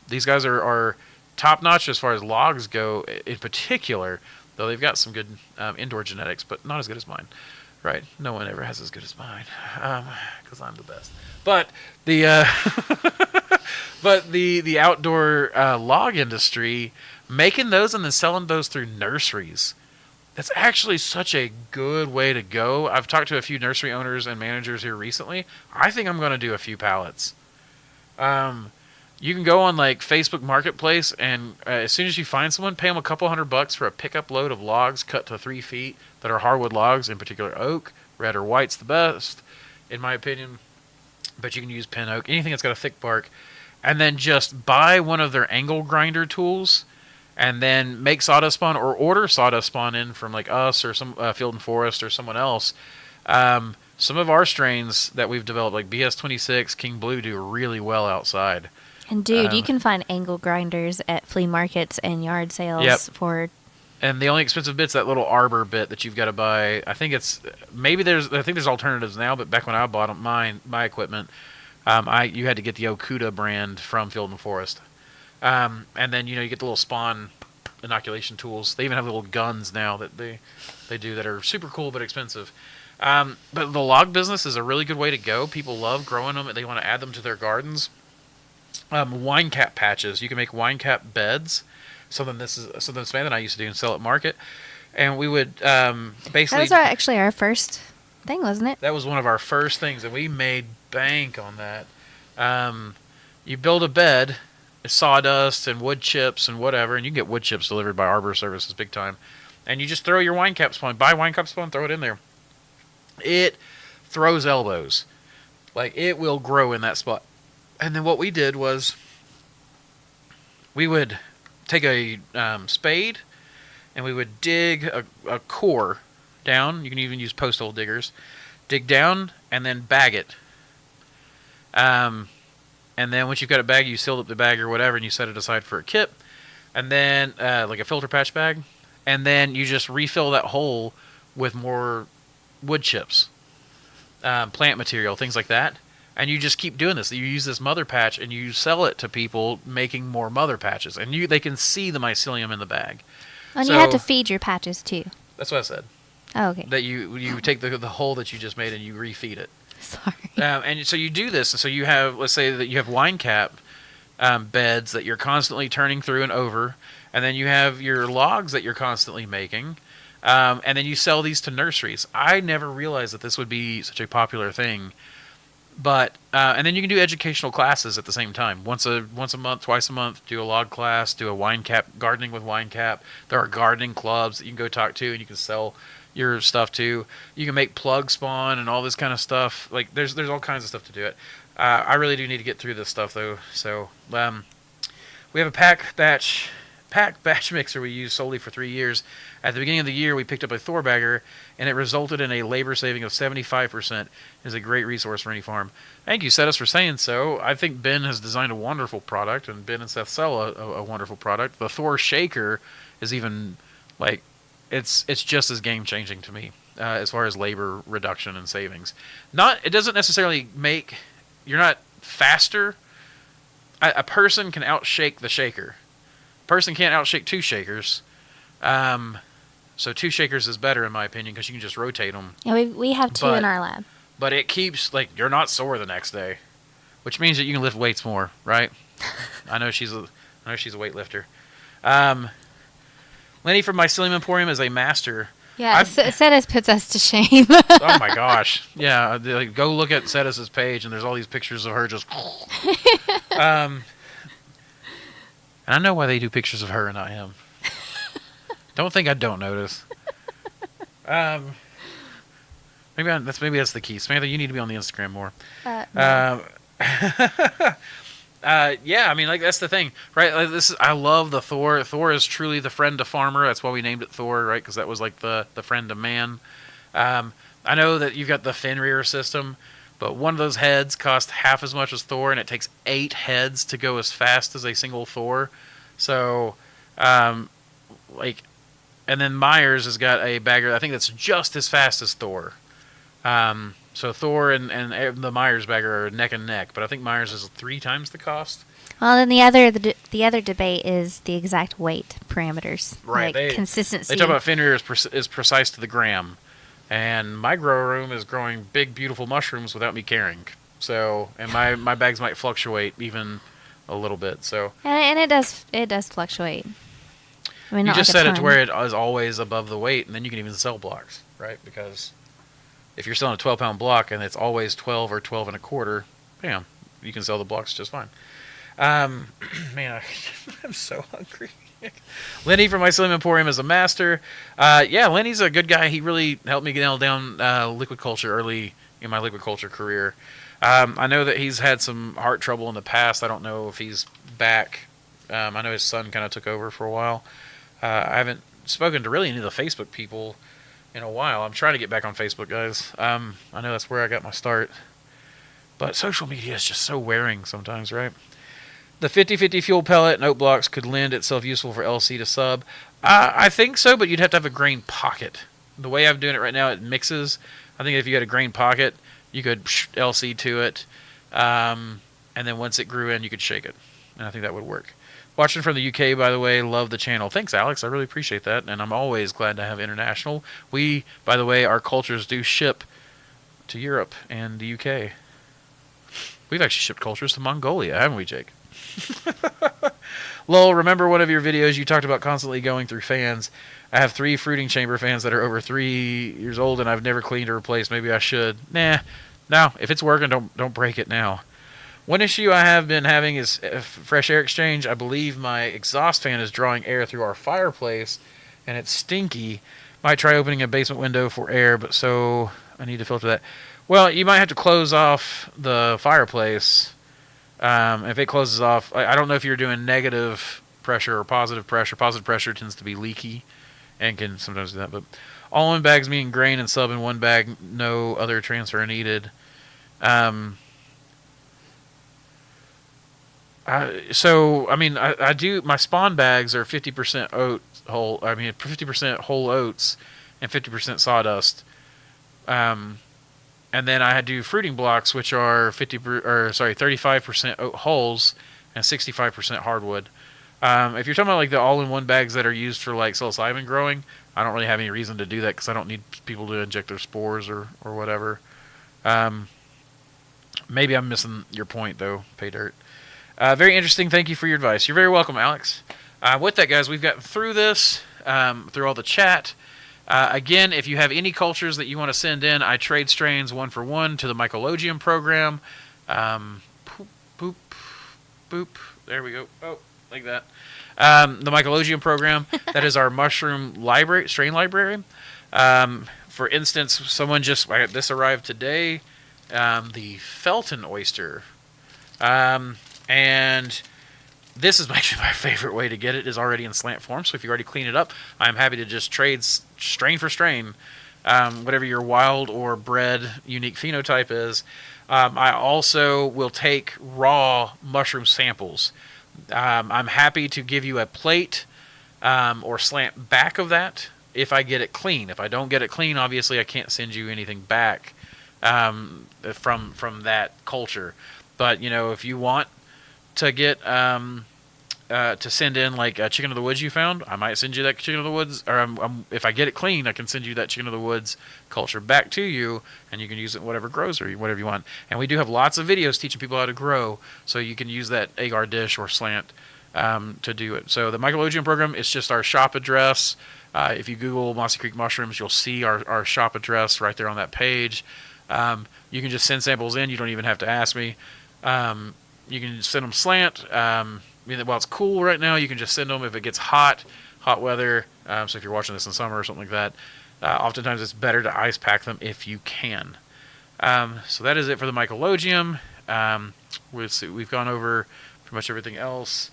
these guys are top notch as far as logs go, in particular. Though they've got some good indoor genetics, but not as good as mine. Right? No one ever has as good as mine, because I'm the best. But the the outdoor log industry, making those and then selling those through nurseries, that's actually such a good way to go. I've talked to a few nursery owners and managers here recently. I think I'm going to do a few pallets. You can go on like Facebook Marketplace, and as soon as you find someone, pay them a couple $100 for a pickup load of logs cut to 3 feet that are hardwood logs, in particular oak. Red or white's the best, in my opinion. But you can use pin oak, anything that's got a thick bark, and then just buy one of their angle grinder tools, and then make sawdust spawn or order sawdust spawn in from like us or some Field and Forest or someone else. Some of our strains that we've developed, like BS26, King Blue, do really well outside. And dude, you can find angle grinders at flea markets and yard sales for... And the only expensive bit's that little arbor bit that you've got to buy. I think there's alternatives now, but back when I bought my equipment, you had to get the Okuda brand from Field and Forest. And then you get the little spawn inoculation tools. They even have little guns now that they do that are super cool but expensive. But the log business is a really good way to go. People love growing them, and they want to add them to their gardens. Wine cap patches. You can make wine cap beds. Something Samantha and I used to do and sell at market. And we would basically... That was actually our first thing, wasn't it? That was one of our first things, and we made bank on that. You build a bed, sawdust and wood chips and whatever, and you can get wood chips delivered by Arbor Services big time. And you just throw your wine cap spawn. Buy wine cap spawn, throw it in there. It throws elbows. Like, it will grow in that spot. And then what we did was we would take a spade and we would dig a core down. You can even use post hole diggers. Dig down and then bag it. And then once you've got it bagged, you sealed up the bag or whatever, and you set it aside for a kit. And then like a filter patch bag. And then you just refill that hole with more wood chips, plant material, things like that. And you just keep doing this. You use this mother patch, and you sell it to people making more mother patches. And they can see the mycelium in the bag. And you have to feed your patches, too. That's what I said. Oh, okay. That you take the hole that you just made and you refeed it. Sorry. And so you do this. And so you have, let's say that you have wine cap beds that you're constantly turning through and over. and then you have your logs that you're constantly making, and then you sell these to nurseries. I never realized that this would be such a popular thing. But and then you can do educational classes at the same time. Once a month, twice a month, do a log class, do a wine cap, gardening with wine cap. There are gardening clubs that you can go talk to, and you can sell your stuff to. You can make plug spawn and all this kind of stuff. Like there's all kinds of stuff to do it. I really do need to get through this stuff though. So we have a pack batch mixer we used solely for 3 years. At the beginning of the year, we picked up a Thor bagger, and it resulted in a labor saving of 75%. It is a great resource for any farm. Thank you, Cetus, for saying so. I think Ben has designed a wonderful product, and Ben and Seth sell a wonderful product. The Thor shaker is even, like, it's just as game-changing to me as far as labor reduction and savings. It doesn't necessarily make, you're not faster. A person can outshake the shaker. A person can't outshake 2 shakers. So 2 shakers is better in my opinion because you can just rotate them. Yeah, we have 2 in our lab. But it keeps, like, you're not sore the next day, which means that you can lift weights more, right? I know she's a weightlifter. Lenny from Mycelium Emporium is a master. Yeah, Cetus puts us to shame. Oh my gosh. Yeah, like, go look at Cetus's page and there's all these pictures of her just and I know why they do pictures of her and not him. Don't think I don't notice. Maybe that's the key. Samantha, you need to be on the Instagram more. No. Yeah, I mean, like, that's the thing, right? Like, I love the Thor. Thor is truly the friend to farmer. That's why we named it Thor, right? Because that was like the friend to man. I know that you've got the Fenrir system, but one of those heads costs half as much as Thor, and it takes 8 heads to go as fast as a single Thor. So, like, and then Myers has got a bagger, I think that's just as fast as Thor. So Thor and the Myers bagger are neck and neck, but I think Myers is 3 times the cost. Well, then the other debate is the exact weight parameters, Right? Like consistency. They talk about Fenrir is precise to the gram, and my grow room is growing big, beautiful mushrooms without me caring. So, and my bags might fluctuate even a little bit. So, and it does fluctuate. I mean, you not just like a set it to ton. where it is always above the weight, and then you can even sell blocks, right? Because if you're selling a 12-pound block and it's always 12 or 12 and a quarter, bam, you can sell the blocks just fine. Man, I'm so hungry. Lenny from Mycelium Emporium is a master. Yeah, Lenny's a good guy. He really helped me nail down liquid culture early in my liquid culture career. I know that he's had some heart trouble in the past. I don't know if he's back. I know his son kind of took over for a while. I haven't spoken to really any of the Facebook people in a while. I'm trying to get back on Facebook, guys. I know that's where I got my start. But social media is just so wearing sometimes, right? The 50-50 fuel pellet and oat blocks could lend itself useful for LC to sub. I think so, but you'd have to have a grain pocket. The way I'm doing it right now, it mixes. I think if you had a grain pocket, you could LC to it. And then once it grew in, you could shake it. And I think that would work. Watching from the UK, by the way, love the channel. Thanks, Alex. I really appreciate that. And I'm always glad to have international. We, by the way, our cultures do ship to Europe and the UK. We've actually shipped cultures to Mongolia, haven't we, Jake? Lol, remember one of your videos you talked about constantly going through fans. I have 3 fruiting chamber fans that are over 3 years old, and I've never cleaned or replaced. Maybe I should. Nah. No, if it's working, don't break it now. One issue I have been having is fresh air exchange. I believe my exhaust fan is drawing air through our fireplace, and it's stinky. Might try opening a basement window for air, but so I need to filter that. Well, you might have to close off the fireplace. If it closes off, I don't know if you're doing negative pressure or positive pressure. Positive pressure tends to be leaky and can sometimes do that. But all in bags meaning grain and sub in one bag, no other transfer needed. So, I mean, I do, my spawn bags are 50% oat whole, 50% whole oats and 50% sawdust. And then I do fruiting blocks, which are 35% oat hulls and 65% hardwood. If you're talking about like the all-in-one bags that are used for like psilocybin growing, I don't really have any reason to do that because I don't need people to inject their spores or whatever. Maybe I'm missing your point though, Pay Dirt. Very interesting. Thank you for your advice. You're very welcome, Alex. With that, guys, we've gotten through this, through all the chat. Again, if you have any cultures that you want to send in, I trade strains 1-for-1 to the Mycology program. Boop, boop, boop. There we go. Oh, like that. The Mycology program, that is our mushroom library, strain library. For instance, this arrived today, the Felton oyster. And this is actually my favorite way to get it, is already in slant form. So if you already clean it up, I'm happy to just trade strain for strain, whatever your wild or bred unique phenotype is. I also will take raw mushroom samples. I'm happy to give you a plate or slant back of that if I get it clean. If I don't get it clean, obviously I can't send you anything back from that culture. But if you want to get to send in like a chicken of the woods you found, I might send you that chicken of the woods, or if I get it clean, I can send you that chicken of the woods culture back to you, and you can use it in whatever grows or whatever you want. And we do have lots of videos teaching people how to grow, so you can use that agar dish or slant to do it. So the Mycology program is just our shop address. If you Google Mossy Creek mushrooms, you'll see our shop address right there on that page. You can just send samples in. You don't even have to ask me. You can send them slant. While it's cool right now, you can just send them. If it gets hot weather, so if you're watching this in summer or something like that, oftentimes it's better to ice pack them if you can. So that is it for the Mycologium. We've gone over pretty much everything else.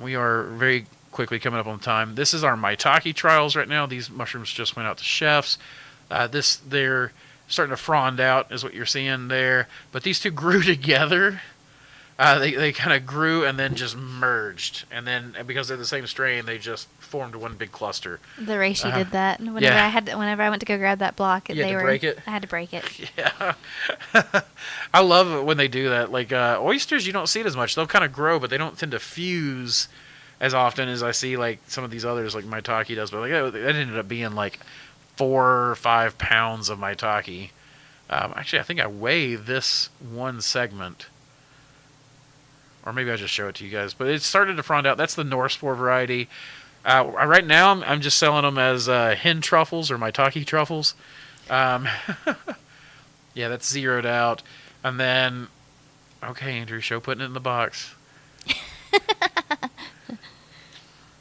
We are very quickly coming up on time. This is our maitake trials right now. These mushrooms just went out to chefs. They're starting to frond out, is what you're seeing there. But these two grew together. They kind of grew and then just merged, and then because they're the same strain, they just formed one big cluster. The Reishi did that. Whenever yeah. Whenever I went to go grab that block, You had to break it? I had to break it. Yeah. I love it when they do that. Like oysters, you don't see it as much. They'll kind of grow, but they don't tend to fuse as often as I see like some of these others, like maitake does. But like that ended up being like 4 or 5 pounds of maitake. Actually, I think I weigh this one segment. Or maybe I'll just show it to you guys. But it started to frond out. That's the North Spore variety. Right now, I'm just selling them as hen truffles or maitake truffles. Yeah, that's zeroed out. And then, okay, Andrew, show putting it in the box.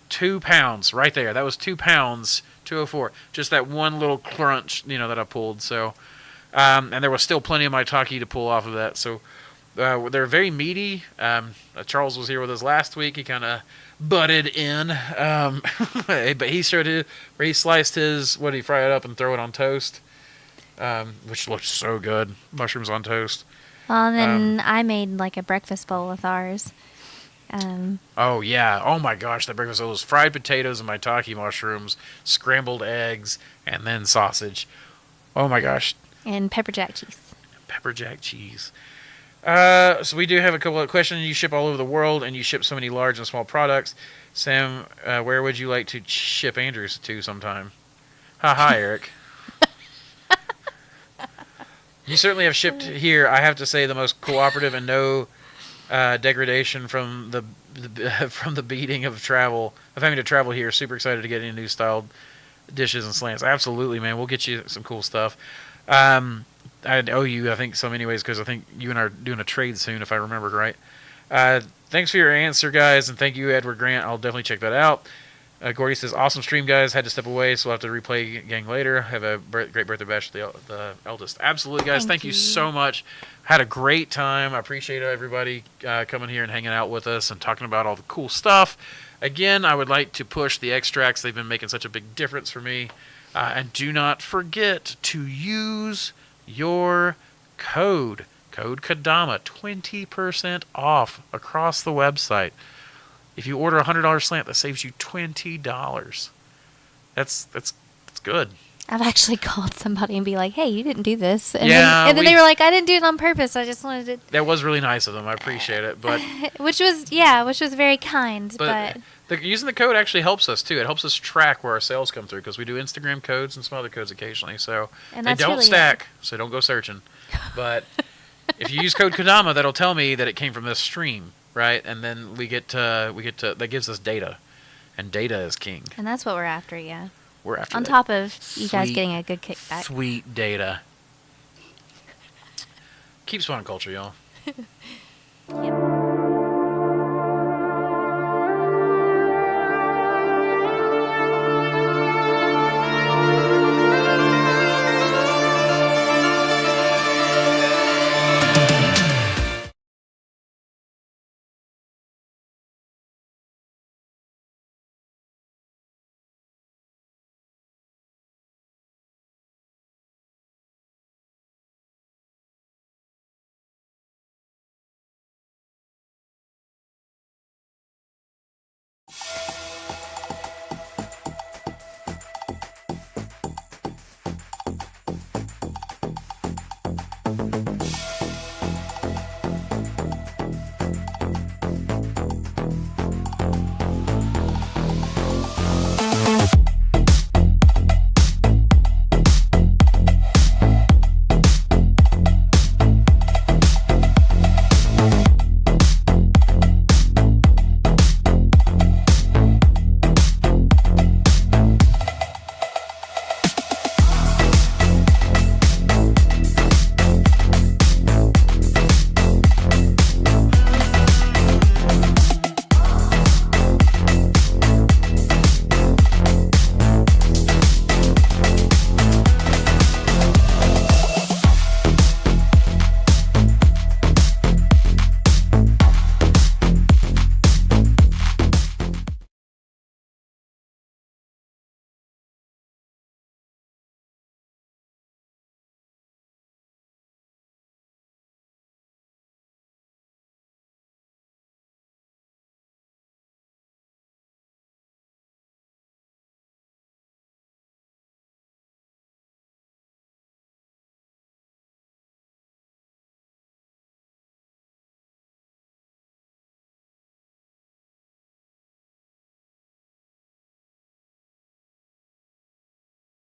2 pounds right there. That was 2 pounds, 204. Just that one little crunch, that I pulled. So, and there was still plenty of maitake to pull off of that. So, they're very meaty. Charles was here with us last week. He kind of butted in, but he showed it where he sliced his. What did he fry it up and throw it on toast, which looked so good. Mushrooms on toast. Well, and then I made like a breakfast bowl with ours. Oh yeah! Oh my gosh! That breakfast bowl was fried potatoes and maitake mushrooms, scrambled eggs, and then sausage. Oh my gosh! And pepper jack cheese. Pepper jack cheese. So we do have a couple of questions. You ship all over the world, and you ship so many large and small products. Sam, where would you like to ship Andrews to sometime? Hi, Eric. You certainly have shipped here. I have to say the most cooperative and no degradation from the beating of having to travel here. Super excited to get any new styled dishes and slants. Absolutely, man. We'll get you some cool stuff. I owe you, I think, some anyways, because I think you and I are doing a trade soon, if I remembered right. Thanks for your answer, guys, and thank you, Edward Grant. I'll definitely check that out. Gordy says, awesome stream, guys. Had to step away, so we'll have to replay gang later. Have a great birthday bash to the eldest. Absolutely, guys. Thank you so much. Had a great time. I appreciate everybody coming here and hanging out with us and talking about all the cool stuff. Again, I would like to push the extracts. They've been making such a big difference for me. And do not forget to use your code Kadama, 20% off across the website. If you order a $100 slant, that saves you $20. That's good. I've actually called somebody and be like, "Hey, you didn't do this," and Yeah, then they were like, "I didn't do it on purpose. I just wanted to." That was really nice of them. I appreciate it, but which was very kind. But using the code actually helps us too. It helps us track where our sales come through because we do Instagram codes and some other codes occasionally. So they don't really stack. So don't go searching. But if you use code Kadama, that'll tell me that it came from this stream, right? And then we get to that gives us data. and data is king. And that's what we're after, yeah. We're after On that top of you guys sweet, getting a good kickback. Sweet data. Keep spawning culture, y'all. Yep.